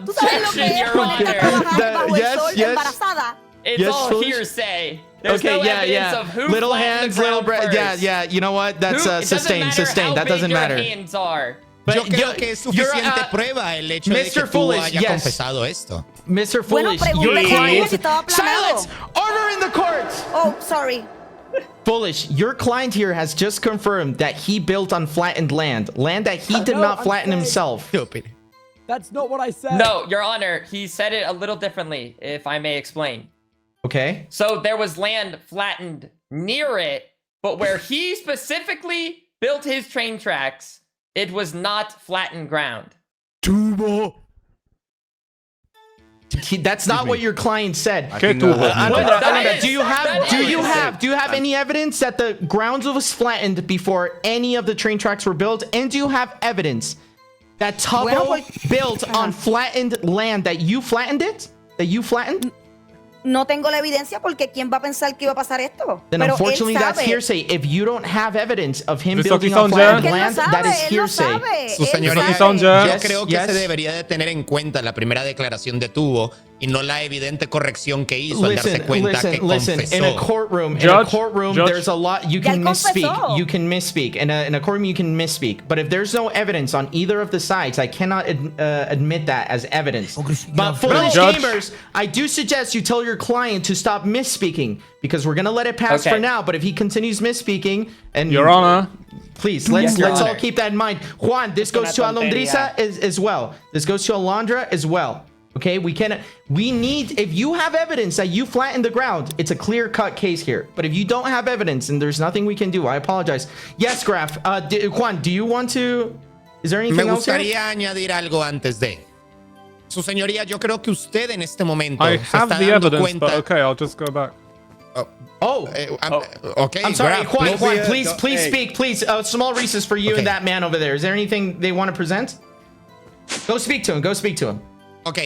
¿Tú sabes lo que Objection, es Your ponerte a Honor. trabajar bajo Yes, el sol yes. embarazada? It's Yes, all Foolish? hearsay. There's Okay, no yeah, evidence yeah. of who Little flattened hands, the little ground yeah, first. yeah. You know what? That's Who- it doesn't sustained, matter sustained. how That big doesn't your matter. hands are. But Yo creo you- que es you're, suficiente prueba el hecho de que Mr. tú Foolish, hayas yes. confesado esto. Mr. Bueno, Foolish, your pregúntale a ella client. si estaba planeado. Silence! Order in the court! Oh, sorry. Foolish, your client here has just confirmed that he built on flattened land that he did No, not I'm flatten saying- himself. Stupid. That's not what I said. No, Your Honor, he said it a little differently, if I may explain. Okay. So there was land flattened near it, but where he specifically built his train tracks, it was not flattened ground. That's not what your client said. I think, uh, Alondra, do you That have any evidence that the ground was flattened before any of the train tracks were built? And do you have evidence that Tabo built on flattened land that you flattened it? That you flattened? No tengo la evidencia porque ¿quién va a pensar que iba a pasar esto? Then Pero unfortunately él that's sabe. hearsay. If you don't have evidence of him Mr. building on Kisonja? flattened Él lo land, sabe, that is él lo hearsay. sabe, Su él señoría, sabe. Sonja. yo Yes, creo que yes. se debería de tener en cuenta la primera declaración de Tubo y no la evidente corrección que hizo al darse cuenta que Listen. confesó. In a courtroom, Judge? there's a lot you Ya can él misspeak. confesó. You can misspeak. In a courtroom, you can misspeak. But if there's no evidence on either of the sides, I cannot admit that as evidence. But foolish Judge? gamers, I do suggest you tell your client to stop misspeaking because we're gonna let it pass Okay. for now. But if he continues misspeaking, and Your Honor. please let's Your all Honor. keep that in mind. Juan, this goes to Alondrisa as well. This goes to Alondra as well. Okay, we need, if you have evidence that you flattened the ground, it's a clear-cut case here. But if you don't have evidence and there's nothing we can do, I apologize. Yes, Graf. Juan, do you want to, is there Me anything else here? gustaría añadir algo antes de. Su señoría, yo creo que usted en este momento I se have está the dando evidence, cuenta. but okay, I'll just go back. Okay, I'm sorry, Graf, Juan, please. please speak, please. Small recess for you Okay. and that man over there. Is there anything they want to present? Go speak to him. Ok,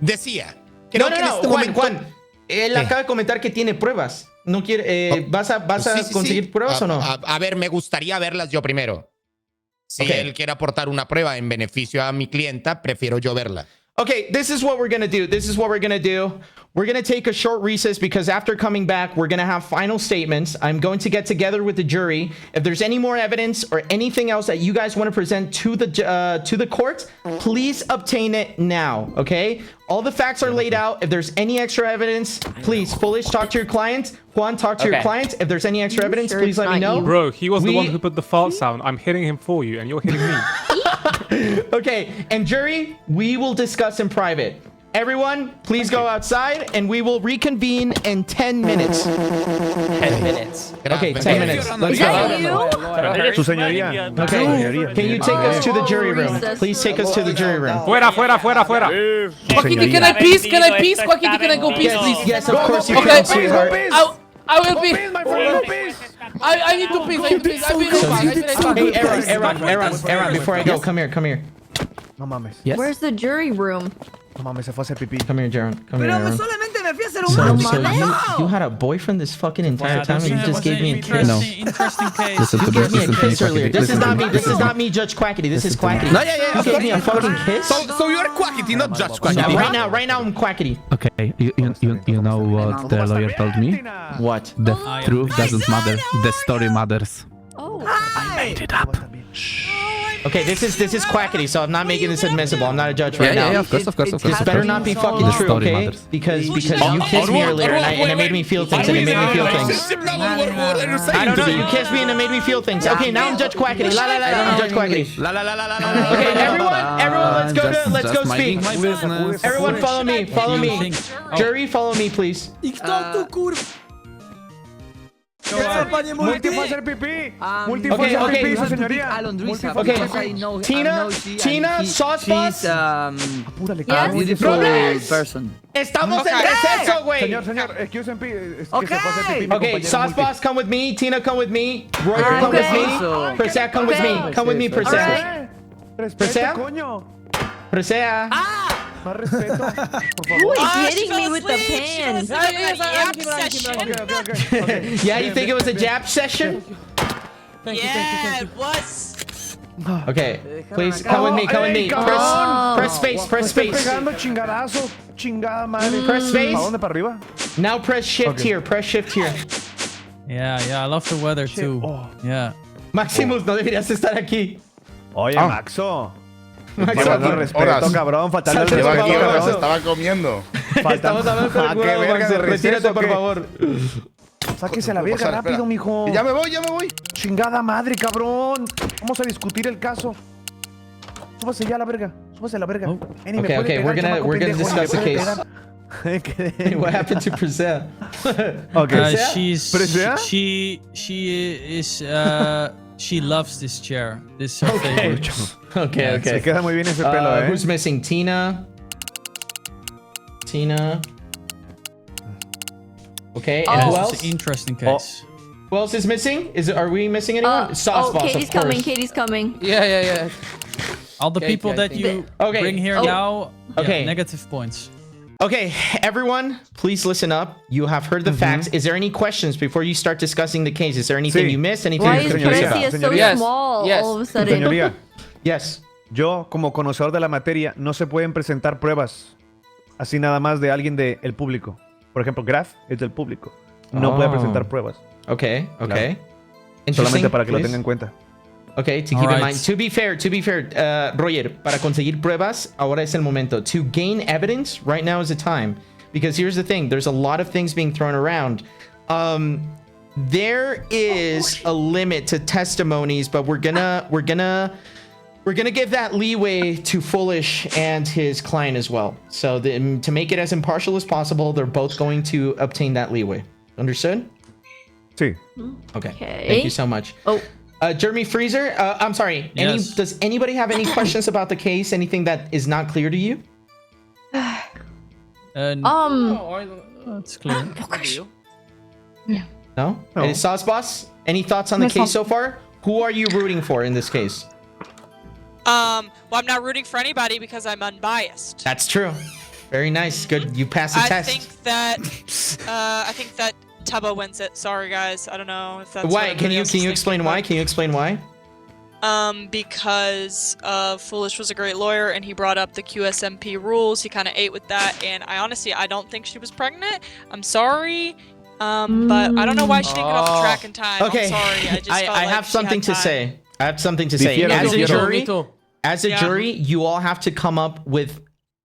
decía. No, Creo que en este Juan, momento- Juan. Él acaba de comentar que tiene pruebas. No quiere, ¿vas a Sí, sí, conseguir sí. pruebas o no? A ver, me gustaría verlas yo primero. Si Ok. él quiere aportar una prueba en beneficio a mi clienta, prefiero yo verla. Okay, this is what we're gonna do. We're gonna take a short recess because after coming back, we're gonna have final statements. I'm going to get together with the jury. If there's any more evidence or anything else that you guys want to present to the court, please obtain it now. Okay? All the facts are laid out. If there's any extra evidence, please, Foolish, talk to your client. Juan, talk to your Okay. client. If there's any extra evidence, sure please it's let me not know. Bro, he was the We- one who put the fart sound. I'm hitting him for you, and you're hitting me. Okay, and jury, we will discuss in private. Everyone, please go outside and we will reconvene in 10 minutes. 10 minutes. Okay, 10 minutes. Let's go. Su señoría. Okay, can you take us to the jury room? Please take us to the jury room. Fuera. Quackity, can I peace? Quackity, can I go peace, please? Yes, of course you Okay. can, sweetheart. I will be. I need to peace. I've been Hey, Aaron, before I go, come here. No mames. Yes? Where's the jury room? No mames, se fue a hacer pipí. Come here, Jaron. Come here, Pero Aaron. solamente me fui a hacer un So, baño. you had a boyfriend this fucking entire time and you just gave me a kiss? Interesting case. You gave me a kiss earlier. This is not me, Judge Quackity. This is Quackity. No, yeah, You gave me a fucking kiss? So you're Quackity, not Judge Quackity. No, right now I'm Quackity. Okay, you know what the lawyer told me? What? The truth doesn't matter, the story matters. Oh. I made it up. Okay, this is quackity, so I'm not making this admissible. I'm not a judge right now. Yeah, of course. This better not be fucking The true, story okay? matters. Because you kissed me earlier and it made me feel things and it made me feel things. I don't know. You kissed me and it made me feel things. Okay, now I'm Judge Quackity. La la la. I'm Judge Quackity. La la la la la la. Okay, everyone, let's go speak. Everyone, follow me. Jury, follow me, please. I kto tu kurwa? Panie Multi? Multi fue a hacer pipí. Multi Okay, fue a hacer okay. pipí, su señoría. Okay, Tina, Sauceboss. Beautiful person. Estamos en receso, güey. Señor, excuse me, que se fue a hacer pipí. Okay, Sauceboss, come with me. Tina, come with me. Royer, come with me. Persea, come with me. Come with me, Persea. Persea? Coño. Persea. Más respeto, por favor. Who is hitting me with the pans? Okay. Yeah, you think it was a jab session? Yeah, it was. Okay, please come with me. Come with me. Press space. Press space. Pegando chingadazo, chingada madre. Press space. ¿Para dónde? ¿Para arriba? Now press shift here. Press shift here. Yeah, I love the weather too. Yeah. Maximus, no deberías estar aquí. Oye, Maxo. Maxo, Faltando el respeto, cabrón. Faltando el Salte, por respeto, favor, cabrón. Estaba comiendo. Estamos hablando con el ¿Qué jurado, verga Maxo. de Retírate, receso, por qué? favor. Sáquese la verga Espera. rápido, mijo. Ya me voy. Chingada madre, cabrón. Vamos a discutir el caso. Súbase ya a la verga. Súbase a la verga. Eni, ¿me Okay, puede we're pegar, gonna chamaco pendejo? discuss the ¿Me puede case. pegar? What happened to Presea? Okay. Presea? She is she loves this chair. This is her favorite. Okay. Se queda muy bien ese pelo, Who's missing? Tina. Okay, and who It's else? an interesting case. Who else is missing? Are we missing anyone? Sauceboss, Katie's of course. coming. Katie's coming. Yeah. All the Okay, people okay, that I you Okay. bring here Oh. now, Okay. negative points. Okay, everyone, please listen up. You have heard the facts. Is there any questions before you start discussing the case? Is there anything Sí. you missed? Anything Why you is can curious Percy about? so Yes, small yes. all of a sudden? Señoría, Yes. yo, como conocedor de la materia, no se pueden presentar pruebas así nada más de alguien del público. Por ejemplo, Graf es del público. No puede presentar pruebas. Okay. Solamente Interesting, para que lo please. tengan en cuenta. Okay, to keep in mind. To be fair, Roger, para conseguir pruebas, ahora es el momento. To gain evidence, right now is the time. Because here's the thing, there's a lot of things being thrown around. There is a limit to testimonies, but we're gonna give that leeway to Foolish and his client as well. So to make it as impartial as possible, they're both going to obtain that leeway. Understood? Sí. Okay. Thank you so much. Oh. Jeremy Freezer, I'm sorry. Yes. Does anybody have any questions about the case? Anything that is not clear to you? It's clear. No? Any Sauceboss? Any thoughts on the case so far? Who are you rooting for in this case? Well, I'm not rooting for anybody because I'm unbiased. That's true. Very nice. Good. You passed the I test. think that Tubbo wins it. Sorry, guys. I don't know if that's Why? what Can everybody you else is explain thinking, why? Can you explain why? Because Foolish was a great lawyer and he brought up the QSMP rules. He kind of ate with that, and I don't think she was pregnant. I'm sorry, but I don't know why she didn't get off the track in time. Okay. I'm sorry. I just felt I like have she something had to time. say. I have something to say. As a jury, you all have to come up with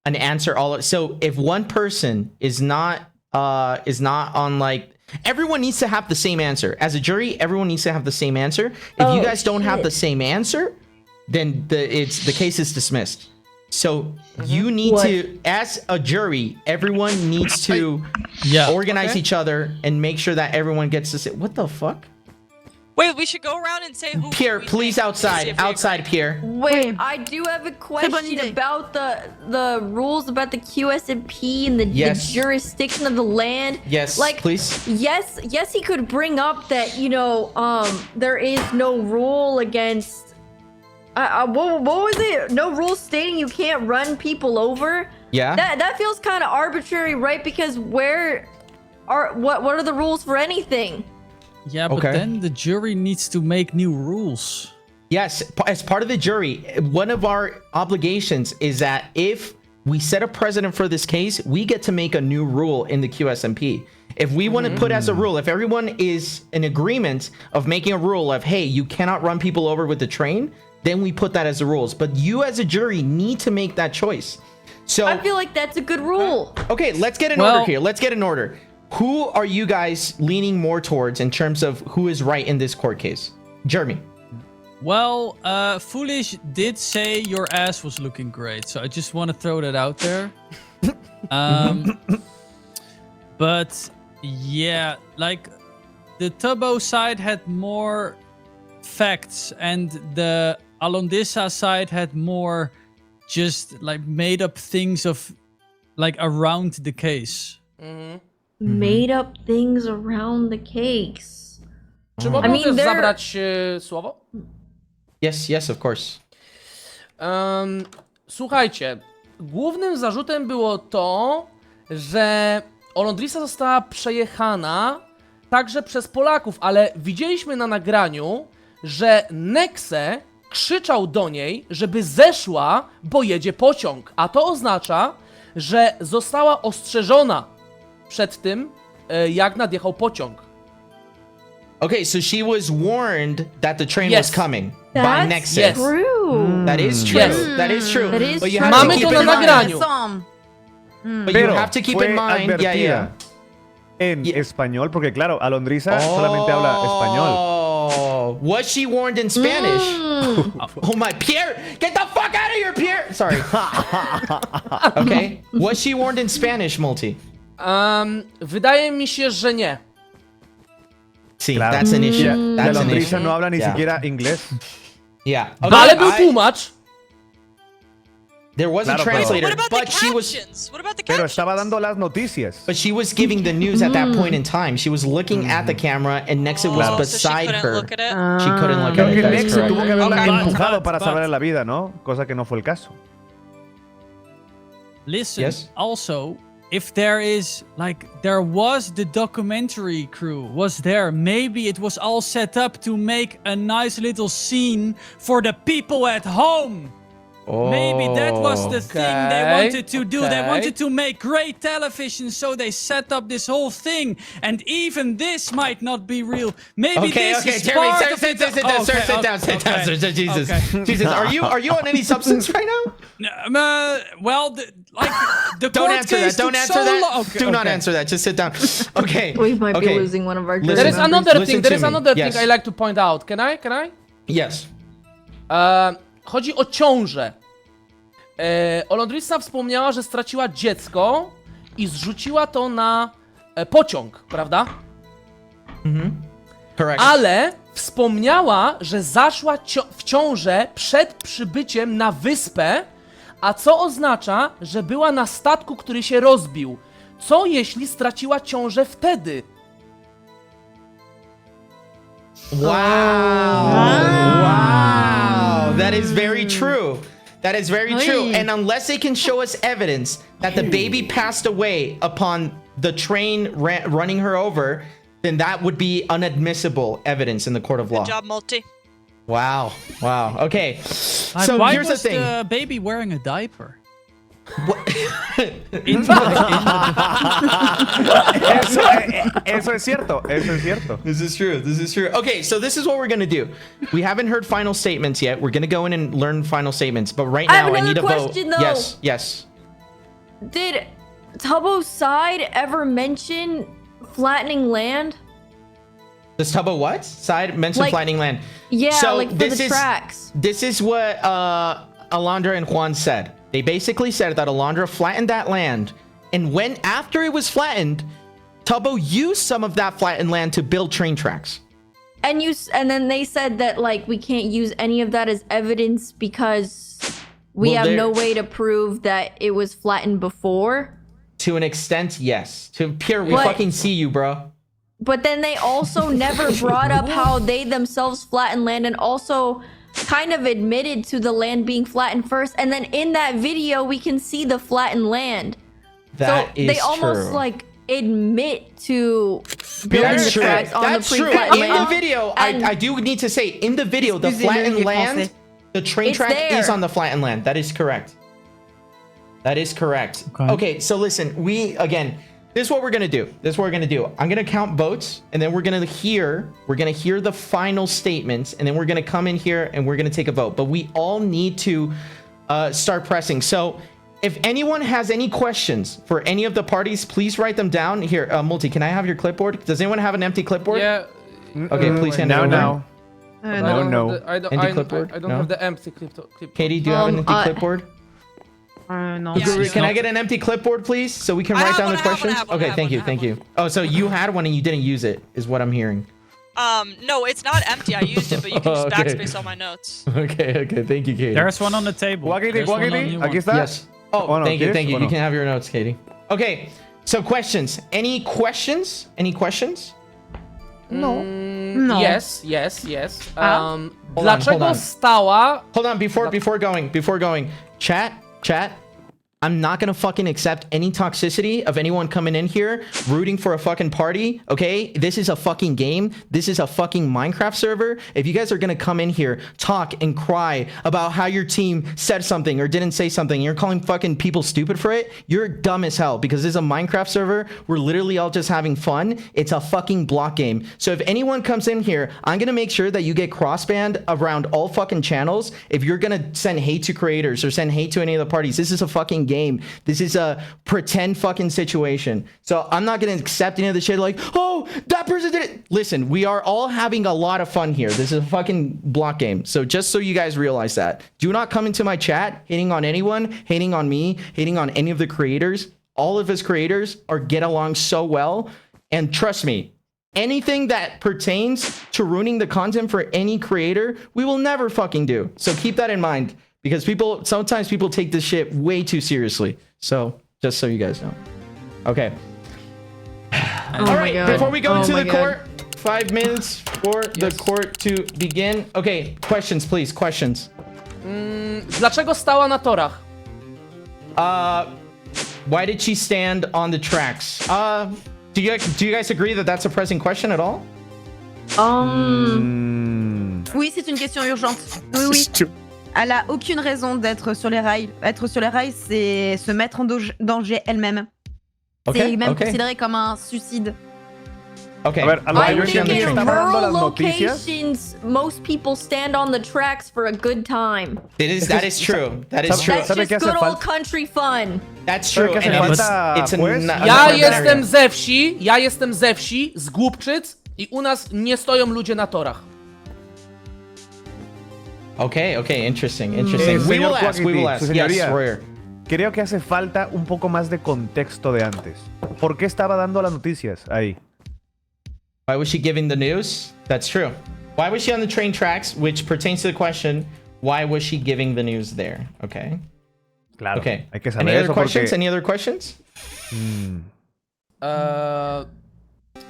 an answer. So if one person is not on like. Everyone needs to have the same answer. As a jury, everyone needs to have the same answer. If you guys don't have the same answer, then the case is dismissed. So you need to, as a jury, everyone needs to organize each other and make sure that everyone gets to say, what the fuck? Wait, we should go around and say who. Pierre, please outside. Outside, Pierre. Wait, I do have a question about the rules about the QSMP and the jurisdiction of the land. Yes, please. Yes, he could bring up that, there is no rule against what was it? No rule stating you can't run people over? Yeah. That feels kind of arbitrary, right? Because what are the rules for anything? Yeah, but then the jury needs to make new rules. Yes, as part of the jury, one of our obligations is that if we set a precedent for this case, we get to make a new rule in the QSMP. If we want to put as a rule, if everyone is in agreement of making a rule of, hey, you cannot run people over with the train, then we put that as the rules. But you as a jury need to make that choice. So I feel like that's a good rule. okay, let's get an order here. Let's get an order. Who are you guys leaning more towards in terms of who is right in this court case? Jeremy. Well, Foolish did say your ass was looking great, so I just want to throw that out there. But yeah, like the Tubbo side had more facts, and the Alondissa side had more just like made up things of like around the case. Made up things around the case. Czy mogę też zabrać słowo? Yes, of course. Słuchajcie, głównym zarzutem było to, że Olondrisa została przejechana także przez Polaków, ale widzieliśmy na nagraniu, że Nexe krzyczał do niej, żeby zeszła, bo jedzie pociąg. A to oznacza, że została ostrzeżona przed tym, jak nadjechał pociąg. Okay, so she was warned that the train was coming by That's Nexus. true. That is true. Yes. That is true. That is But you true. have to Mamy keep to na in mind. nagraniu. But you have to keep in fue mind. Yeah, yeah. en español, porque claro, Alondrisa solamente habla español. Oh, was she warned in Spanish? Oh my, Pierre, get the fuck out of here, Pierre. Sorry. Okay. Was she warned in Spanish, Multi? Wydaje mi się, że nie. See, that's an issue. That's an Alondrisa issue. no habla ni Yeah. siquiera inglés. Yeah. Ale był tłumacz. There was a Claro, pero- translator, What about but the she was. captions? What about the Pero captions? estaba dando las noticias. But she was giving the news at that point in time. She was looking at the camera, and Nexa was Oh, so she beside couldn't her. look at it? She couldn't look Creo at que it. That is Nexe correct. tuvo que haberla Okay. empujado para But- salvar la vida, ¿no? Cosa que no fue el caso. Listen, Yes? also, if there was the documentary crew was there, maybe it was all set up to make a nice little scene for the people at home. Maybe that was the thing they Okay, wanted to do. They okay. wanted to make great television, so they set up this whole thing. And even this might not be real. Maybe Okay, this okay, is Jeremy, part sir, of sit it. down, sit down, sir, Okay, sit down, sit down, okay, sir. Jesus, okay. Jesus, are you on any substance right now? Well, the Don't court answer case that. Don't took answer so that. long. Okay, Do not okay. answer that. Just sit down. Okay. We might be okay. losing one of our Listen- There is another listen thing. to There is me. another Yes. thing I like to point out. Can I? Yes. Chodzi o ciążę. Olondrisa wspomniała, że straciła dziecko i zrzuciła to na pociąg, prawda? Correct. Ale wspomniała, że zaszła w ciążę przed przybyciem na wyspę, a co oznacza, że była na statku, który się rozbił. Co jeśli straciła ciążę wtedy? Wow. That is very true. That is very true. And unless they can show us evidence that the baby passed away upon the train running her over, then that would be unadmissible evidence in the court of law. Good job, Multi. Wow. Wow. Okay. So Why here's the was thing. the baby wearing a diaper? Eso es cierto. Eso es cierto. This is true. This is true. Okay, so this is what we're gonna do. We haven't heard final statements yet. We're gonna go in and learn final statements. But right I have now, I another need a vote. question, though. Yes. Yes. Did Tubbo's side ever mention flattening land? Does Tubbo what? Side mention Like- flattening land. Yeah, So like for this the is- tracks. This is what Alondra and Juan said. They basically said that Alondra flattened that land, and when after it was flattened, Tubbo used some of that flattened land to build train tracks. And then they said that like we can't use any of that as evidence because we Well, have there- no way to prove that it was flattened before. To an extent, yes. To Pierre, we But- fucking see you, bro. But then they also never brought up how they themselves flattened land and also kind of admitted to the land being flattened first. And then in that video, we can see the flattened land. That so is they almost true. like admit to building That's the true. tracks on That's the true. pre-flattened In land. the video, And I do need to say, in the video, the Excusez-le, flattened les land, Français. the train It's track is there. on the flattened land. That is correct. That is correct. Okay. Okay, so listen, we, again, this is what we're gonna do. I'm gonna count votes, and then we're gonna hear the final statements, and then we're gonna come in here and we're gonna take a vote. But we all need to start pressing. So if anyone has any questions for any of the parties, please write them down. Here, Multi, can I have your clipboard? Does anyone have an empty clipboard? Yeah. Okay, please hand it over. Now. I don't Empty clipboard? I don't No? have the empty clipboard. Katie, do you have an empty clipboard? No. Can I get an empty clipboard, please, so we can write down the questions? Okay, thank you. Oh, so you had one and you didn't use it, is what I'm hearing. No, it's not empty. I used it, but you can just Okay. backspace all my notes. Okay, thank you, Katie. There's one on the table. There's one on you Aquí want. está. Yes. Oh, no, thank you. ¿quieres o You no? can have your notes, Katie. Okay, so questions. Any questions? No. Yes. Hold on, Dlaczego hold on. stała... Hold on, before going. Chat. I'm not gonna fucking accept any toxicity of anyone coming in here rooting for a fucking party, okay? This is a fucking game. This is a fucking Minecraft server. If you guys are gonna come in here, talk and cry about how your team said something or didn't say something, you're calling fucking people stupid for it, you're dumb as hell, because this is a Minecraft server. We're literally all just having fun. It's a fucking block game. So if anyone comes in here, I'm gonna make sure that you get cross-banned around all fucking channels if you're gonna send hate to creators or send hate to any of the parties. This is a fucking game. This is a pretend fucking situation. So I'm not gonna accept any of the shit like, oh, that person did it. Listen, we are all having a lot of fun here. This is a fucking block game. So just so you guys realize that. Do not come into my chat hating on anyone, hating on me, hating on any of the creators. All of us creators get along so well. And trust me, anything that pertains to ruining the content for any creator, we will never fucking do. So keep that in mind. Because sometimes people take this shit way too seriously. So, just so you guys know. Okay. All right, before we go into the court, 5 minutes for the court to begin. Okay, questions, please, questions. Dlaczego stała na torach? Why did she stand on the tracks? Do you guys agree that that's a pressing question at all? Oui, c'est une question urgente. Oui. Elle a aucune raison d'être sur les rails. Être sur les rails, c'est se mettre en danger elle-même. C'est même considéré comme un suicide. Okay. I think in rural locations, most people stand on the tracks for a good time. That is true. That is true. That's just good old country fun. That's true. And it's Ja jestem ze wsi, z Głubczyc i u nas nie stoją ludzie na torach. Okay, interesting. We will ask. Yes, Royer. Creo que hace falta un poco más de contexto de antes. ¿Por qué estaba dando las noticias ahí? Why was she giving the news? That's true. Why was she on the train tracks, which pertains to the question, why was she giving the news there? Okay. Claro. Okay. Hay que saber Any other eso questions? porque... Any other questions?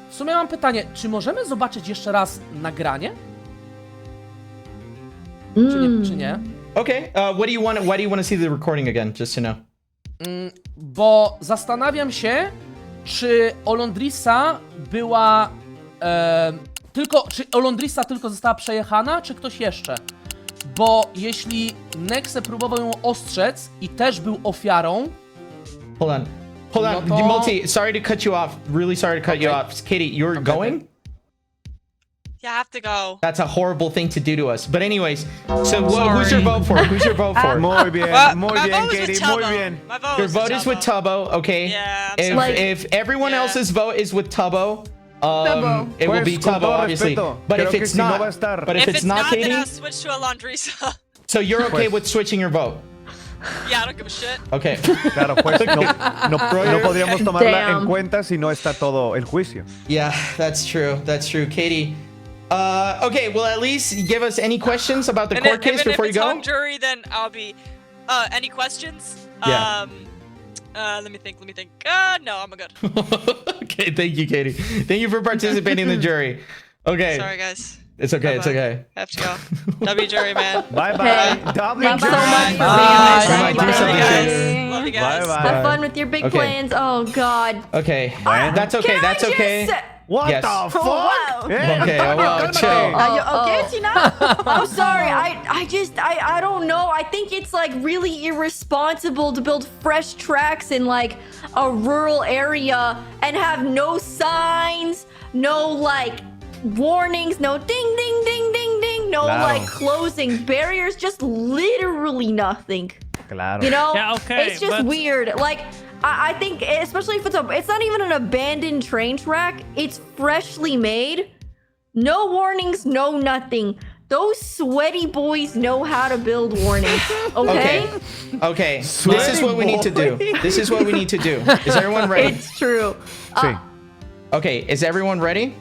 W sumie mam pytanie, czy możemy zobaczyć jeszcze raz nagranie? Czy nie? Okay. Why do you want to see the recording again, just to know? Bo zastanawiam się, czy Olondrisa była czy Olondrisa tylko została przejechana, czy ktoś jeszcze? Bo jeśli Nexe próbował ją ostrzec i też był ofiarą... Hold on. No to... Multi, sorry to cut you off. Really sorry to cut you off. Katie, you're going? Yeah, I have to go. That's a horrible thing to do to us. But anyways, so who's your vote for? Who's your vote for? Muy bien, Katie, muy bien. Your vote is with Tubbo, okay? Yeah, if everyone else's vote is with Tubbo, it will be Tubbo, obviously. But if it's not, Katie, then I'll switch to Alondrisa. So you're okay with switching your vote? Yeah, I don't give a shit. Okay. Claro, pues no podríamos tomarla en cuenta si no está todo el juicio. Yeah, that's true. Katie. Okay, well, at least give us any questions about the court case before you go. If it's hung jury, then I'll be. Any questions? Yeah. Let me think. No, I'm good. Okay, thank you, Katie. Thank you for participating in the jury. Okay. Sorry, guys. It's okay. Bye-bye. It's okay. I have to go. W jury, man. Bye. W Thanks so jury. much for Bye. being on this. Love you guys. Bye. Have fun with your big plans. Oh God. Okay. That's okay. That's okay. What Yes. the fuck? Wow. Okay, well, chill. Are you okay, Tina? I'm sorry. I don't know. I think it's like really irresponsible to build fresh tracks in like a rural area and have no signs, no like warnings, no ding ding ding ding ding, no Claro. like closing barriers, just literally nothing. Claro. You know? Yeah, okay, It's just but- weird. Like I think especially if it's not even an abandoned train track, it's freshly made. No warnings, no nothing. Those sweaty boys know how to build warnings. Okay? Okay. This is what we need to do. This is what we need to do. Is everyone ready? It's true. Sí. Okay, is everyone ready?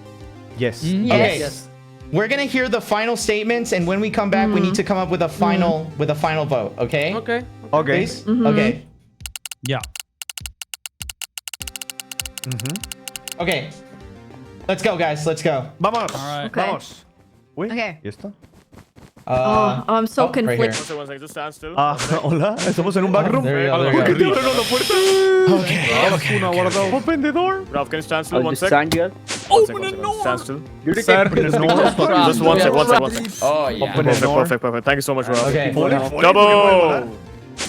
Yes. Okay. Yes. We're gonna hear the final statements, and when we come back, we need to come up with a final vote. Okay? Okay. Okay. Please? Okay. Yeah. Okay. Let's go, guys. Let's go. Vamos. Alright. Okay. Vamos. Uy, Okay. ¿y esto? Oh, I'm so right here. conflicted. One second, just stand still. Ah, hola. Estamos en un backroom. There you go, there you ¿Por qué go. te abrieron la puerta? Open the door. Ralph, can you stand still? I'll One just sec. stand here. Open the door. Stand still. Sir, no. Just one sec. Oh, yeah. Open the door. Perfect. Thank you so much, Ralph. Okay. Double.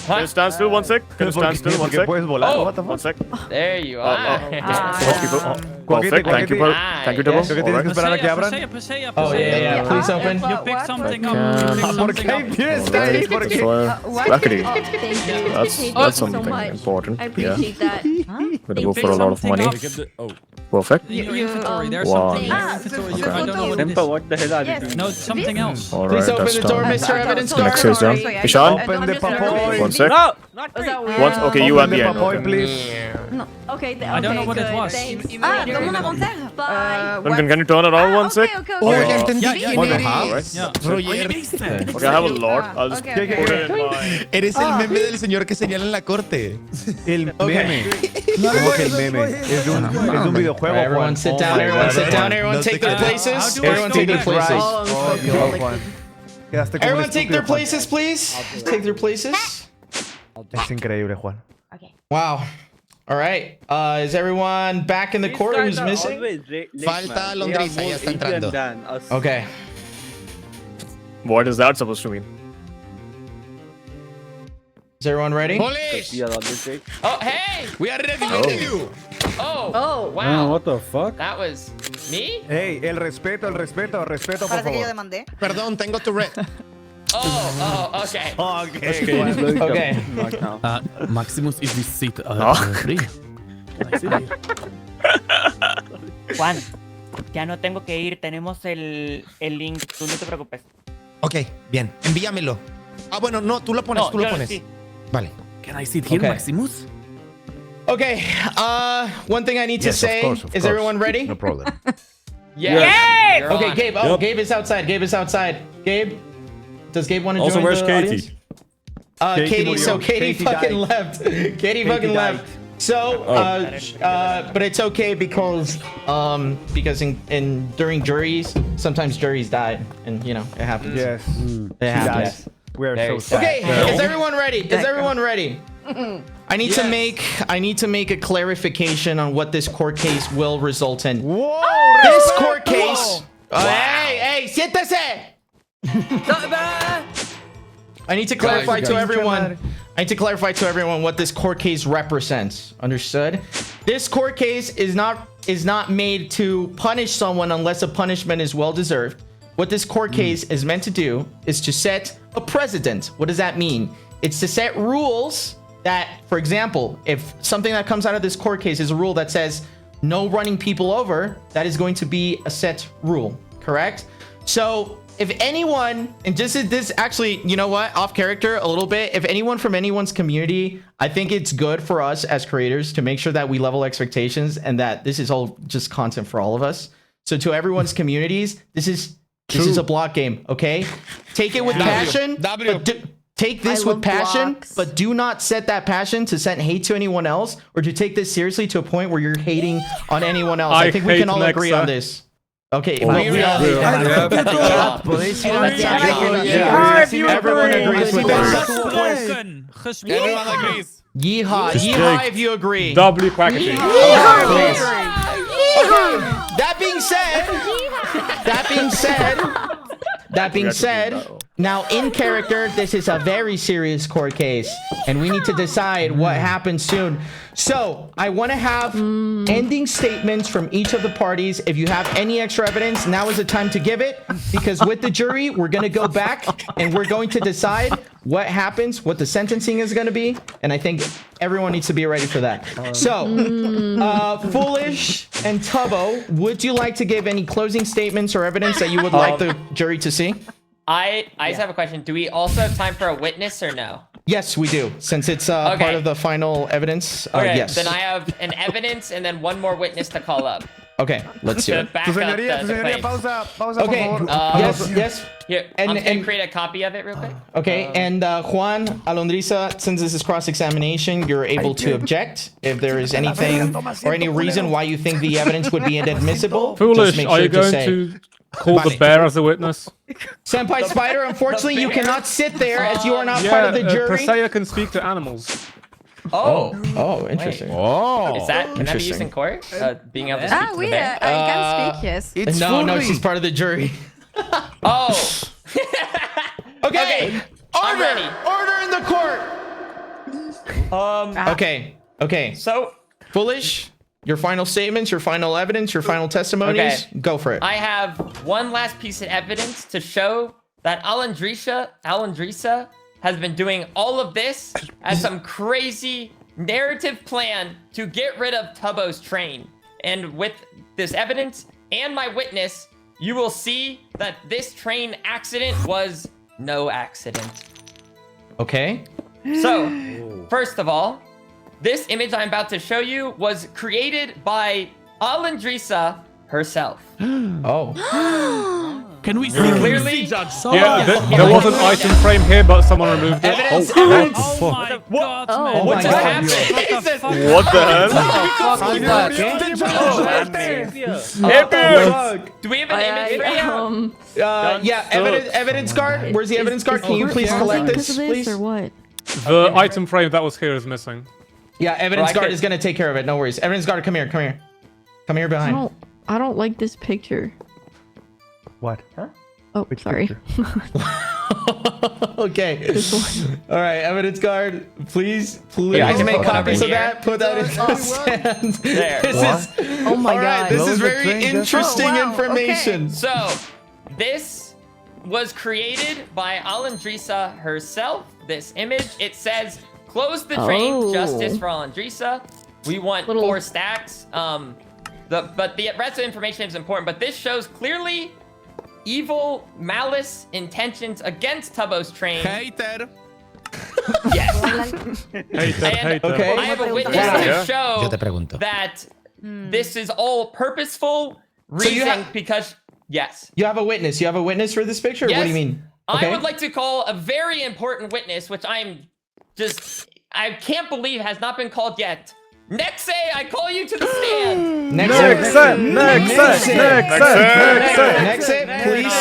Can you stand still? One sec. Can you stand still? One ¿Por qué sec. puedes volar? Oh. What the One fuck? sec. There you are. Perfect. Thank you, bro. Thank you, Double. Creo que tienes que esperar a que abran. Pasea. Oh, yeah. Please open. You pick something up. ¿Por qué tienes que ir? ¿Por qué? Luckily. Oh, thank you. That's Thank that's you so something much. important. I Yeah. appreciate that. Gonna go for a lot of money. Perfect. In your inventory, there's Wow. something in your inventory. Okay. I don't know what it Simpa, is. what the hell are you Yes. doing? No, it's something else. All Please right, open that's the door, done. Mr. Evidence Next Guard. is done. Sorry, Ishan? Open the papoy. One sec. No, not Was that weird? Once, okay, you at Open the the end. papoy, Okay. please. Okay, I don't know what it good, was. Thanks. Ah, dans mon inventaire. Bye. Duncan, can you turn it on one sec? Okay. Oh, ya entendí Yeah, quién What the eres. Yeah. Roger. Okay, I have a lot. I'll just Okay, put okay. it in my... Eres el meme del señor que señala en la corte. El meme. ¿Cómo que el meme? Es de un videojuego, Right, everyone Juan. sit Oh down. my Everyone God, sit down. Juan. Everyone No te take their creas. places. How do I Everyone take their go back? places. Oh, Dios, Juan. Quedaste como un Everyone take their estúpido, Juan. places, please. Take their places. Es increíble, Juan. Wow. All right. Is everyone back in the court? Who's missing? Falta Londrisa, ya está entrando. Okay. What is that supposed to mean? Is everyone ready? Polish! Oh, hey! We are ready to interview. Oh, wow. what the fuck? That was me? Hey, el respeto, respeto, por Parece que yo favor. demandé. Perdón, tengo tu red. Oh, okay. Okay. Maximus is this seat free? Juan, ya no tengo que ir, tenemos el link, tú no te preocupes. Ok, bien. Envíamelo. Ah, bueno, no, tú lo pones, tú lo pones. Sí. Vale. Can I sit here, Okay. Maximus? Okay. One thing I need to Yes, of say. course, of Is course. everyone ready? No problem. Yeah. You're Okay, on. Gabe. Oh, Gabe is outside. Gabe is outside. Gabe, does Gabe want to Also, join where's the Katie? audience? Katie Katie. So murió. Katie Katie fucking died. left. Katie fucking died. left. So, but it's okay because in during juries, sometimes juries die, and you know it happens. Yes. It happens. Yes. We are Very so sad. sad. Okay, is everyone ready? Is everyone ready? I need to make a clarification on what this court case will result in. Whoa! This court case. Hey, siéntese. I need to clarify to everyone. I need to clarify to everyone what this court case represents. Understood? This court case is not made to punish someone unless a punishment is well deserved. What this court case is meant to do is to set a precedent. What does that mean? It's to set rules that, for example, if something that comes out of this court case is a rule that says no running people over, that is going to be a set rule, correct? So if anyone, and just this actually, you know what, off character a little bit, if anyone from anyone's community, I think it's good for us as creators to make sure that we level expectations and that this is all just content for all of us. So to everyone's communities, this is a block game, okay? Take it with passion. Take this with passion, but do not set that passion to send hate to anyone else or to take this seriously to a point where you're hating on anyone else. I think we can all agree on this. Okay, we all everyone agrees with this. Everyone agrees. Yeehaw, yeehaw if you agree. Double quackity. That being said, now in character, this is a very serious court case, and we need to decide what happens soon. So I want to have ending statements from each of the parties. If you have any extra evidence, now is the time to give it, because with the jury, we're going to go back and we're going to decide what happens, what the sentencing is going to be, and I think everyone needs to be ready for that. So, Foolish and Tubbo, would you like to give any closing statements or evidence that you would like the jury to see? I just have a question. Do we also have time for a witness or no? Yes, we do. Since it's part of the final evidence, Okay, yes. then I have an evidence and then one more witness to call up. Okay, let's do To it. back up the claim. pausa, Okay, por favor. yes. Here, I'm gonna create a copy of it real quick. Okay, and Juan Alondriza, since this is cross-examination, you're able to object if there is anything or any reason why you think the evidence would be inadmissible. Foolish, just make are sure you going say. to call the bear as a witness? Senpai Spider, unfortunately, you cannot sit there as you are not part of the jury. Persea can speak to animals. Oh, interesting. Is that, can that be used in court? Being able to speak to the bear? I can speak, yes. No, she's part of the jury. Oh. Okay. I'm ready. Order in the court. Okay. So, Foolish, your final statements, your final evidence, your final testimonies. Okay. Go for it. I have one last piece of evidence to show that Alondrisa has been doing all of this as some crazy narrative plan to get rid of Tubbo's train. And with this evidence and my witness, you will see that this train accident was no accident. Okay. So, first of all, this image I'm about to show you was created by Alondrisa herself. Oh. Can we see Clearly, Yeah, there was an item frame here, but someone removed it. Evidence. Oh my god, man. Oh my just God. happened? What the hell? Do we have an image for you? Yeah, evidence card. Where's the evidence card? Can you please collect this, please? Or what? The item frame that was here is missing. Yeah, evidence Right, guard okay. is gonna take care of it. No worries. Evidence guard, come here. Come here behind. I don't like this picture. What? Oh, sorry. Okay. All right, evidence guard. Please Yeah, I can make put it copies over of here. that. Put that in the stand. There. Oh my All right, god. this is the very train just- interesting information. So, this was created by Alondrisa herself. This image, it says, close the train, Oh. justice for Alondrisa. We want 4 stacks. But the rest of the information is important, but this shows clearly evil, malice, intentions against Tubbo's train. Hater. Yes. Hater. Okay. I have a witness Wow. to show that this is all purposeful So you reason have- because, yes. You have a witness. You have a witness for this picture? Yes. What do you mean? I would like to call a very important witness, which I can't believe has not been called yet. Nexe, I call you to the stand. Nexe, please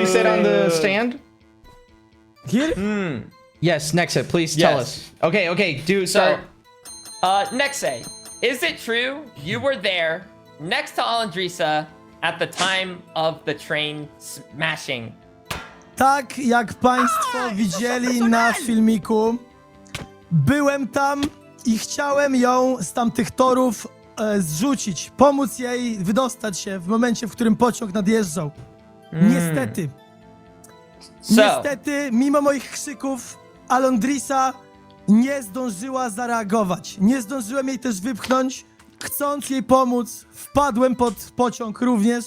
sit on the stand. Here? Yes, Nexe, please tell us. Okay, So, Nexe, is it true you were there next to Alondrisa at the time of the train smashing? Tak jak państwo widzieli na filmiku, byłem tam i chciałem ją z tamtych torów zrzucić, pomóc jej wydostać się w momencie, w którym pociąg nadjeżdżał. Niestety, mimo moich krzyków, Alondrisa nie zdążyła zareagować. Nie zdążyłem jej też wypchnąć. Chcąc jej pomóc, wpadłem pod pociąg również.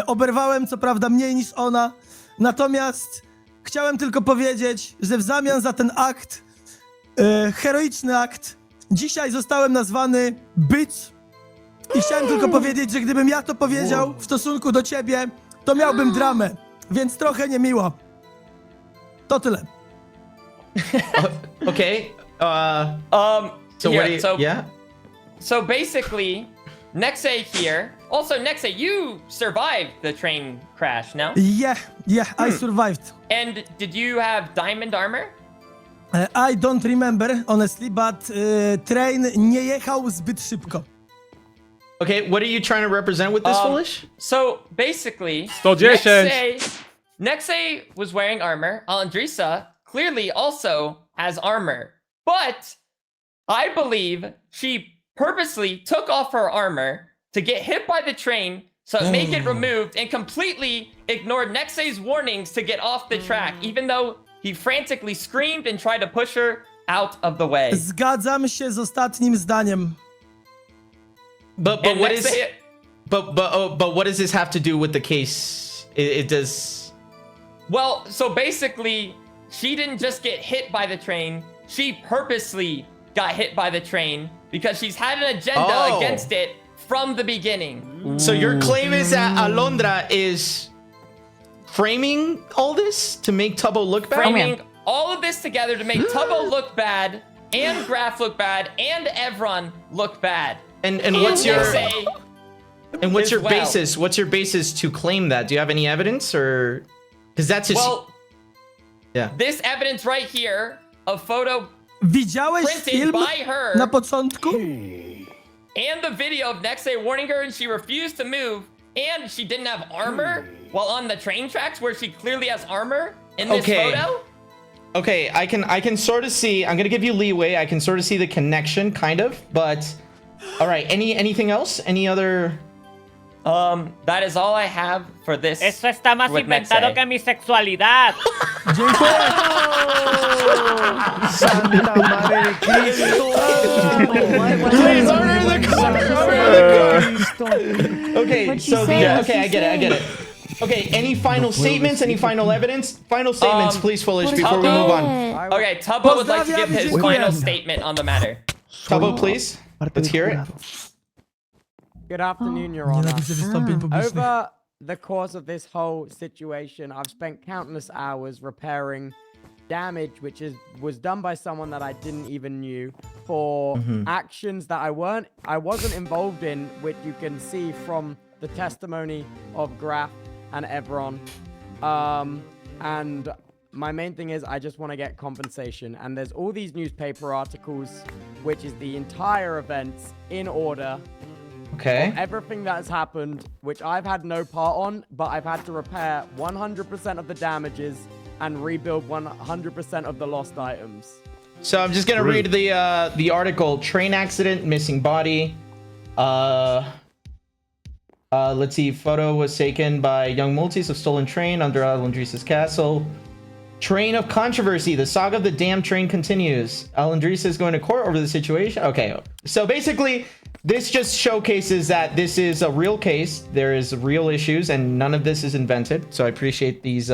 Oberwałem co prawda mniej niż ona. Natomiast chciałem tylko powiedzieć, że w zamian za ten akt, heroiczny akt, dzisiaj zostałem nazwany bitch. I chciałem tylko powiedzieć, że gdybym ja to powiedział w stosunku do ciebie, to miałbym dramę. Więc trochę niemiło. To tyle. Okay. So here, what do you, yeah? So basically, Nexe here. Also, Nexe, you survived the train crash, no? Yeah, I survived. And did you have diamond armor? I don't remember, honestly, but train nie jechał zbyt szybko. Okay, what are you trying to represent with this, Foolish? So basically, Stodziesięć. Nexei was wearing armor. Alondrisa clearly also has armor. But I believe she purposely took off her armor to get hit by the train, so make it removed, and completely ignored Nexei's warnings to get off the track, even though he frantically screamed and tried to push her out of the way. Zgadzam się z ostatnim zdaniem. But what is but what does this have to do with the case? It does. Well, so basically, she didn't just get hit by the train. She purposely got hit by the train because she's had an agenda against it from the beginning. So your claim is that Alondra is framing all this to make Tubbo look bad? Framing all of this together to make Tubbo look bad, and Graf look bad, and Evron look bad. And what's your Nexei and what's as your well. basis? What's your basis to claim that? Do you have any evidence, or because that's just yeah. This evidence right here, a photo Widziałeś printed film by her, na początku? and the video of Nexei warning her, and she refused to move, and she didn't have armor while on the train tracks where she clearly has armor in this photo. Okay, I can sort of see. I'm gonna give you leeway. I can sort of see the connection, kind of. But all right, anything else? Any other? That is all I have for this. Eso está más with inventado Nexei. que mi sexualidad. Santa Madre de Cristo. Please order the car. Okay, so okay, I get it. Okay, any final statements? Any final evidence? Final statements, please, Foolish, before we move on. Okay, Tubbo would like to give his final statement on the matter. Tubbo, please. Let's hear it. Good afternoon, Your Honor. Over the course of this whole situation, I've spent countless hours repairing damage which was done by someone that I didn't even knew for actions that I wasn't involved in, which you can see from the testimony of Graf and Evron. And my main thing is I just want to get compensation, and there's all these newspaper articles, which is the entire events in order. Okay. Of everything that has happened, which I've had no part on, but I've had to repair 100% of the damages and rebuild 100% of the lost items. So I'm just gonna read the article. Train accident, missing body. Let's see. Photo was taken by young multis of stolen train under Alondrisa's castle. Train of controversy. The saga of the damn train continues. Alondrisa is going to court over the situation. Okay. So basically, this just showcases that this is a real case. There is real issues, and none of this is invented. So I appreciate these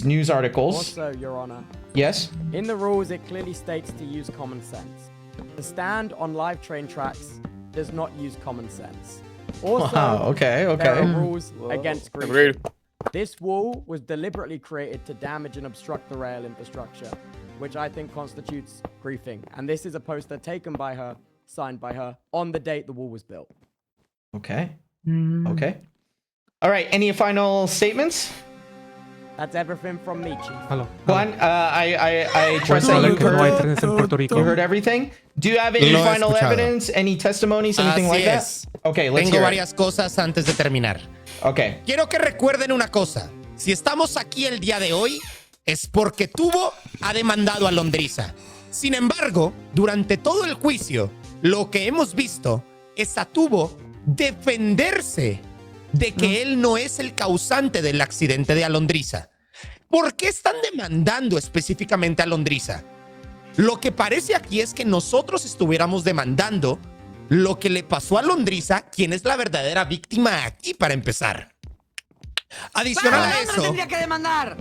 news articles. Also, Your Honor. Yes. In the rules, it clearly states to use common sense. To stand on live train tracks does not use common sense. Also, wow, okay. there are rules against griefing. This wall was deliberately created to damage and obstruct the rail infrastructure, which I think constitutes griefing. And this is a poster taken by her, signed by her, on the date the wall was built. Okay. Okay. All right. Any final statements? That's everything from me, Chief. Hello. Juan, I trust that you heard everything. Do you have any Lo he final escuchado. evidence, any testimonies, anything like that? Okay, let's Tengo hear varias cosas antes de terminar. Okay. Quiero que recuerden una cosa. Si estamos aquí el día de hoy, es porque Tubbo ha demandado a Alondrisa. Sin embargo, durante todo el juicio, lo que hemos visto es a Tubbo defenderse de que él no es el causante del accidente de Alondrisa. ¿Por qué están demandando específicamente a Alondrisa? Lo que parece aquí es que nosotros estuviéramos demandando lo que le pasó a Alondrisa, quien es la verdadera víctima aquí para empezar. Adicional a eso... tendría que demandar!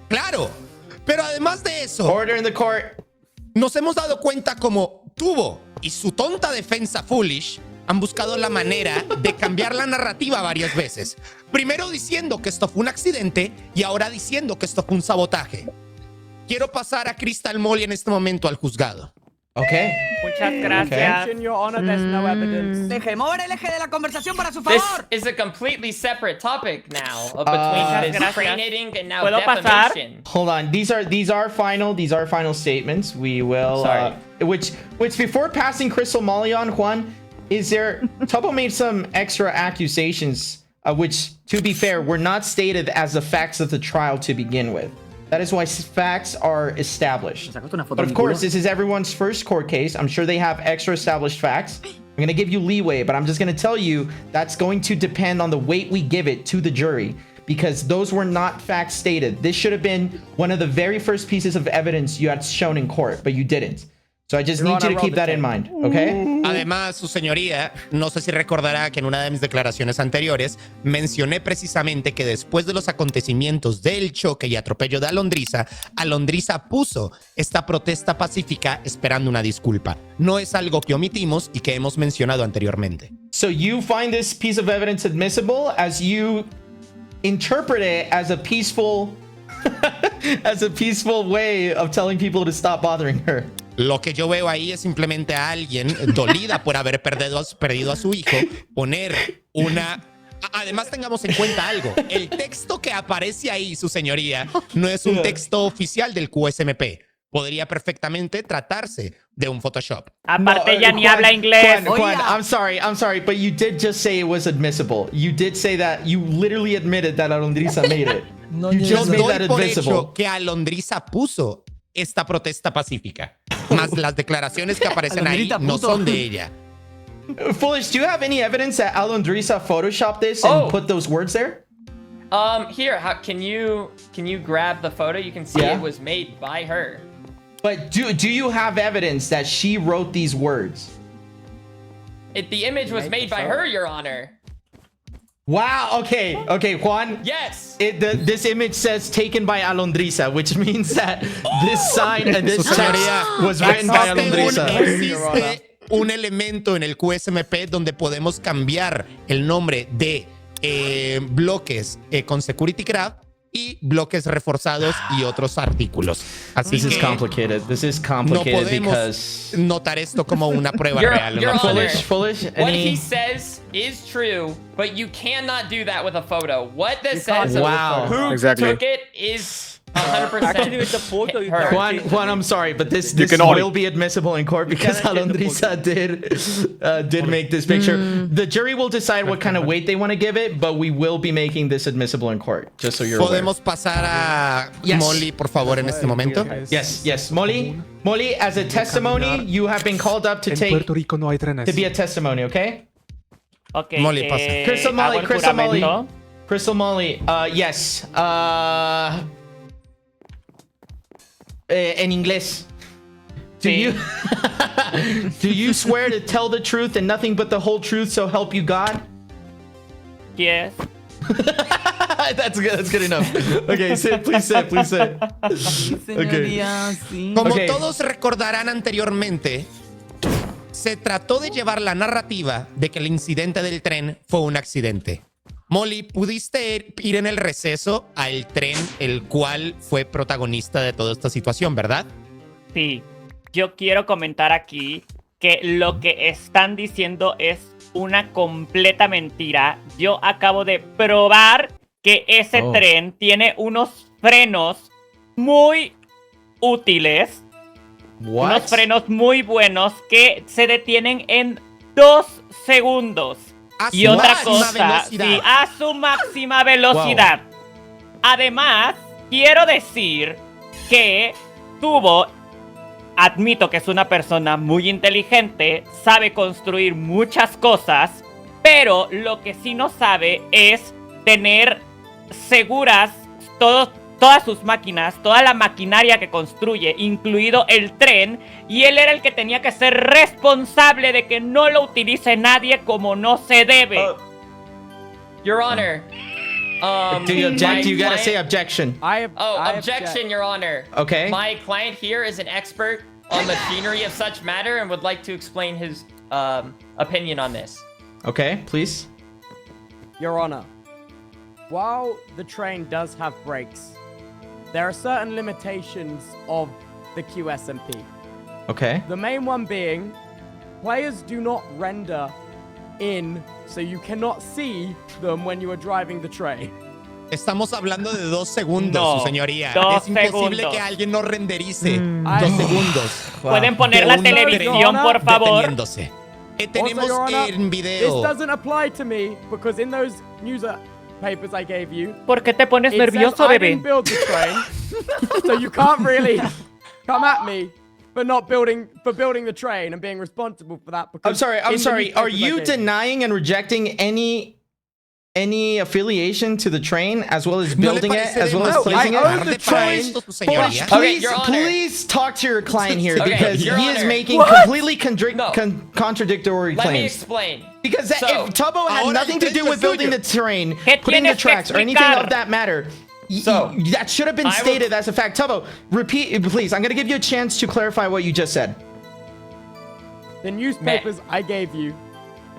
Claro, pero además de eso... Order in the court. Nos hemos dado cuenta como Tubbo y su tonta defensa Foolish han buscado la manera de cambiar la narrativa varias veces. Primero diciendo que esto fue un accidente y ahora diciendo que esto fue un sabotaje. Quiero pasar a Crystal Molly en este momento al juzgado. Okay. Muchas gracias. Your Honor, there's no evidence. Deje mover el eje de la conversación para su This favor. is a completely separate topic now between this train hitting and now ¿Puedo pasar? defamation. Hold on. These are final statements. We will Sorry. which before passing Crystal Molly on, Juan, is there... Tubbo made some extra accusations, which, to be fair, were not stated as the facts of the trial to begin with. That is why facts are established. But of course, this is everyone's first court case. I'm sure they have extra established facts. I'm going to give you leeway, but I'm just going to tell you that's going to depend on the weight we give it to the jury, because those were not facts stated. This should have been one of the very first pieces of evidence you had shown in court, but you didn't. So I just need you to keep that in mind, okay? Además, su señoría, no sé si recordará que en una de mis declaraciones anteriores mencioné precisamente que después de los acontecimientos del choque y atropello de Alondriza, Alondriza puso esta protesta pacífica esperando una disculpa. No es algo que omitimos y que hemos mencionado anteriormente. So you find this piece of evidence admissible as you interpret it as a peaceful as a peaceful way of telling people to stop bothering her. Lo que yo veo ahí es simplemente a alguien dolida por haber perdido a su hijo, poner una... Además, tengamos en cuenta algo. El texto que aparece ahí, su señoría, no es un texto oficial del QSMP. Podría perfectamente tratarse de un Photoshop. Aparte, ella ni habla inglés. Juan, I'm sorry, but you did just say it was admissible. You did say that. You literally admitted that Alondriza made it. You Yo just made that doy por admissible. hecho que Alondriza puso esta protesta pacífica. Más las declaraciones que aparecen ahí no son de ella. Foolish, do you have any evidence that Alondriza photoshopped this and put those words there? Here, can you grab the photo? You can see it was made by her. But do you have evidence that she wrote these words? The image was made by her, Your Honor. Wow, okay, Juan. Yes. This image says taken by Alondriza, which means that this sign and this text was written by Alondriza. Existe un elemento en el QSMP donde podemos cambiar el nombre de bloques con Security Graph y bloques reforzados y otros artículos. Así This que is complicated. This is no complicated podemos because notar esto como una prueba real. Your Honor, Foolish. what he says is true, but you cannot do that with a photo. What this says Wow. who took it is 100% Actually, with the photo, you her. Juan, I'm sorry, but this will be admissible in court because Alondriza did make this picture. The jury will decide what kind of weight they want to give it, but we will be making this admissible in court, just so you're aware. ¿Podemos pasar a Molly, por favor, en este momento? Yes. Molly, as a testimony, you have been called up to take to be a testimony, okay? Okay. Molly, pasa. Crystal Molly, yes. En inglés. Do you swear to tell the truth and nothing but the whole truth, so help you God? Yes. That's good enough. Okay, please sit. Okay. Como todos recordarán anteriormente, se trató de llevar la narrativa de que el incidente del tren fue un accidente. Molly, ¿pudiste ir en el receso al tren el cual fue protagonista de toda esta situación, verdad? Sí. Yo quiero comentar aquí que lo que están diciendo es una completa mentira. Yo acabo de probar que ese tren tiene unos frenos muy útiles. Unos frenos muy buenos que se detienen en 2 segundos. Y otra cosa, sí, a su máxima velocidad. Además, quiero decir que admito que es una persona muy inteligente, sabe construir muchas cosas, pero lo que sí no sabe es tener seguras todas sus máquinas, toda la maquinaria que construye, incluido el tren, y él era el que tenía que ser responsable de que no lo utilice nadie como no se debe. Your Honor. Do you object? You gotta say objection. Objection, Your Honor. Okay. My client here is an expert on machinery of such matter and would like to explain his opinion on this. Okay, please. Your Honor, while the train does have brakes, there are certain limitations of the QSMP. Okay. The main one being, players do not render in, so you cannot see them when you are driving the train. Estamos hablando de 2 segundos, No, su señoría. 2 Es imposible segundos. que alguien no renderice 2 segundos. ¿Pueden poner de la un televisión, tren por favor? deteniéndose. tenemos Your Honor, en this video. doesn't apply to me because in those papers I gave you, ¿Por qué te pones it nervioso, says I bebé? didn't build the train, so you can't really come at me for building the train and being responsible for that. Because I'm in the sorry. Are newspapers I you gave denying and rejecting any affiliation to the train, as well as ¿No le building it, parece as well as placing I it? own the para train. esto, su señoría? Please, Your Honor. please talk to your client here Okay, because Your he is Honor. making What? completely No. contradictory Let me claims. explain. Because So, if Tubbo had ahora nothing el to tren do es with building suyo. the train, ¿Qué putting the tienes que tracks, or anything explicar? of that matter, So, that should have been I will- stated as a fact. Tubbo, repeat, please. I'm going to give you a chance to clarify what you just said. The newspapers I gave you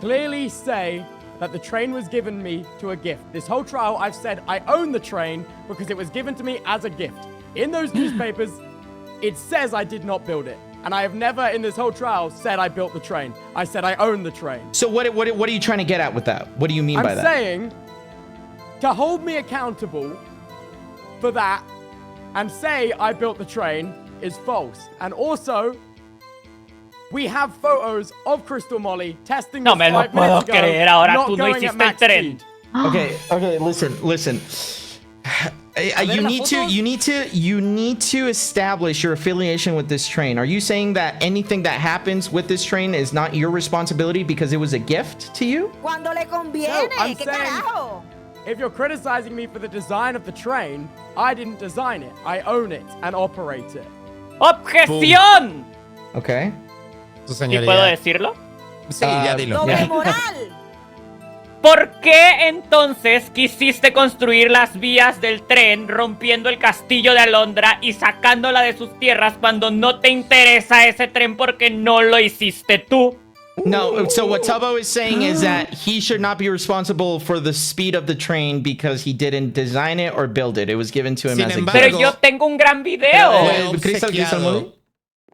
clearly say that the train was given me to a gift. This whole trial, I've said I own the train because it was given to me as a gift. In those newspapers, it says I did not build it. And I have never in this whole trial said I built the train. I said I own the train. So what are you trying to get at with that? What do you mean by I'm that? saying to hold me accountable for that and say I built the train is false. And also, we have photos of Crystal Molly testing No this me lo 5 minutes puedo ago, creer, ahora not tú no going at hiciste el max tren. speed. Okay, listen. You need to establish your affiliation with this train. Are you saying that anything that happens with this train is not your responsibility because it was a gift to you? Cuando le No, conviene, I'm ¿qué saying- carajo? If you're criticizing me for the design of the train, I didn't design it. I own it and operate it. ¡Objeción! Okay. Su ¿Y señoría. puedo decirlo? Sí, ya dilo. Doble moral. ¿Por qué entonces quisiste construir las vías del tren rompiendo el castillo de Alondra y sacándola de sus tierras cuando no te interesa ese tren porque no lo hiciste tú? No, so what Tubbo is saying is that he should not be responsible for the speed of the train because he didn't design it or build it. It was given to him Sin as a embargo, gift. Pero yo tengo un gran Fue video. Crystal,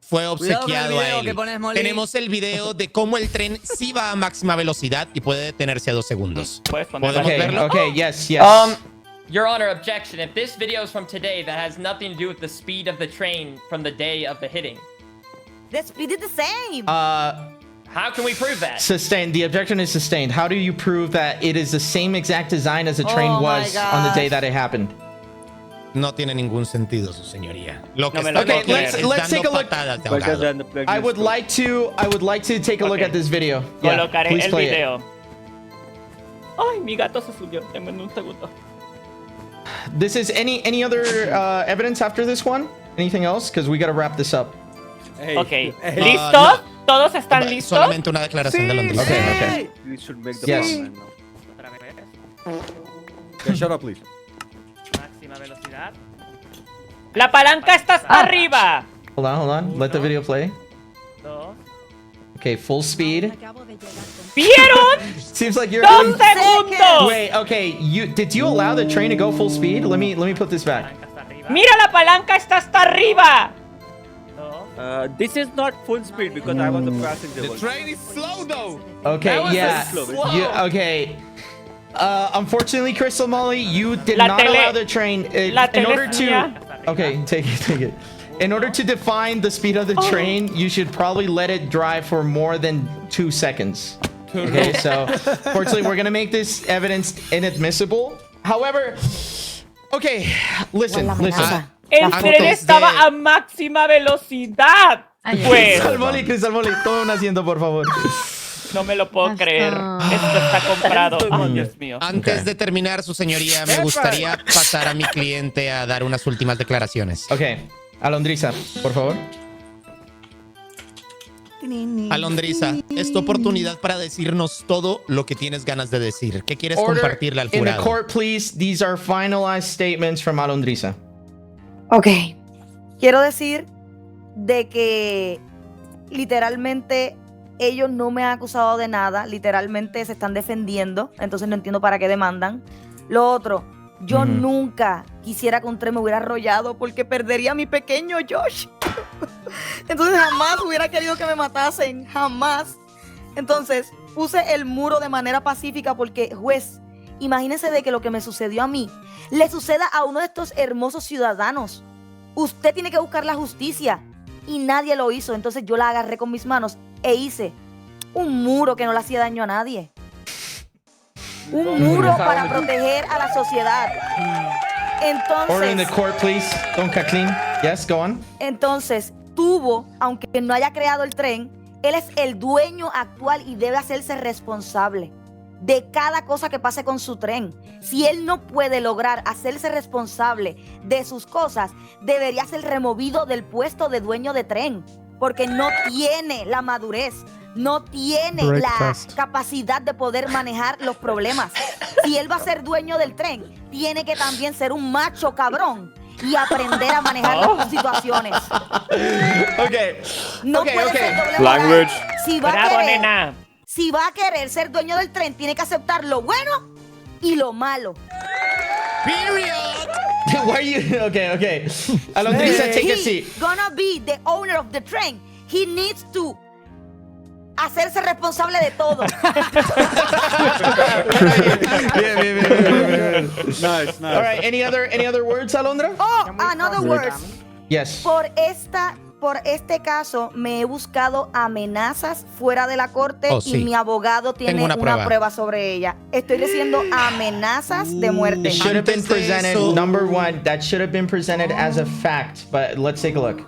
Fue obsequiado a él. Tenemos el video de cómo el tren sí va a máxima velocidad y puede detenerse a 2 segundos. ¿Puedes ponerlo? ¿Podemos Okay, verlo? okay, yes. Your Honor, objection. If this video is from today, that has nothing to do with the speed of the train from the day of the hitting. The speed is the same. How can we prove that? Sustained. The objection is sustained. How do you prove that it is the same exact design as the train Oh my was on the day gosh. that it happened? No tiene ningún sentido, su señoría. Lo que No me lo está puedo Okay, creer. es let's dando take a look. patadas de Better ahogado. than the plague I would stroke. like to take a look Okay. at this video. Yeah, Colocaré please el play it. video. Ay, mi gato se subió. Denme un segundo. This is any other evidence after this one? Anything else? Because we got to wrap this up. Hey, Ok. hey, ¿Listos? no. ¿Todos están listos? Solamente una declaración de Londres. Okay. we should make the Yes. plan now. Otra vez. Okay, shut up, please. Máxima velocidad. La palanca está arriba. Hold on. Let the video play. Dos. Okay, full speed. ¿Vieron? Seems like you're. ¡2 segundos! Wait. Okay. Did you allow the train to go full speed? Let me put this back. Mira, la palanca está hasta arriba. This is not full speed because I was a passenger. The also. train is slow though. Okay. That was Yeah. very slow. Okay. Unfortunately, Crystal Molly, you did La not tele- allow the train la in tele order es to. mía. Okay, take it. In order to define the speed of the Oh. train, you should probably let it drive for more than 2 seconds. Okay, so fortunately, we're gonna make this evidence inadmissible. However, okay, listen. El tren estaba a máxima velocidad. Pues. Crystal Molly, toma un asiento, por favor. No me lo puedo creer. Esto está comprado. Oh, Dios mío. Antes de terminar, su señoría, me gustaría pasar a mi cliente a dar unas últimas declaraciones. Okay, Alondriza, por favor. Alondriza, es tu oportunidad para decirnos todo lo que tienes ganas de decir. ¿Qué quieres Order compartirle al in the jurado? court, please. These are finalized statements from Alondriza. Ok. Quiero decir de que literalmente ellos no me han acusado de nada. Literalmente se están defendiendo. Entonces no entiendo para qué demandan. Lo otro, yo Ujú. nunca quisiera que un tren me hubiera arrollado porque perdería a mi pequeño Josh. Entonces jamás hubiera querido que me matasen. Jamás. Entonces puse el muro de manera pacífica porque, juez, imagínese de que lo que me sucedió a mí le suceda a uno de estos hermosos ciudadanos. Usted tiene que buscar la justicia y nadie lo hizo. Entonces yo la agarré con mis manos e hice un muro que no le hacía daño a nadie. Un muro para proteger a la sociedad. Order in the Entonces, court, please. Don Kathleen. Yes, go on. entonces, tuvo, aunque no haya creado el tren, él es el dueño actual y debe hacerse responsable de cada cosa que pase con su tren. Si él no puede lograr hacerse responsable de sus cosas, debería ser removido del puesto de dueño de tren, porque no tiene la madurez, no tiene la capacidad de poder manejar los problemas. Si él va a ser dueño del tren, tiene que también ser un macho cabrón y aprender a manejar las situaciones. Okay. No okay, puede okay. ser doble Language. moral. Si va a querer ser dueño del tren, tiene que aceptar lo bueno y lo malo. Why are you? Okay. Alondrisa, take a seat. He's gonna be the owner of the train. He needs to hacerse responsable de todo. Bien. Nice. All right. Any other words, Alondra? Oh, another word. Yes. Por este caso, me he buscado amenazas fuera de la corte Oh, sí. y mi abogado tiene Tengo una una prueba. prueba sobre ella. Estoy diciendo amenazas de muerte. It should have been Antes de presented. eso- Number one, that should have been presented as a fact. But let's take a look.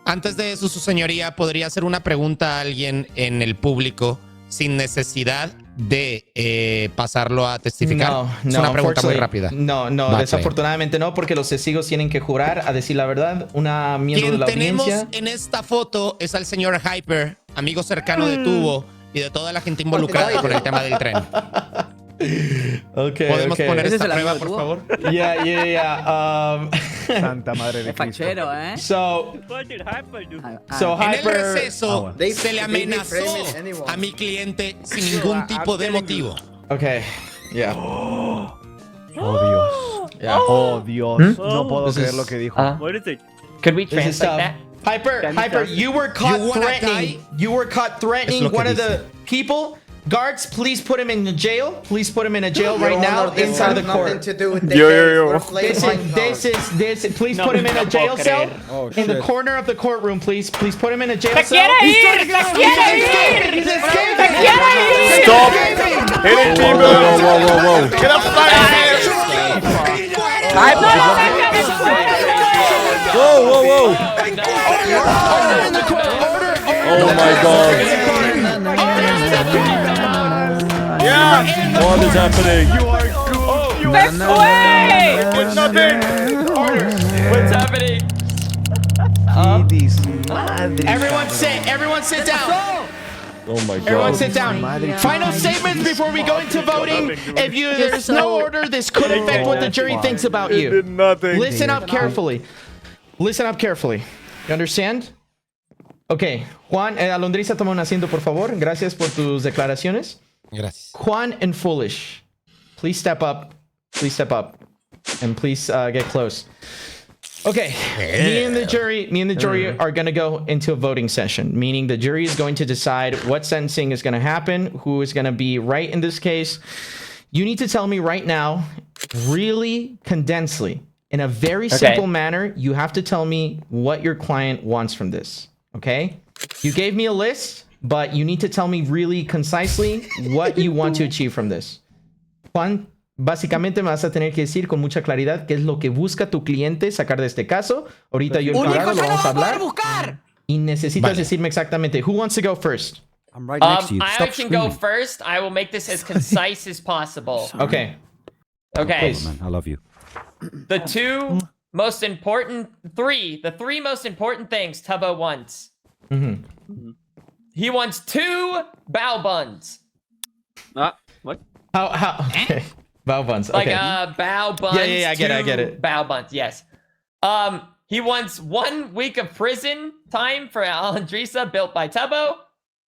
Antes de eso, su señoría, ¿podría hacer una pregunta a alguien en el público sin necesidad de pasarlo a testificar? No, es una pregunta muy unfortunately, rápida. No, Vale. desafortunadamente no, porque los testigos tienen que jurar a decir la verdad. Una miembro de Quien la tenemos audiencia. en esta foto es al señor Hyper, amigo cercano de Tubo y de toda la gente involucrada con el tema del tren. Okay, ¿Podemos okay. poner Ese es esta el prueba, amigo por de favor? Yeah. Santa madre de Cristo. Fachero, ¿eh? So What did Hyper do? En el Hyper. receso se le amenazó a mi cliente sin ningún tipo de motivo. Okay. Yeah. Oh, Dios. Yeah. Oh, Dios. No puedo This creer is- lo que dijo. What is it? Could we This is translate tough. that? Hyper, Can you Hyper, translate? you were caught You wanna threatening. die? You were caught threatening Es lo que one of dice. the people. Guards, please put him in the jail. Please put him in a jail right now inside the court. Yo. Please No, put him in no a jail puedo cell creer. Oh, in the shit. corner of the courtroom, please. Please put him in a jail ¡Se cell. quiere ir! ¡Se quiere ir! He's escaping! ¡Se quiere ir! Stop Escaping! hitting people! Whoa. Get up, Whoa. Order in the court! Order! Oh my god. Yeah! What is happening? ¡Se fue! It's nothing! What's happening? Everyone sit down. Oh my god. Everyone sit down. Final statements before we go into voting. If there's no order, this could affect what the jury thinks about It you. did nothing. Listen up carefully. Listen up carefully. You understand? Okay. Juan, Alondrisa, toma un asiento, por favor. Gracias por tus declaraciones. Gracias. Juan and Foolish, please step up. Please step up. And please get close. Okay. Me and the jury are going to go into a voting session, meaning the jury is going to decide what sentencing is going to happen, who is going to be right in this case. You need to tell me right now, really condensedly, in a very simple manner, you have to tell me what your client wants from this. Okay? You gave me a list, but you need to tell me really concisely what you want to achieve from this. Juan, básicamente me vas a tener que decir con mucha claridad qué es lo que busca tu cliente sacar de este caso. Ahorita yo y el abogado lo vamos a hablar. Y necesitas decirme exactamente. Who wants to go first? I'm right next to you. I Stop can go screaming. first. I will make this as concise as possible. Okay. Okay. Oh, man, I love you. The three most important things Tubbo wants. Mm-hmm. He wants 2 bow buns. What? How? Okay. Bow buns. Like Okay. bow buns. Yeah, I get it. Bow buns, yes. He wants 1 week of prison time for Alondrisa, built by Tubbo,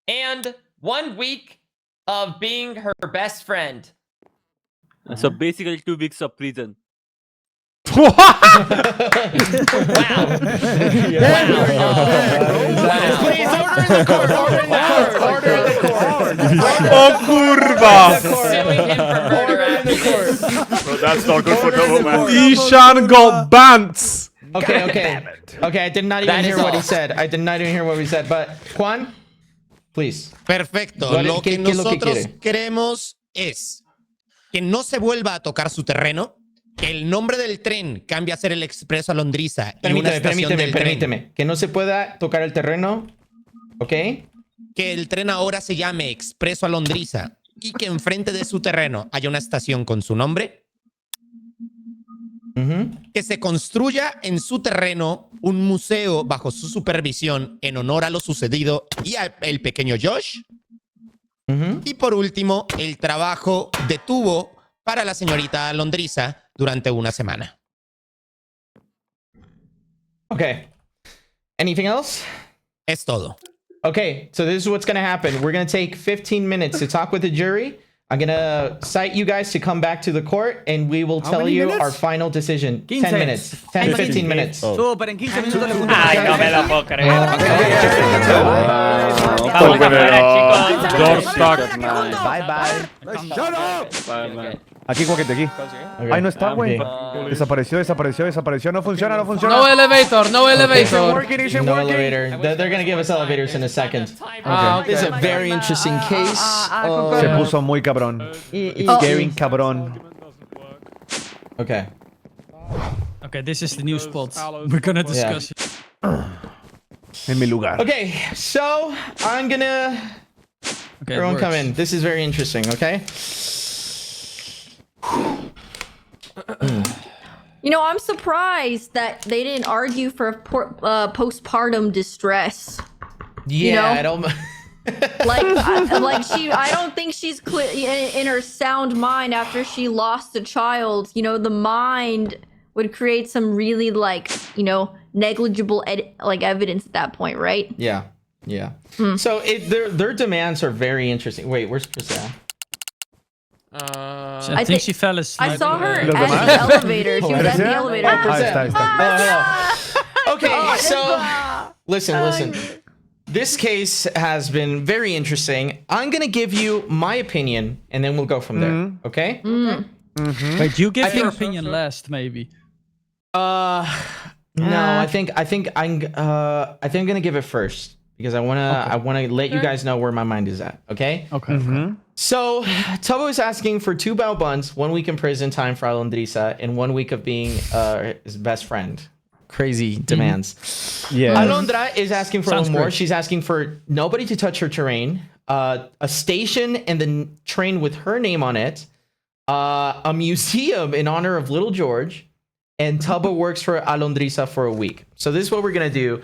and 1 week of being her best friend. So basically 2 weeks of prison. Please order in the court. Order in the court. Oh, kurwa! Order in the court. Bro, that's not good for Tubbo, man. Ishan got bants! Okay. I did not even That hear is what he all. said. But Juan, please. Perfecto. ¿Qué- Lo que qué es lo que nosotros quiere? queremos es que no se vuelva a tocar su terreno, que el nombre del tren cambie a ser el Expreso Alondriza y una estación del tren. Permíteme. Que no se pueda tocar el terreno, ¿ok? Que el tren ahora se llame Expreso Alondriza y que enfrente de su terreno haya una estación con su nombre. Que se construya en su terreno un museo bajo su supervisión en honor a lo sucedido y al pequeño Josh. Y por último, el trabajo de tubo para la señorita Alondriza durante una semana. Okay. Anything else? Es todo. Okay, so this is what's going to happen. We're going to take 15 minutes to talk with the jury. I'm going to cite you guys to come back to the court, and we will tell many you minutes? our final decision. 10 15. minutes. 10 to 15 minutes. Súper, en 15 minutos le junto. Ay, no me lo puedo creer. Vamos afuera, chicos. Doorstack. Bye, bye. Shut up! Aquí, Coquete, aquí. Ay, no está, güey. Desapareció. No funciona. No elevator, no elevator. No elevator. They're going to give us elevators in a second. Ah, This is a very interesting case. Se puso muy cabrón. It's getting cabrón. Okay. Okay, this is the new spot. We're gonna discuss it. En mi lugar. Okay, so I'm going to... Okay, Everyone it come works. in. This is very interesting, okay? You know, I'm surprised that they didn't argue for postpartum distress. Yeah, You know? I don't... I don't think she's clear in her sound mind after she lost a child. You know, the mind would create some really negligible evidence at that point, right? Yeah. So their demands are very interesting. Wait, where's Priscilla? I think she fell asleep. I saw her at the elevator. She was at the elevator. Ahí está. Okay, so listen. This case has been very interesting. I'm gonna give you my opinion, and then we'll go from there. Okay? Wait, you give your opinion last, maybe. No, I think I'm gonna give it first because I wanna let you guys know where my mind is at. Okay? Okay. So Tubbo is asking for 2 bail bonds, 1 week in prison time for Alondriza, and 1 week of being his best friend. Crazy demands. Yeah. Alondra is asking for a Sounds little more. great. She's asking for nobody to touch her terrain, a station and the train with her name on it, a museum in honor of Little George, and Tubbo works for Alondriza for a week. So this is what we're gonna do.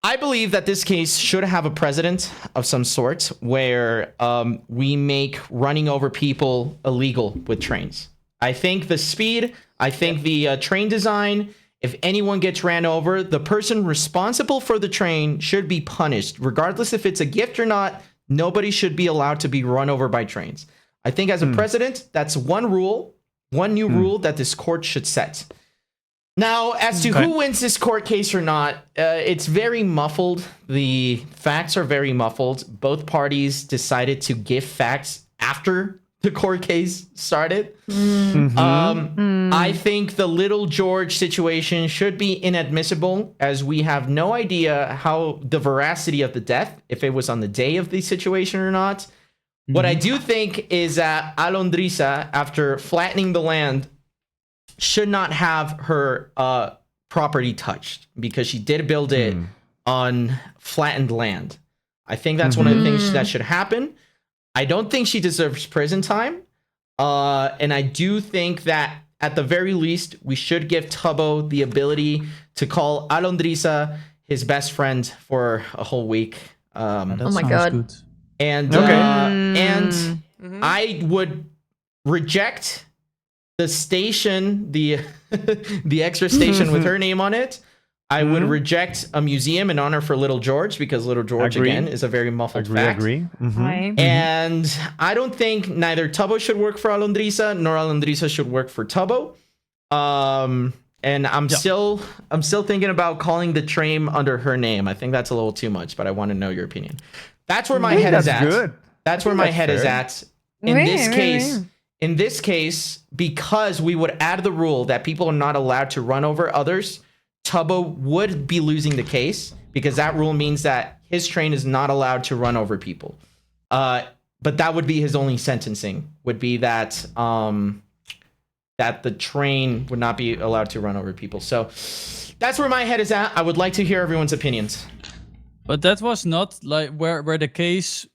I believe that this case should have a precedent of some sort where we make running over people illegal with trains. I think the speed, I think the train design, if anyone gets ran over, the person responsible for the train should be punished. Regardless if it's a gift or not, nobody should be allowed to be run over by trains. I think as a precedent, that's one rule, one new rule that this court should set. Now, as to who wins this court case or not, it's very muffled. The facts are very muffled. Both parties decided to give facts after the court case started. I think the Little George situation should be inadmissible, as we have no idea how the veracity of the death, if it was on the day of the situation or not. What I do think is that Alondriza, after flattening the land, should not have her property touched because she did build it on flattened land. I think that's one of the things that should happen. I don't think she deserves prison time. And I do think that at the very least, we should give Tubbo the ability to call Alondriza his best friend for a whole week. Oh my god. Good. And I would reject the station, the extra station with her name on it. I would reject a museum in honor for Little George because Little George again is a very muffled fact. Agree. And I don't think neither Tubbo should work for Alondriza nor Alondriza should work for Tubbo. And I'm still thinking about calling the train under her name. I think that's a little too much, but I want to know your opinion. That's where my head is at. Good. That's where my head is at. In this case, because we would add the rule that people are not allowed to run over others, Tubbo would be losing the case because that rule means that his train is not allowed to run over people. But that would be his only sentencing. Would be that that the train would not be allowed to run over people. So that's where my head is at. I would like to hear everyone's opinions. But that was not like where the case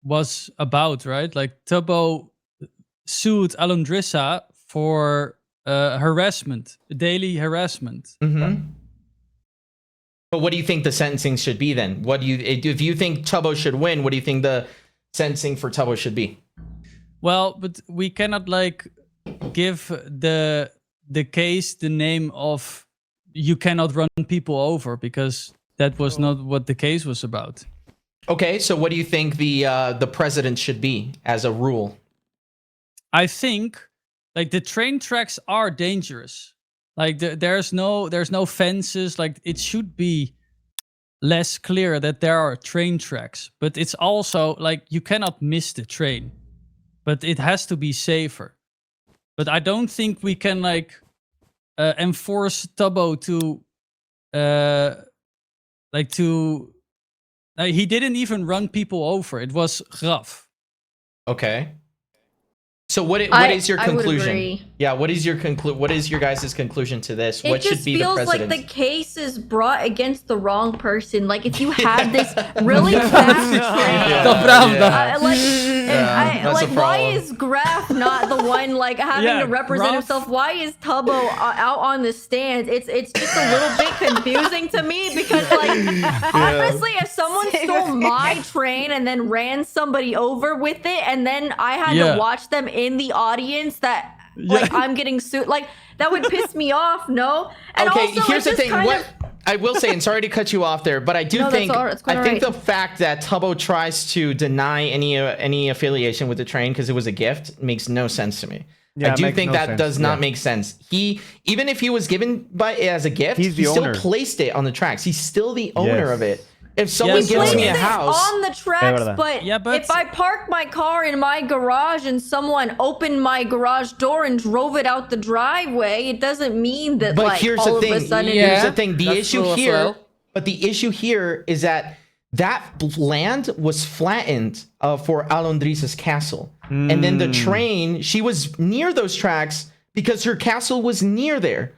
was about, right? Like Tubbo sued Alondrissa for harassment, daily harassment. Mm-hmm. But what do you think the sentencing should be then? What do you, if you think Tubbo should win, what do you think the sentencing for Tubbo should be? Well, but we cannot like give the case the name of you cannot run people over, because that was not what the case was about. Okay, so what do you think the precedent should be as a rule? I think like the train tracks are dangerous. Like there's no fences. Like it should be less clear that there are train tracks, but it's also like you cannot miss the train, but it has to be safer. But I don't think we can like enforce Tubbo to he didn't even run people over. It was Graf. Okay. So what is your I would conclusion? agree. Yeah, what is your guys' conclusion to this? It What just should be the feels precedent? like the case is brought against the wrong person. Like if you had this really fast train, To prawda. like why is Graf not the one like having to represent Graf- himself? Why is Tubbo out on the stand? It's just a little bit confusing to me because like honestly, if someone stole my train and then ran somebody over with it, and then I had to watch them in the audience, that like I'm getting sued, like that would piss me off. No. And okay, also, here's the it's just thing. kind What of- I will say, and sorry to cut you off there, but I do No, think that's quite I think alright. the fact that Tubbo tries to deny any affiliation with the train because it was a gift makes no sense to me. Yeah, I it do makes think no that sense, does not yeah. make sense. He, even if he was given as a gift, He's he the still owner. placed it on the tracks. He's still the owner Yes. of it. If someone Yes, gives he me a placed it house, on the tracks, verdad. but, Yeah, but- if I parked my car in my garage and someone opened my garage door and drove it out the driveway, it doesn't mean that but like here's all the of a thing. sudden Here's Yeah, the thing. The that's issue true as here, well. but the issue here is that land was flattened for Alondrissa's castle, and then the train, she was near those tracks because her castle was near there.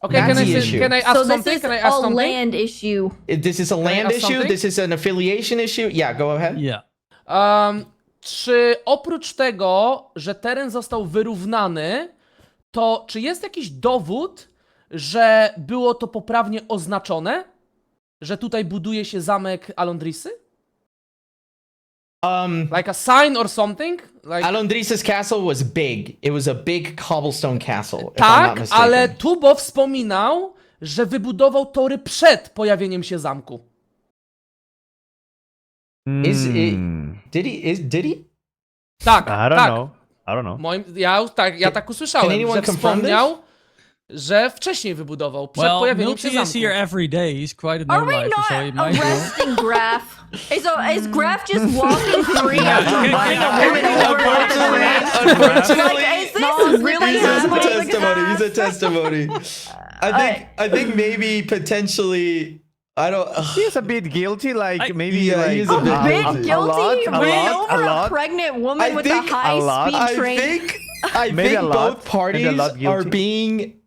Okay, That's the issue. can I ask so this something? is Can I ask a something? land issue. This is a land ask issue. something? This is an affiliation issue. Yeah, go ahead. Yeah. Czy oprócz tego, że teren został wyrównany, to czy jest jakiś dowód, że było to poprawnie oznaczone? Że tutaj buduje się zamek Alondrisy? Like a sign or something? Like... Alondrissa's castle was big. It was a big cobblestone castle. If I'm not Tak, mistaken. ale Tubbo wspominał, że wybudował tory przed pojawieniem się zamku. Did he? Tak, I don't tak. know. I don't know. Ja tak usłyszałem, anyone że confirm wspomniał, że wcześniej wybudował, przed Well, pojawieniem się Milty is zamku. here every day. He's quite a Are we no-lifer, so he not might know. arresting Graf? Is Graf just walking free after running a woman over with a train? Unfortunately, Like, is this really he's a happening? testimony. He's a testimony. I think maybe potentially. I don't. He's a bit guilty, like maybe yeah, like he's a bit Bit guilty. guilty, running over a lot. pregnant woman I with a think a lot. high-speed train. I Maybe think a lot. both parties Maybe a lot are guilty.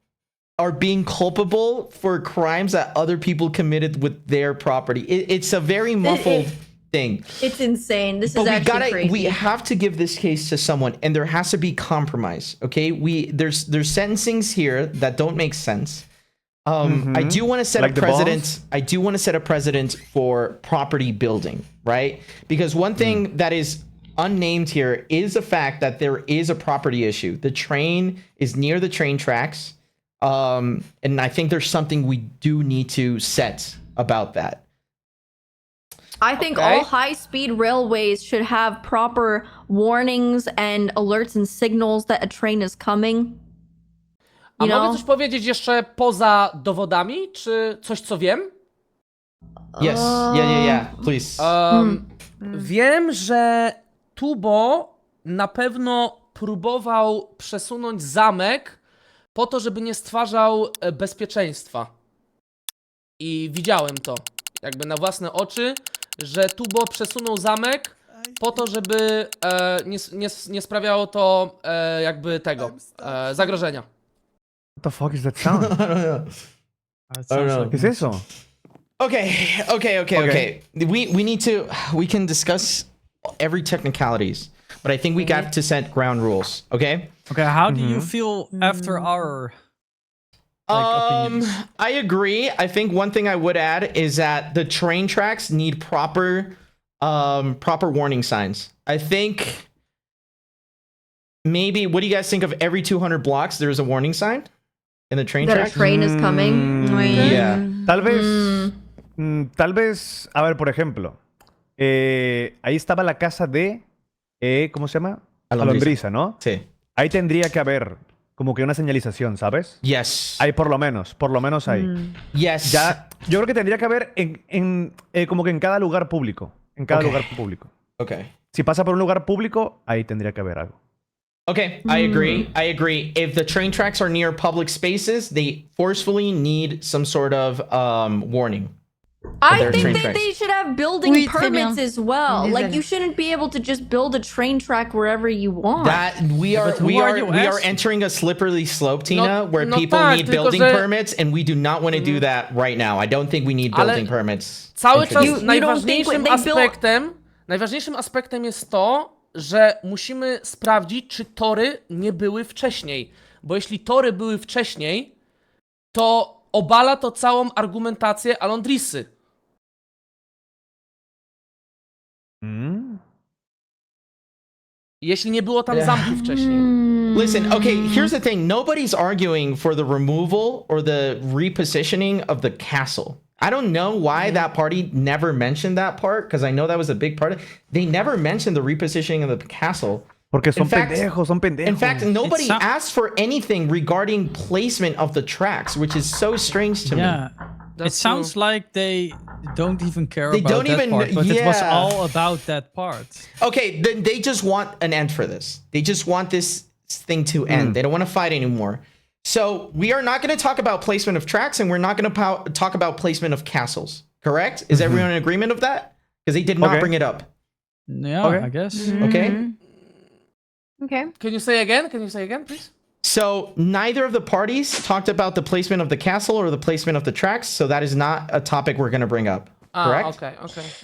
being culpable for crimes that other people committed with their property. It's a very muffled thing. It's insane. This But is actually crazy. we have to give this case to someone, and there has to be compromise. Okay, there's sentencings here that don't make sense. I do want to set Like a the precedent. bombs? I do want to set a precedent for property building, right? Because one thing that is unnamed here is the fact that there is a property issue. The train is near the train tracks, and I think there's something we do need to set about that. I think all high-speed railways should have proper warnings and alerts and signals that a train is coming. A You mogę know? coś powiedzieć jeszcze poza dowodami, czy coś, co wiem? Yes. Yeah. Please. Wiem, że Tubbo na pewno próbował przesunąć zamek po to, żeby nie stwarzał bezpieczeństwa. I widziałem to jakby na własne oczy, że Tubo przesunął zamek po to, żeby nie sprawiało to jakby tego zagrożenia. What the fuck is that sound? I don't know. I don't know. ¿Qué es eso? Okay. We need to. We can discuss every technicalities, but I think we got to set ground rules. Okay. Okay, how do you feel after our opinions? I agree. I think one thing I would add is that the train tracks need proper warning signs. I think maybe. What do you guys think of every 200 blocks there's a warning sign in the train That tracks? a train is coming. Yeah. Tal vez, a ver, por ejemplo, ahí estaba la casa de, ¿cómo se llama? Alondriza, ¿no? Sí. Ahí tendría que haber como que una señalización, ¿sabes? Yes. Ahí por lo menos hay. Yes. Ya, yo creo que tendría que haber como que en cada lugar público. En cada lugar público. Okay. Si pasa por un lugar público, ahí tendría que haber algo. Okay, I agree. If the train tracks are near public spaces, they forcefully need some sort of warning. I think that they should have building Oui, très permits bien. as well. Like Désolé. you shouldn't be able to just build a train track wherever you want. That we are entering a slippery slope, Tina, where people need building permits, and we do not want to do that right now. I don't think we need building permits. Cały czas introduced. najważniejszym aspektem jest to, że musimy sprawdzić, czy tory nie były wcześniej. Bo jeśli tory były wcześniej, to obala to całą argumentację Alondrisy. Jeśli nie było tam zamku wcześniej. Listen, okay, here's the thing. Nobody's arguing for the removal or the repositioning of the castle. I don't know why that party never mentioned that part, because I know that was a big part of it. They never mentioned the repositioning of the castle. Porque son pendejos. In fact, nobody asked for anything regarding placement of the tracks, which is so strange to me. It sounds like they don't even care They about don't that even- part, but it was yeah. all about that part. Okay, then they just want an end for this. They just want this thing to end. They don't want to fight anymore. So we are not going to talk about placement of tracks, and we're not going to talk about placement of castles. Correct? Is everyone in agreement of that? Because they did not bring it up. Yeah, Okay. I guess. Okay. Okay. Can you say again? Can you say again, please? So neither of the parties talked about the placement of the castle or the placement of the tracks. So that is not a topic we're going to bring up. Correct? Okay.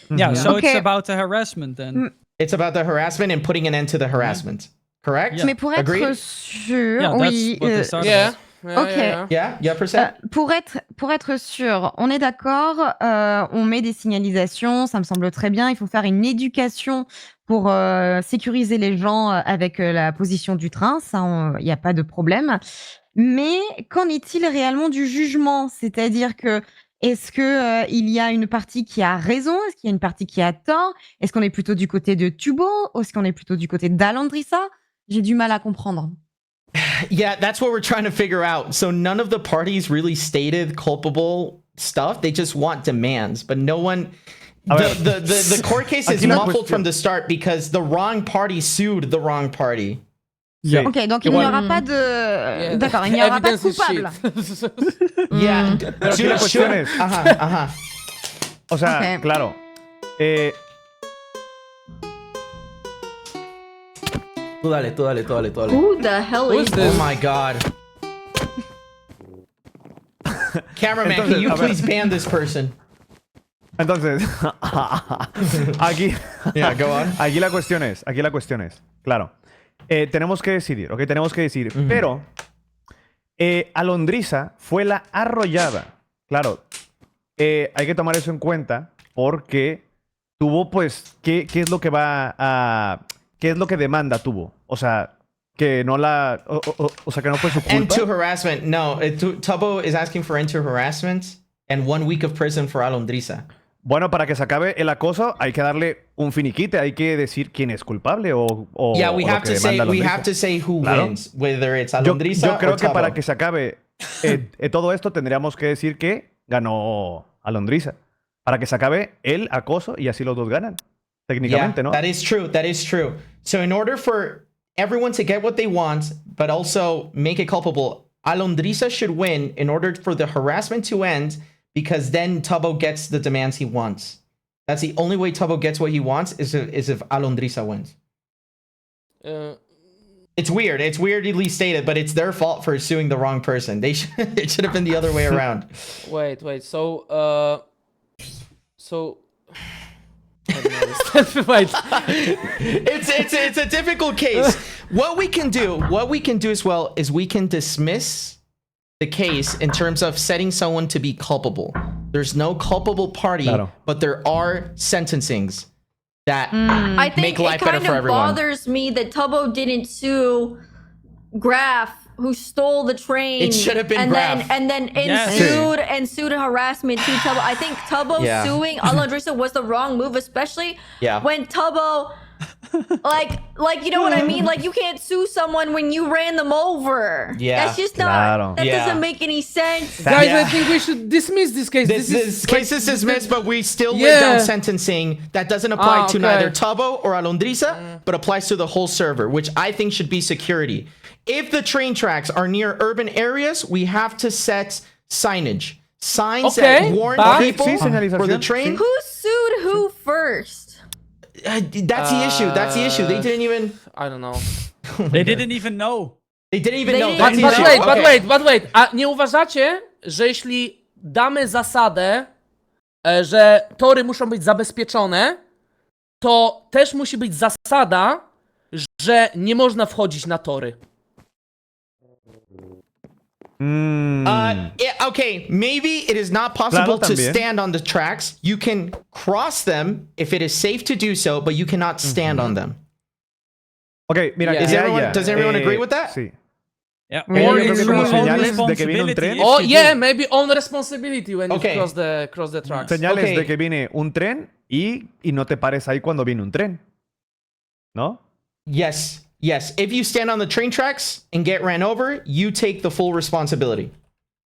Yeah, so it's Okay. about the harassment then. It's about the harassment and putting an end to the harassment. Correct? Mais pour être Agreed? sûr, Yeah, that's oui. what they started Yeah. with. Ok. Yeah, percent. Pour être sûr, on est d'accord, on met des signalisations, ça me semble très bien. Il faut faire une éducation pour sécuriser les gens avec la position du train, ça, il n'y a pas de problème. Mais qu'en est-il réellement du jugement? C'est-à-dire que est-ce que il y a une partie qui a raison? Est-ce qu'il y a une partie qui a tort? Est-ce qu'on est plutôt du côté de Tubo? Ou est-ce qu'on est plutôt du côté d'Alondrissa? J'ai du mal à comprendre. Yeah, that's what we're trying to figure out. So none of the parties really stated culpable stuff. They just want demands, but no one. The court case is muffled from the start because the wrong party sued the wrong party. Yeah. Ok, donc il n'y aura pas de. D'accord, il n'y aura pas de coupable. Yeah. Pero aquí la cuestión es. Ajá. O sea, Ok. claro. Tú dale. Who the hell is Oh my god. Cameraman, Entonces, can you a ver. please ban this person? Entonces, aquí. Yeah, go on. Aquí la cuestión es, claro. Tenemos que decidir, ¿ok? Tenemos que decidir. Pero Alondrissa fue la arrollada. Claro, hay que tomar eso en cuenta porque tuvo, pues, ¿qué es lo que va a. ¿Qué es lo que demanda tuvo? O sea, que no la. O sea, que no fue su culpa. End to harassment. No, Tubbo is asking for end to harassment and 1 week of prison for Alondrissa. Bueno, para que se acabe el acoso, hay que darle un finiquite, hay que decir quién es culpable o Yeah, we o lo have que to say demanda who Claro. wins, whether it's Yo Alondrissa creo or que Tubbo. para que se acabe todo esto tendríamos que decir que ganó Alondrissa. Para que se acabe el acoso y así los dos ganan. Técnicamente, ¿no? That is true. So in order for everyone to get what they want, but also make it culpable, Alondrissa should win in order for the harassment to end, because then Tubbo gets the demands he wants. That's the only way Tubbo gets what he wants is if Alondrisa wins. It's weird. It's weirdly stated, but it's their fault for suing the wrong person. It should have been the other way around. Wait. So I don't understand. Wait. It's a difficult case. What we can do as well is we can dismiss the case in terms of setting someone to be culpable. There's no culpable party, but there are sentencings that I think make life it better kind for of everyone. bothers me that Tubbo didn't sue Graf, who stole the train. It should have been and Graf. then ensued harassment to Tubbo. I think Tubbo suing Alondrisa was the wrong move, especially when Tubbo, like you know what I mean? Like you can't sue someone when you ran them over. Yeah. That's just not. That doesn't make any sense. Guys, I think we should dismiss this case. This case is dismissed, but we still lay down sentencing that doesn't apply to neither Tubbo or Alondrisa, but applies to the whole server, which I think should be security. If the train tracks are near urban areas, we have to set signage. Signs that warn people for the train. Who sued who first? That's the issue. That's the issue. They didn't even... I don't know. They didn't even know. They didn't even know. But wait. A nie uważacie, że jeśli damy zasadę, że tory muszą być zabezpieczone, to też musi być zasada, że nie można wchodzić na tory? Okay, maybe it is not possible to stand on the tracks. You can cross them if it is safe to do so, but you cannot stand on them. Okay, mira, does everyone agree with that? Sí. Yeah. Or it's señales de que viene un tren. Oh yeah, maybe own responsibility when you cross the tracks. Señales de que viene un tren y no te pares ahí cuando viene un tren. ¿No? Yes. If you stand on the train tracks and get ran over, you take the full responsibility.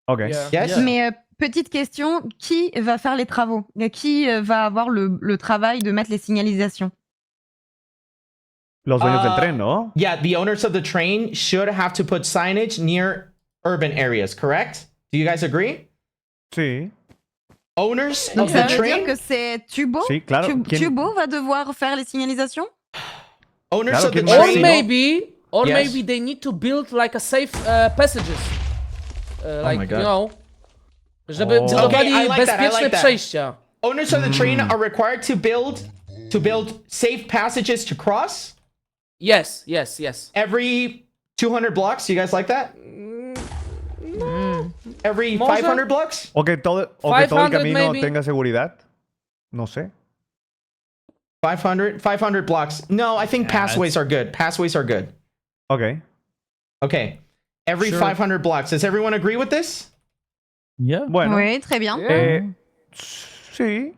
Okay. Yes. Mais petite question, qui va faire les travaux? Qui va avoir le travail de mettre les signalisations? Los dueños del tren, ¿no? Yeah, the owners of the train should have to put signage near urban areas, correct? Do you guys agree? Sí. Owners Donc of ça the veut train? dire que c'est Tubbo? Sí, claro. Tubbo va devoir faire les signalisations? Owners of the Or train. maybe they need to build like a safe passages. Like, you know, żeby budowali bezpieczne przejścia. Owners of the train are required to build safe passages to cross? Yes. Every 200 blocks, you guys like that? Every 500 blocks? O que todo el 500 camino maybe. tenga seguridad. No sé. 500 blocks. No, I think pathways are good. Pathways are good. Okay. Every 500 blocks. Does everyone agree with this? Yeah. Bueno. Oui, très bien. Sí.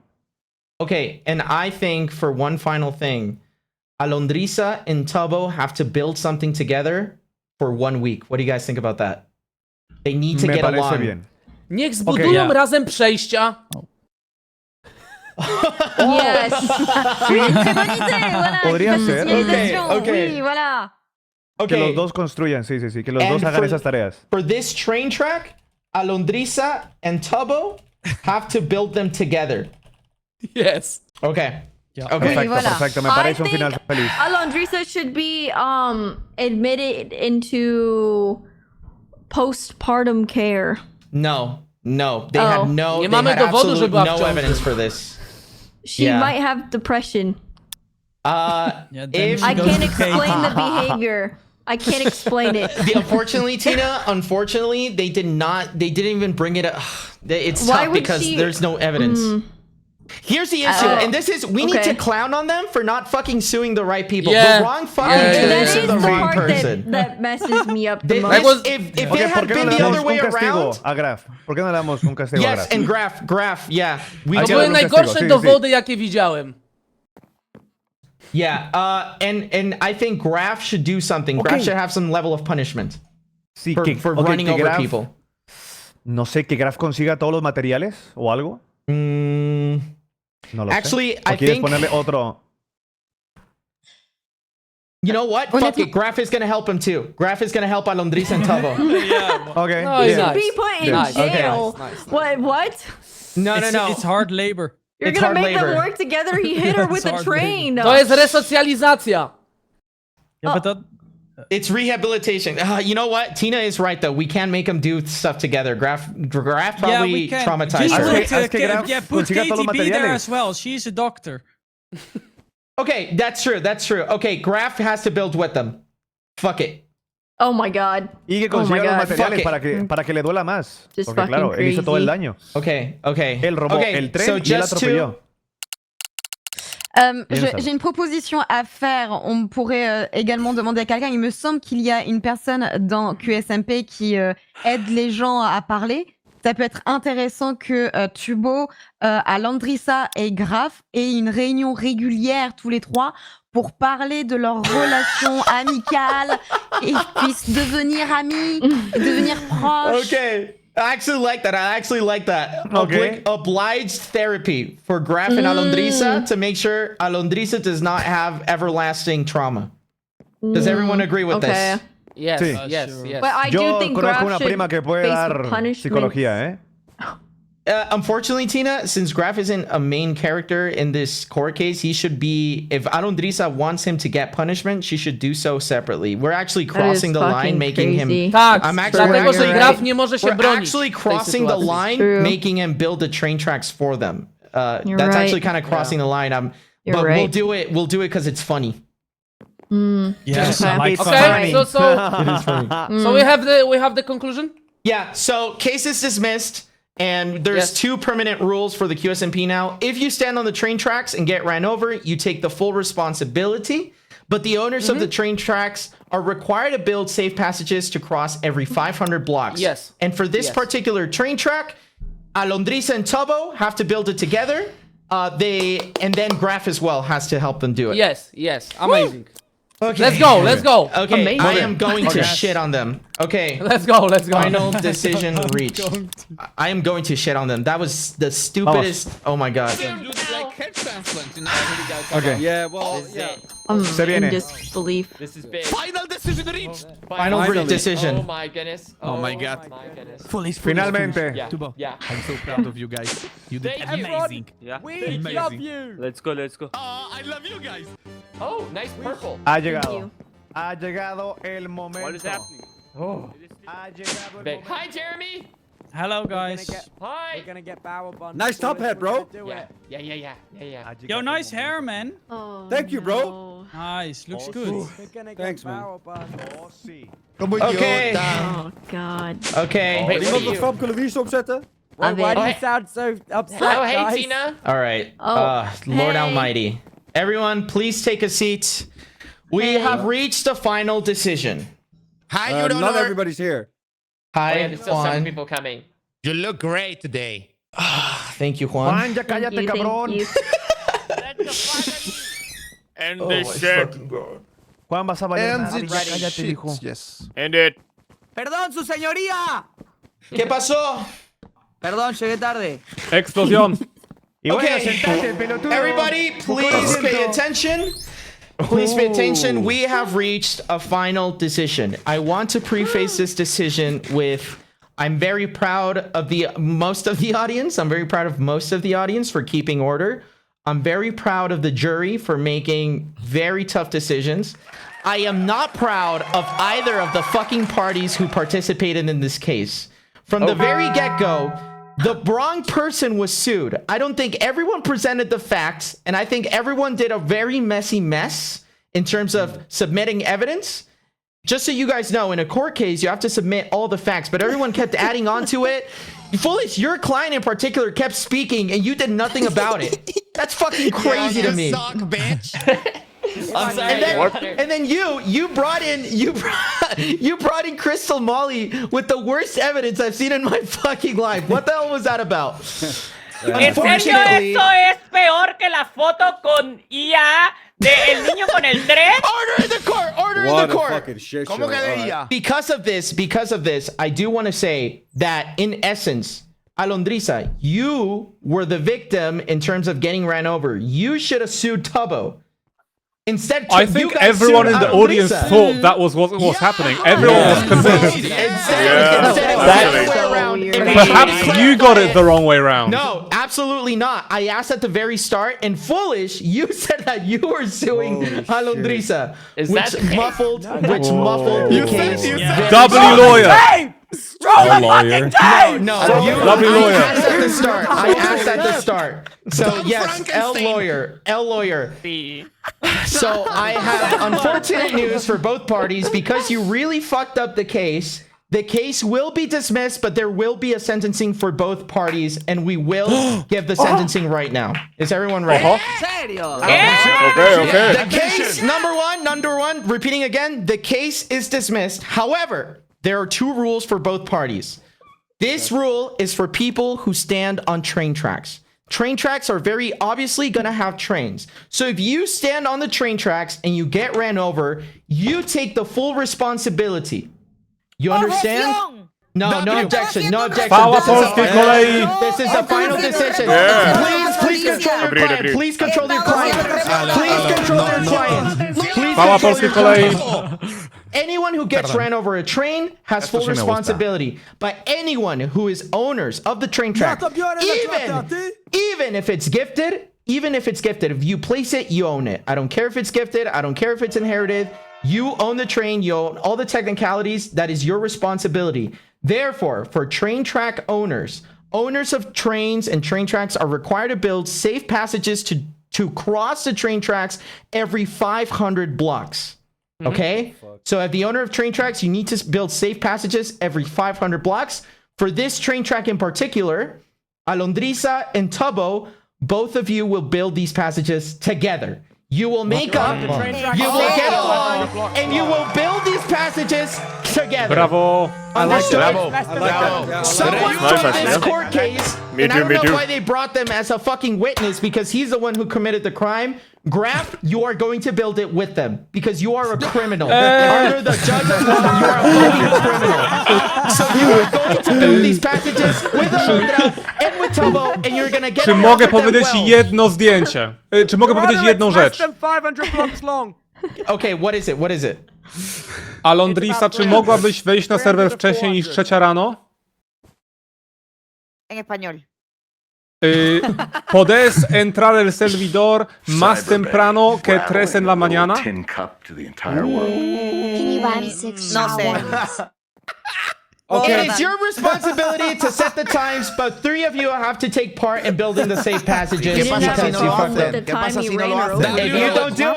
Okay, and I think for one final thing, Alondrisa and Tubbo have to build something together for 1 week. What do you guys think about that? They need to get along. Bien. Niech zbudują razem przejścia. Yes. Oui, très bonne idée, voilà. Podría qui fasse ser. les signalisations. Okay. Oui, voilà. Que los dos construyan, sí. Que los dos hagan esas tareas. For this train track, Alondrisa and Tubbo have to build them together. Yes. Okay. Perfecto. Me parece un final feliz. Alondrisa should be admitted into postpartum care. No. They had Nie mamy dowodu, że była w ciąży. evidence for this. She might have depression. If I can't explain the behavior. I can't explain it. Unfortunately, Tina, they didn't even bring it up. It's Why tough would because she- there's no evidence. Here's the issue, and this is, we need to clown on them for not fucking suing the right people. Yeah. The wrong fucking Yeah. dude That sued is the the wrong part person. that messes me up the This- most. if it Okay, had ¿por qué been no le the damos other way un castigo around, a Graf? ¿Por qué no le damos un castigo a yes, Graf? and Graf, yeah. We To Hay que do. były darle un najgorsze castigo, sí, dowody, jakie widziałem. Yeah, and I think Graf should do something. Graf should have some level of punishment Sí, for running over Graf, people. No sé, que Graf consiga todos los materiales o algo. No lo Actually, sé. ¿O I quieres think... ponerle otro? You know what? Fuck it. Graf is going to help him too. Graf is going to help Alondrisa and Tubbo. Okay. No, He yeah. should be put in Nice. jail. Nice. What? No. It's hard labor. You're It's gonna hard make them labor. work together. He hit her with It's a hard train. To jest resocjalizacja. Yeah, but that. It's rehabilitation. You know what? Tina is right though. We can make them do stuff together. Graf probably we can. traumatized Just her. put, put KTB there as well. She's a doctor. Okay, that's true. That's true. Okay, Graf has to build with them. Fuck it. Oh my god. Y que Oh my consiga los God. materiales para que le duela más. Just Porque claro, fucking él hizo todo el crazy. daño. Okay, okay. Él robó okay, el tren so y él just atropelló. J'ai une proposition à faire. On pourrait également demander à quelqu'un. Il me semble qu'il y a une personne dans QSMP qui aide les gens à parler. Ça peut être intéressant que Tubo, Alandrissa et Graf aient une réunion régulière tous les trois pour parler de leur relation amicale et puissent devenir amis, devenir proches. Okay. I actually like that. I actually like that. Okay. Obliged therapy for Graf and Alondrissa to make sure Alondrissa does not have everlasting trauma. Does everyone agree with Okay. this? Yes, Sí. yes, yes. But I Yo do think conozco Graf una should prima que puede face dar punishments. psicología, ¿eh? Unfortunately, Tina, since Graf isn't a main character in this court case, he should be. If Alondrissa wants him to get punishment, she should do so separately. We're actually crossing the line, making him. Tak, I'm actually, we're dlatego, że actually, Graf nie może się we're bronić. actually w tej crossing the sytuacji. line, True. making him build the train tracks for them. You're That's right. actually kind of crossing the line. You're But right. we'll do it. We'll do it because it's funny. Yes, Okay. I like It's fun. Okay, funny. so It is funny. so we have the conclusion. Yeah, so case is dismissed, and there's Yes. 2 permanent rules for the QSMP now. If you stand on the train tracks and get ran over, you take the full responsibility, but the owners of the train tracks are required to build safe passages to cross every 500 blocks. Yes. And for this Yes. particular train track, Alondrissa and Tubbo have to build it together. And then Graf as well has to help them do it. Yes, yes, amazing. Okay. Let's go, let's go. Okay, Amazing. I am going to Okay. shit on them. Okay. Let's go, let's go. Final decision reached. I am going to shit on them. That was the stupidest. Oh my god. Like head transplant, you know? Okay. Yeah, well, This is yeah. it. Se In viene. disbelief. This is big. Final decision reached. Final Finally. decision. Oh my goodness. Oh my God. My goodness. Finalmente. Yeah. Yeah. I'm so proud of you guys. You did Thank you. amazing. Yeah. We love you. Let's go, let's go. I love you guys. Oh, nice purple. Ha Thank llegado. you. Ha llegado el momento. What is happening? Oh, Ha llegado el big. momento. Hi, Jeremy. Hello, We're gonna guys. get, Hi. we're gonna get barrel bond. Nice top hat, bro. Yeah. Yeah. Ha Yo, llegado nice el hair, man. Oh, Thank you, bro. no. Nice, looks Oh, good. We're gonna get Thanks, man. barrel bond. momento. Oh, sí. Okay. Oh god. Okay. Wait, what Iemand are wil you? Famke Louise opzetten? Why do Oh, you sound so upset, Oh, hey, guys? Tina. All right. Oh, Lord hey. Almighty. Everyone, please take a seat. We have reached a final decision. Hi, Not everybody's here. Oh, Hi, yeah, there's still 7 Juan. people coming. You look great today. Thank you, Juan. Juan, ya Thank cállate, you, cabrón. thank you. And Oh, the my ship. fucking God. Juan, vas a valer And madre, the ya cállate, shit, hijo. yes. And it. Perdón, su señoría. ¿Qué pasó? Perdón, llegué tarde. Explosión. Y bueno, Okay. sentate, pelotudo. Everybody, please pay attention. Please pay attention. We have reached a final decision. I want to preface this decision with I'm very proud of most of the audience. I'm very proud of most of the audience for keeping order. I'm very proud of the jury for making very tough decisions. I am not proud of either of the fucking parties who participated in this case. From the very get-go, the wrong person was sued. I don't think everyone presented the facts, and I think everyone did a very messy mess in terms of submitting evidence. Just so you guys know, in a court case, you have to submit all the facts, but everyone kept adding on to it. Foolish, your client in particular kept speaking, and you did nothing about it. That's fucking crazy to me. Suck, bitch. I'm sorry. And then you brought in Crystal Molly with the worst evidence I've seen in my fucking life. What the hell was that about? ¿En serio eso es peor que la foto con IA de el niño con el tren? Order in the court! Order in What the a court! fucking shit show. ¿Cómo que All de right. Because of this, I do want to say that in essence, Alondrissa, you were the victim in terms of getting ran over. You should have sued Tubbo. Instead, I you think guys everyone sued in the audience Alondrisa. thought that was what was happening. Everyone was convinced. Instead, Perhaps you got it the wrong way around. No, absolutely not. I asked at the very start, and foolish, you said that you were suing Alondrisa, which muffled the case. W lawyer. No, lawyer. I lawyer. asked at the start. I asked at the start. So yes, L lawyer. So I have unfortunate news for both parties because you really fucked up the case. The case will be dismissed, but there will be a sentencing for both parties, and we will give the sentencing right now. Is everyone ready? Okay. The case, number one, repeating again, the case is dismissed. However, there are two rules for both parties. This rule is for people who stand on train tracks. Train tracks are very obviously going to have trains. So if you stand on the train tracks and you get ran over, you take the full responsibility. You understand? No objection. This is a final decision. Please control your client. Please control your client. Anyone who gets ran over a train has full responsibility. But anyone who is owners of the train track, even if it's gifted, if you place it, you own it. I don't care if it's gifted. I don't care if it's inherited. You own the train. You own all the technicalities. That is your responsibility. Therefore, for train track owners of trains and train tracks are required to build safe passages to cross the train tracks every 500 blocks. Okay? So as the owner of train tracks, you need to build safe passages every 500 blocks. For this train track in particular, Alondrisa and Tubbo, both of you will build these passages together. You will make up, you will get along, and you will build these passages together. Bravo. Someone from this court case, and I don't know why they brought them as a fucking witness because he's the one who committed the crime. Graf, you are going to build it with them because you are a criminal. Under the judge of law, you are a fucking criminal. So you are going to build these passages with Alondra and with Tubbo, and you're going to get Czy mogę powiedzieć jedno zdjęcie? Czy mogę powiedzieć jedną rzecz? Okay, what is it? What is it? Alondrisa, czy mogłabyś wejść na serwer wcześniej niż 3 rano? En español. Podés entrar el servidor más temprano que 3 en la mañana? No sé. Okay. It is your responsibility to set the times, but 3 of you have to take part in building the safe passages because you fucked up. If you don't do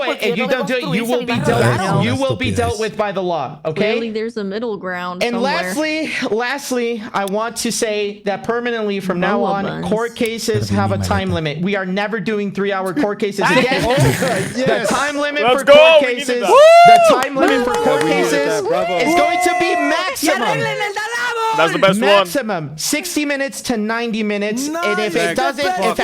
it, you will be dealt with. You will be dealt with by the law. Okay. Clearly, there's a middle ground. And somewhere. lastly, I want to say that permanently from now on, court cases have a time limit. We are never doing 3-hour court cases again. The time limit for court cases. The time limit for court cases is going to be maximum. That's the best maximum 60 minutes to 90 minutes. And if it doesn't, if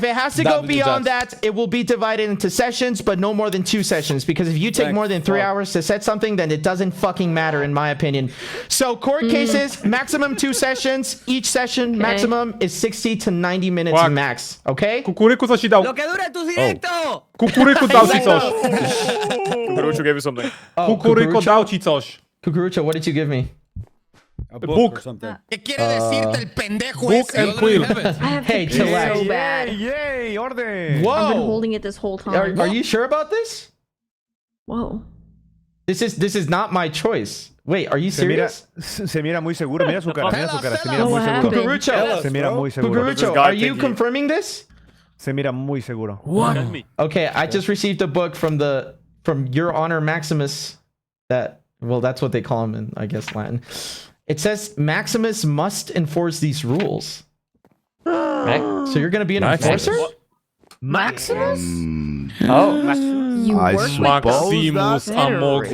it has to go beyond that, it will be divided into sessions, but no more than 2 sessions. Because if you take more than 3 hours to set something, then it doesn't fucking matter, in my opinion. So court cases, maximum 2 sessions. Each session maximum is 60 to 90 minutes max. Okay? Kukuryku coś ci dał. Kukuryku dał ci coś. Kukuryku gave you something. Kukuryku dał ci coś. Kukurucho, what did you give me? A book or something. ¿Qué quiere decirte el pendejo Book ese? and quill. Hey, chillax. So bad. Yay, orden. Whoa. I've been holding it this whole time. Are you sure about this? Whoa. This is not my choice. Wait, are you serious? Se mira muy seguro. Mira su cara. Mira su cara. Se mira What muy seguro. happened? Kukurucho, Se mira muy seguro. Kukurucho, are you confirming this? Se mira muy seguro. What? Okay, I just received a book from Your Honor Maximus. Well, that's what they call him in, I guess, Latin. It says Maximus must enforce these rules. So you're going to be an enforcer? Maximus? Oh. You work with Maximus Amog.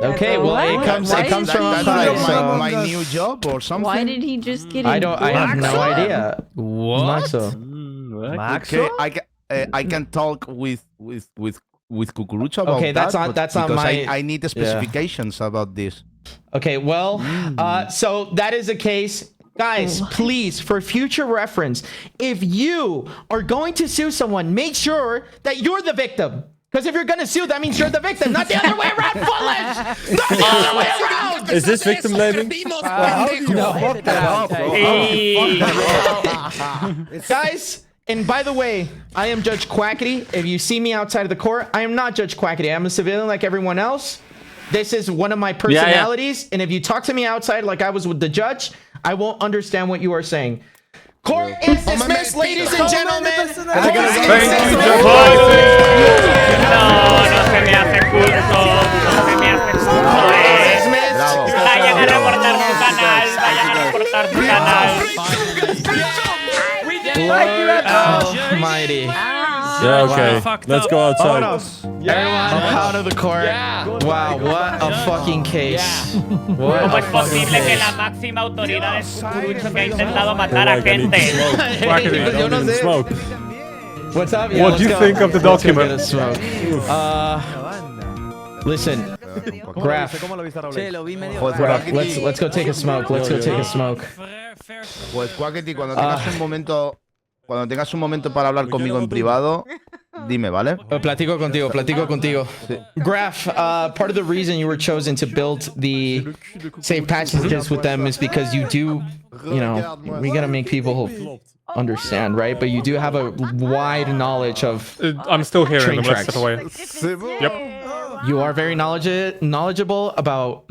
Okay, well, it comes from outside, so... my new job or something. Why did he just get I have no idea. What? Maxo? Okay, I can talk with Kukurucho about okay, that's not my... I need the specifications about this. Okay, well, so that is the case. Guys, please, for future reference, if you are going to sue someone, make sure that you're the victim. Because if you're gonna sue, that means you're the victim, not the other way around, foolish! Not the other way around! Is this victim blaming? Guys, and by the way, I am Judge Quackity. If you see me outside of the court, I am not Judge Quackity. I'm a civilian like everyone else. This is one of my personalities, and if you talk to me outside like I was with the judge, I won't understand what you are saying. Court is dismissed, ladies and gentlemen. Thank you, Judge Quackity. No se me hace justo. No se me hace justo, Vayan a reportar su canal. Vayan a reportar su canal. Almighty. Yeah, okay. Let's go outside. Everyone out of the court. Wow, what a fucking case. What ¿Cómo a es fucking posible que case. la máxima autoridad es Cucurucho que ha intentado matar a gente? Yo no sé. What's up? What do you think of the document? Let's go get a smoke. Listen, Graf. Let's go take a smoke. Let's go take a smoke. Pues Quackity, cuando tengas un momento para hablar conmigo en privado, dime, ¿vale? Platico contigo. Graf, part of the reason you were chosen to build the safe passages with them is because you do, we gotta make people understand, right? But you do have a wide knowledge of I'm still hearing train them. Let's tracks. step away. Yep. You are very knowledgeable about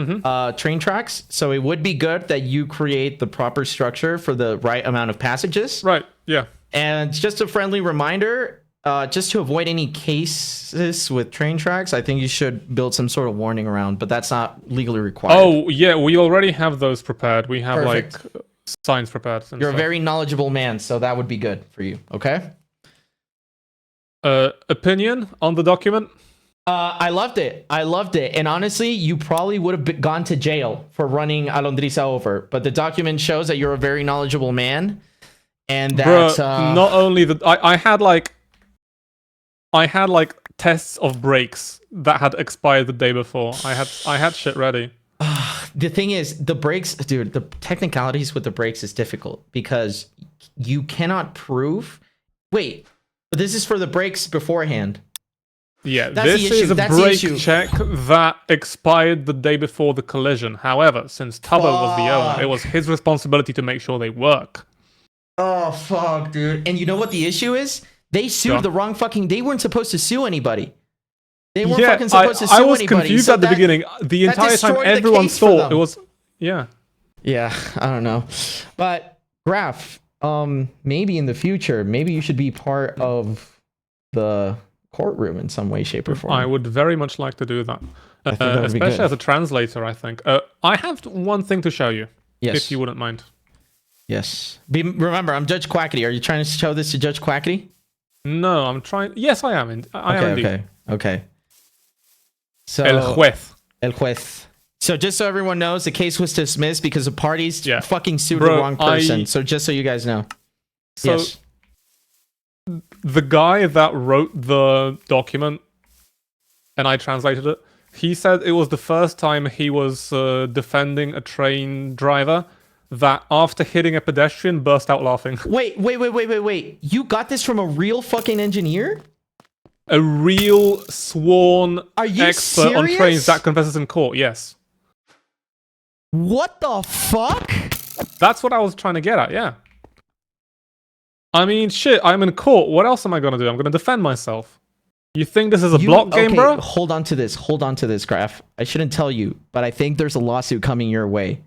train tracks, so it would be good that you create the proper structure for the right amount of passages. Right, yeah. And just a friendly reminder, just to avoid any cases with train tracks, I think you should build some sort of warning around, but that's not legally required. Oh, yeah, we already have those prepared. We have, Perfect. like, signs prepared. And You're a stuff. very knowledgeable man, so that would be good for you, okay? Opinion on the document? I loved it. And honestly, you probably would have gone to jail for running Alondriza over. But the document shows that you're a very knowledgeable man. And that... not only that... I had like tests of brakes that had expired the day before. I had shit ready. The thing is, the brakes... Dude, the technicalities with the brakes is difficult. Because you cannot prove... Wait, this is for the brakes beforehand. Yeah, That's this the issue. is a That's the brake issue. check that expired the day before the collision. However, since Tubbo was the owner, it was his responsibility to make sure they work. Oh, fuck, dude. And you know what the issue is? They sued the wrong fucking... They weren't supposed to sue anybody. They weren't fucking supposed to sue I was anybody. confused So at the beginning. The that entire time, destroyed the everyone case for thought them. it was... Yeah. Yeah, I don't know. But, Graf, maybe in the future, maybe you should be part of the courtroom in some way, shape, or form. I would very much like to do that. I think that would be Especially good. as a translator, I think. I have one thing to show you, Yes. if you wouldn't mind. Yes. Remember, I'm Judge Quackity. Are you trying to show this to Judge Quackity? No, I'm trying... Yes, I am. I am indeed. Okay. So, El juez. El juez. So just so everyone knows, the case was dismissed because the parties fucking sued the Bro, wrong person. So just so you guys know. So, yes. the guy that wrote the document, and I translated it, he said it was the first time he was defending a train driver that after hitting a pedestrian burst out laughing. Wait. You got this from a real fucking engineer? A real sworn Are you expert on serious? trains that confesses in court, yes. What the fuck? That's what I was trying to get at, yeah. I mean, shit, I'm in court. What else am I going to do? I'm going to defend myself. You think this is a block game, bro? Hold on to this, Graf. I shouldn't tell you, but I think there's a lawsuit coming your way.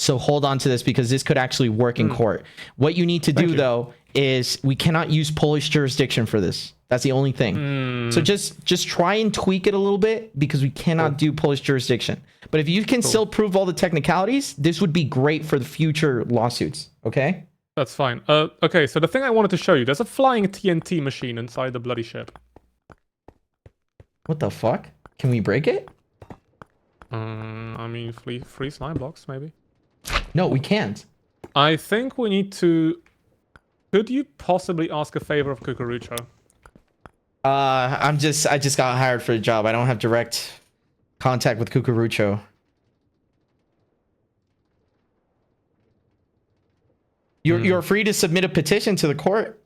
So hold on to this because this could actually work in court. What you need to do, though, is we cannot use Polish jurisdiction for this. That's the only thing. So just try and tweak it a little bit because we cannot do Polish jurisdiction. But if you can still prove all the technicalities, this would be great for the future lawsuits. Okay? That's fine. Okay, so the thing I wanted to show you, there's a flying TNT machine inside the bloody ship. What the fuck? Can we break it? I mean, free slime blocks, maybe. No, we can't. I think we need to... Could you possibly ask a favor of Cucurucho? I just got hired for a job. I don't have direct contact with Cucurucho. You're free to submit a petition to the court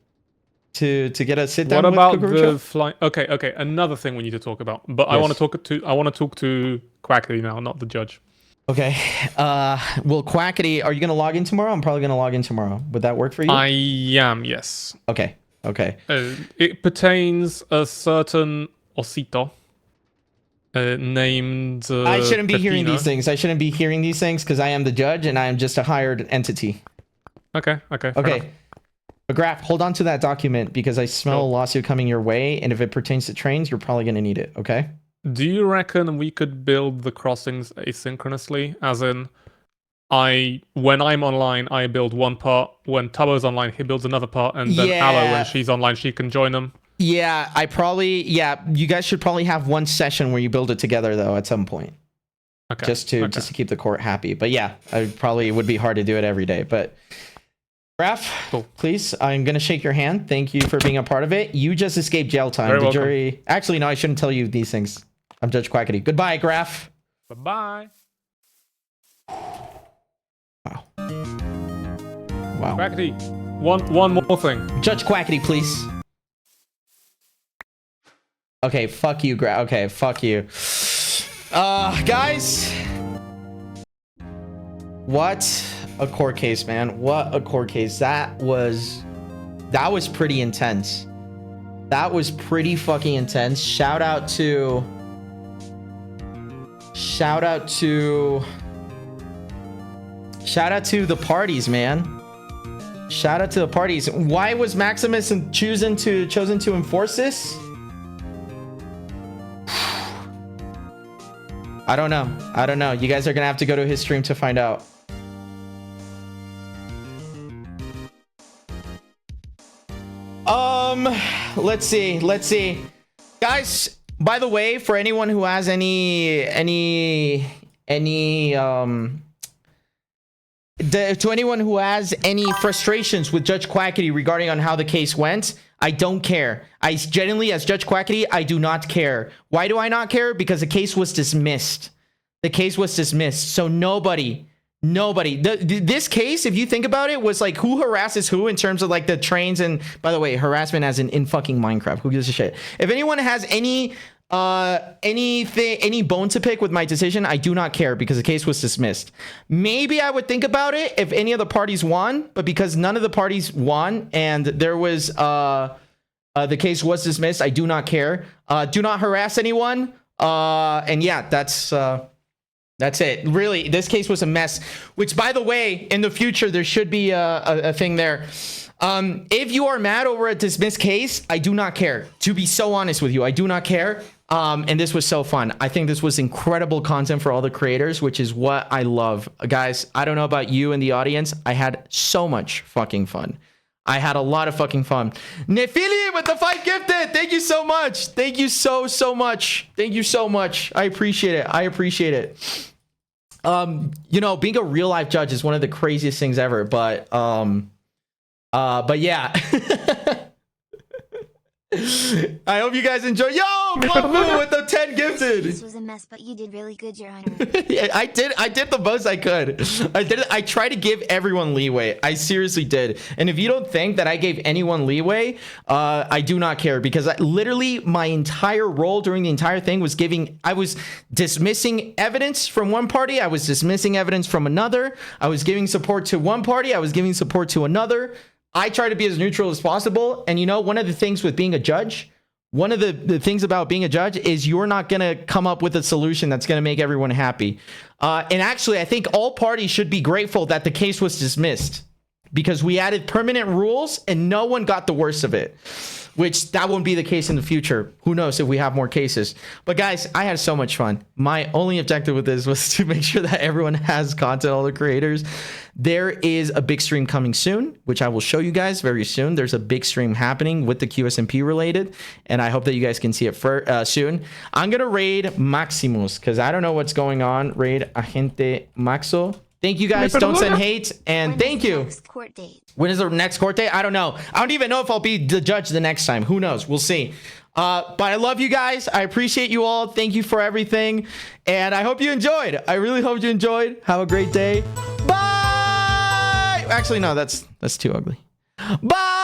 to get a sit down. What about with the flying? Okay. Another thing we need to talk about, but I want to talk to Quackity now, not the judge. Okay. Well, Quackity, are you gonna log in tomorrow? I'm probably gonna log in tomorrow. Would that work for you? I am. Yes. Okay. It pertains a certain Osito named. I shouldn't be hearing Pepino. these things. I shouldn't be hearing these things because I am the judge and I am just a hired entity. Okay. Fair enough. McGrath, hold on to that document because I smell a lawsuit coming your way, and if it pertains to trains, you're probably gonna need it. Okay. Do you reckon we could build the crossings asynchronously? As in, when I'm online, I build one part. When Tubbo's online, he builds another part, and then Aloe, when she's online, she can join them. Yeah, you guys should probably have one session where you build it together though at some point. Okay. Just to keep the court happy. But yeah, it would be hard to do it every day. But Raph, please, I'm gonna shake your hand. Thank you for being a part of it. You just escaped jail time. Very the welcome. jury. Actually, no, I shouldn't tell you these things. I'm Judge Quackity. Goodbye, Graf. Bye-bye. Wow. Quackity, one more thing. Judge Quackity, please. Okay, fuck you, Graf. Okay, fuck you. Guys. What a court case, man. What a court case. That was pretty intense. That was pretty fucking intense. Shout out to the parties, man. Shout out to the parties. Why was Maximus chosen to enforce this? I don't know. You guys are gonna have to go to his stream to find out. Let's see. Guys, by the way, for anyone who has any frustrations with Judge Quackity regarding on how the case went, I don't care. I genuinely, as Judge Quackity, I do not care. Why do I not care? Because the case was dismissed. So nobody. This case, if you think about it, was like who harasses who in terms of like the trains. And by the way, harassment as in fucking Minecraft. Who gives a shit? If anyone has any bone to pick with my decision, I do not care because the case was dismissed. Maybe I would think about it if any of the parties won, but because none of the parties won and there was the case was dismissed, I do not care. Do not harass anyone. And yeah, that's it. Really, this case was a mess. Which, by the way, in the future there should be a thing there. If you are mad over a dismissed case, I do not care. To be so honest with you, I do not care. And this was so fun. I think this was incredible content for all the creators, which is what I love. Guys, I don't know about you in the audience. I had so much fucking fun. I had a lot of fucking fun. Nephili with the 5 gifted. Thank you so much. Thank you so much. Thank you so much. I appreciate it. You know, being a real life judge is one of the craziest things ever, but yeah. I hope you guys enjoy. Yo, Bluffoo with the 10 gifted. This was a mess, but you did really good, Your Honor. Yeah, I did the most I could. I tried to give everyone leeway. I seriously did. And if you don't think that I gave anyone leeway, I do not care, because literally my entire role during the entire thing was I was dismissing evidence from one party. I was dismissing evidence from another. I was giving support to one party. I was giving support to another. I try to be as neutral as possible. And you know, one of the things with being a judge, one of the things about being a judge is you're not going to come up with a solution that's going to make everyone happy. And actually, I think all parties should be grateful that the case was dismissed, because we added permanent rules and no one got the worst of it, which that won't be the case in the future. Who knows if we have more cases. But guys, I had so much fun. My only objective with this was to make sure that everyone has content, all the creators. There is a big stream coming soon, which I will show you guys very soon. There's a big stream happening with the QSMP related, and I hope that you guys can see it soon. I'm going to raid Maximus, because I don't know what's going on. Raid Agente Maxo. Thank you guys. Don't send hate. And thank you. Court date. When is the next court date? I don't know. I don't even know if I'll be the judge the next time. Who knows? We'll see. But I love you guys. I appreciate you all. Thank you for everything. And I hope you enjoyed. I really hope you enjoyed. Have a great day. Bye. Actually, no, that's too ugly. Bye.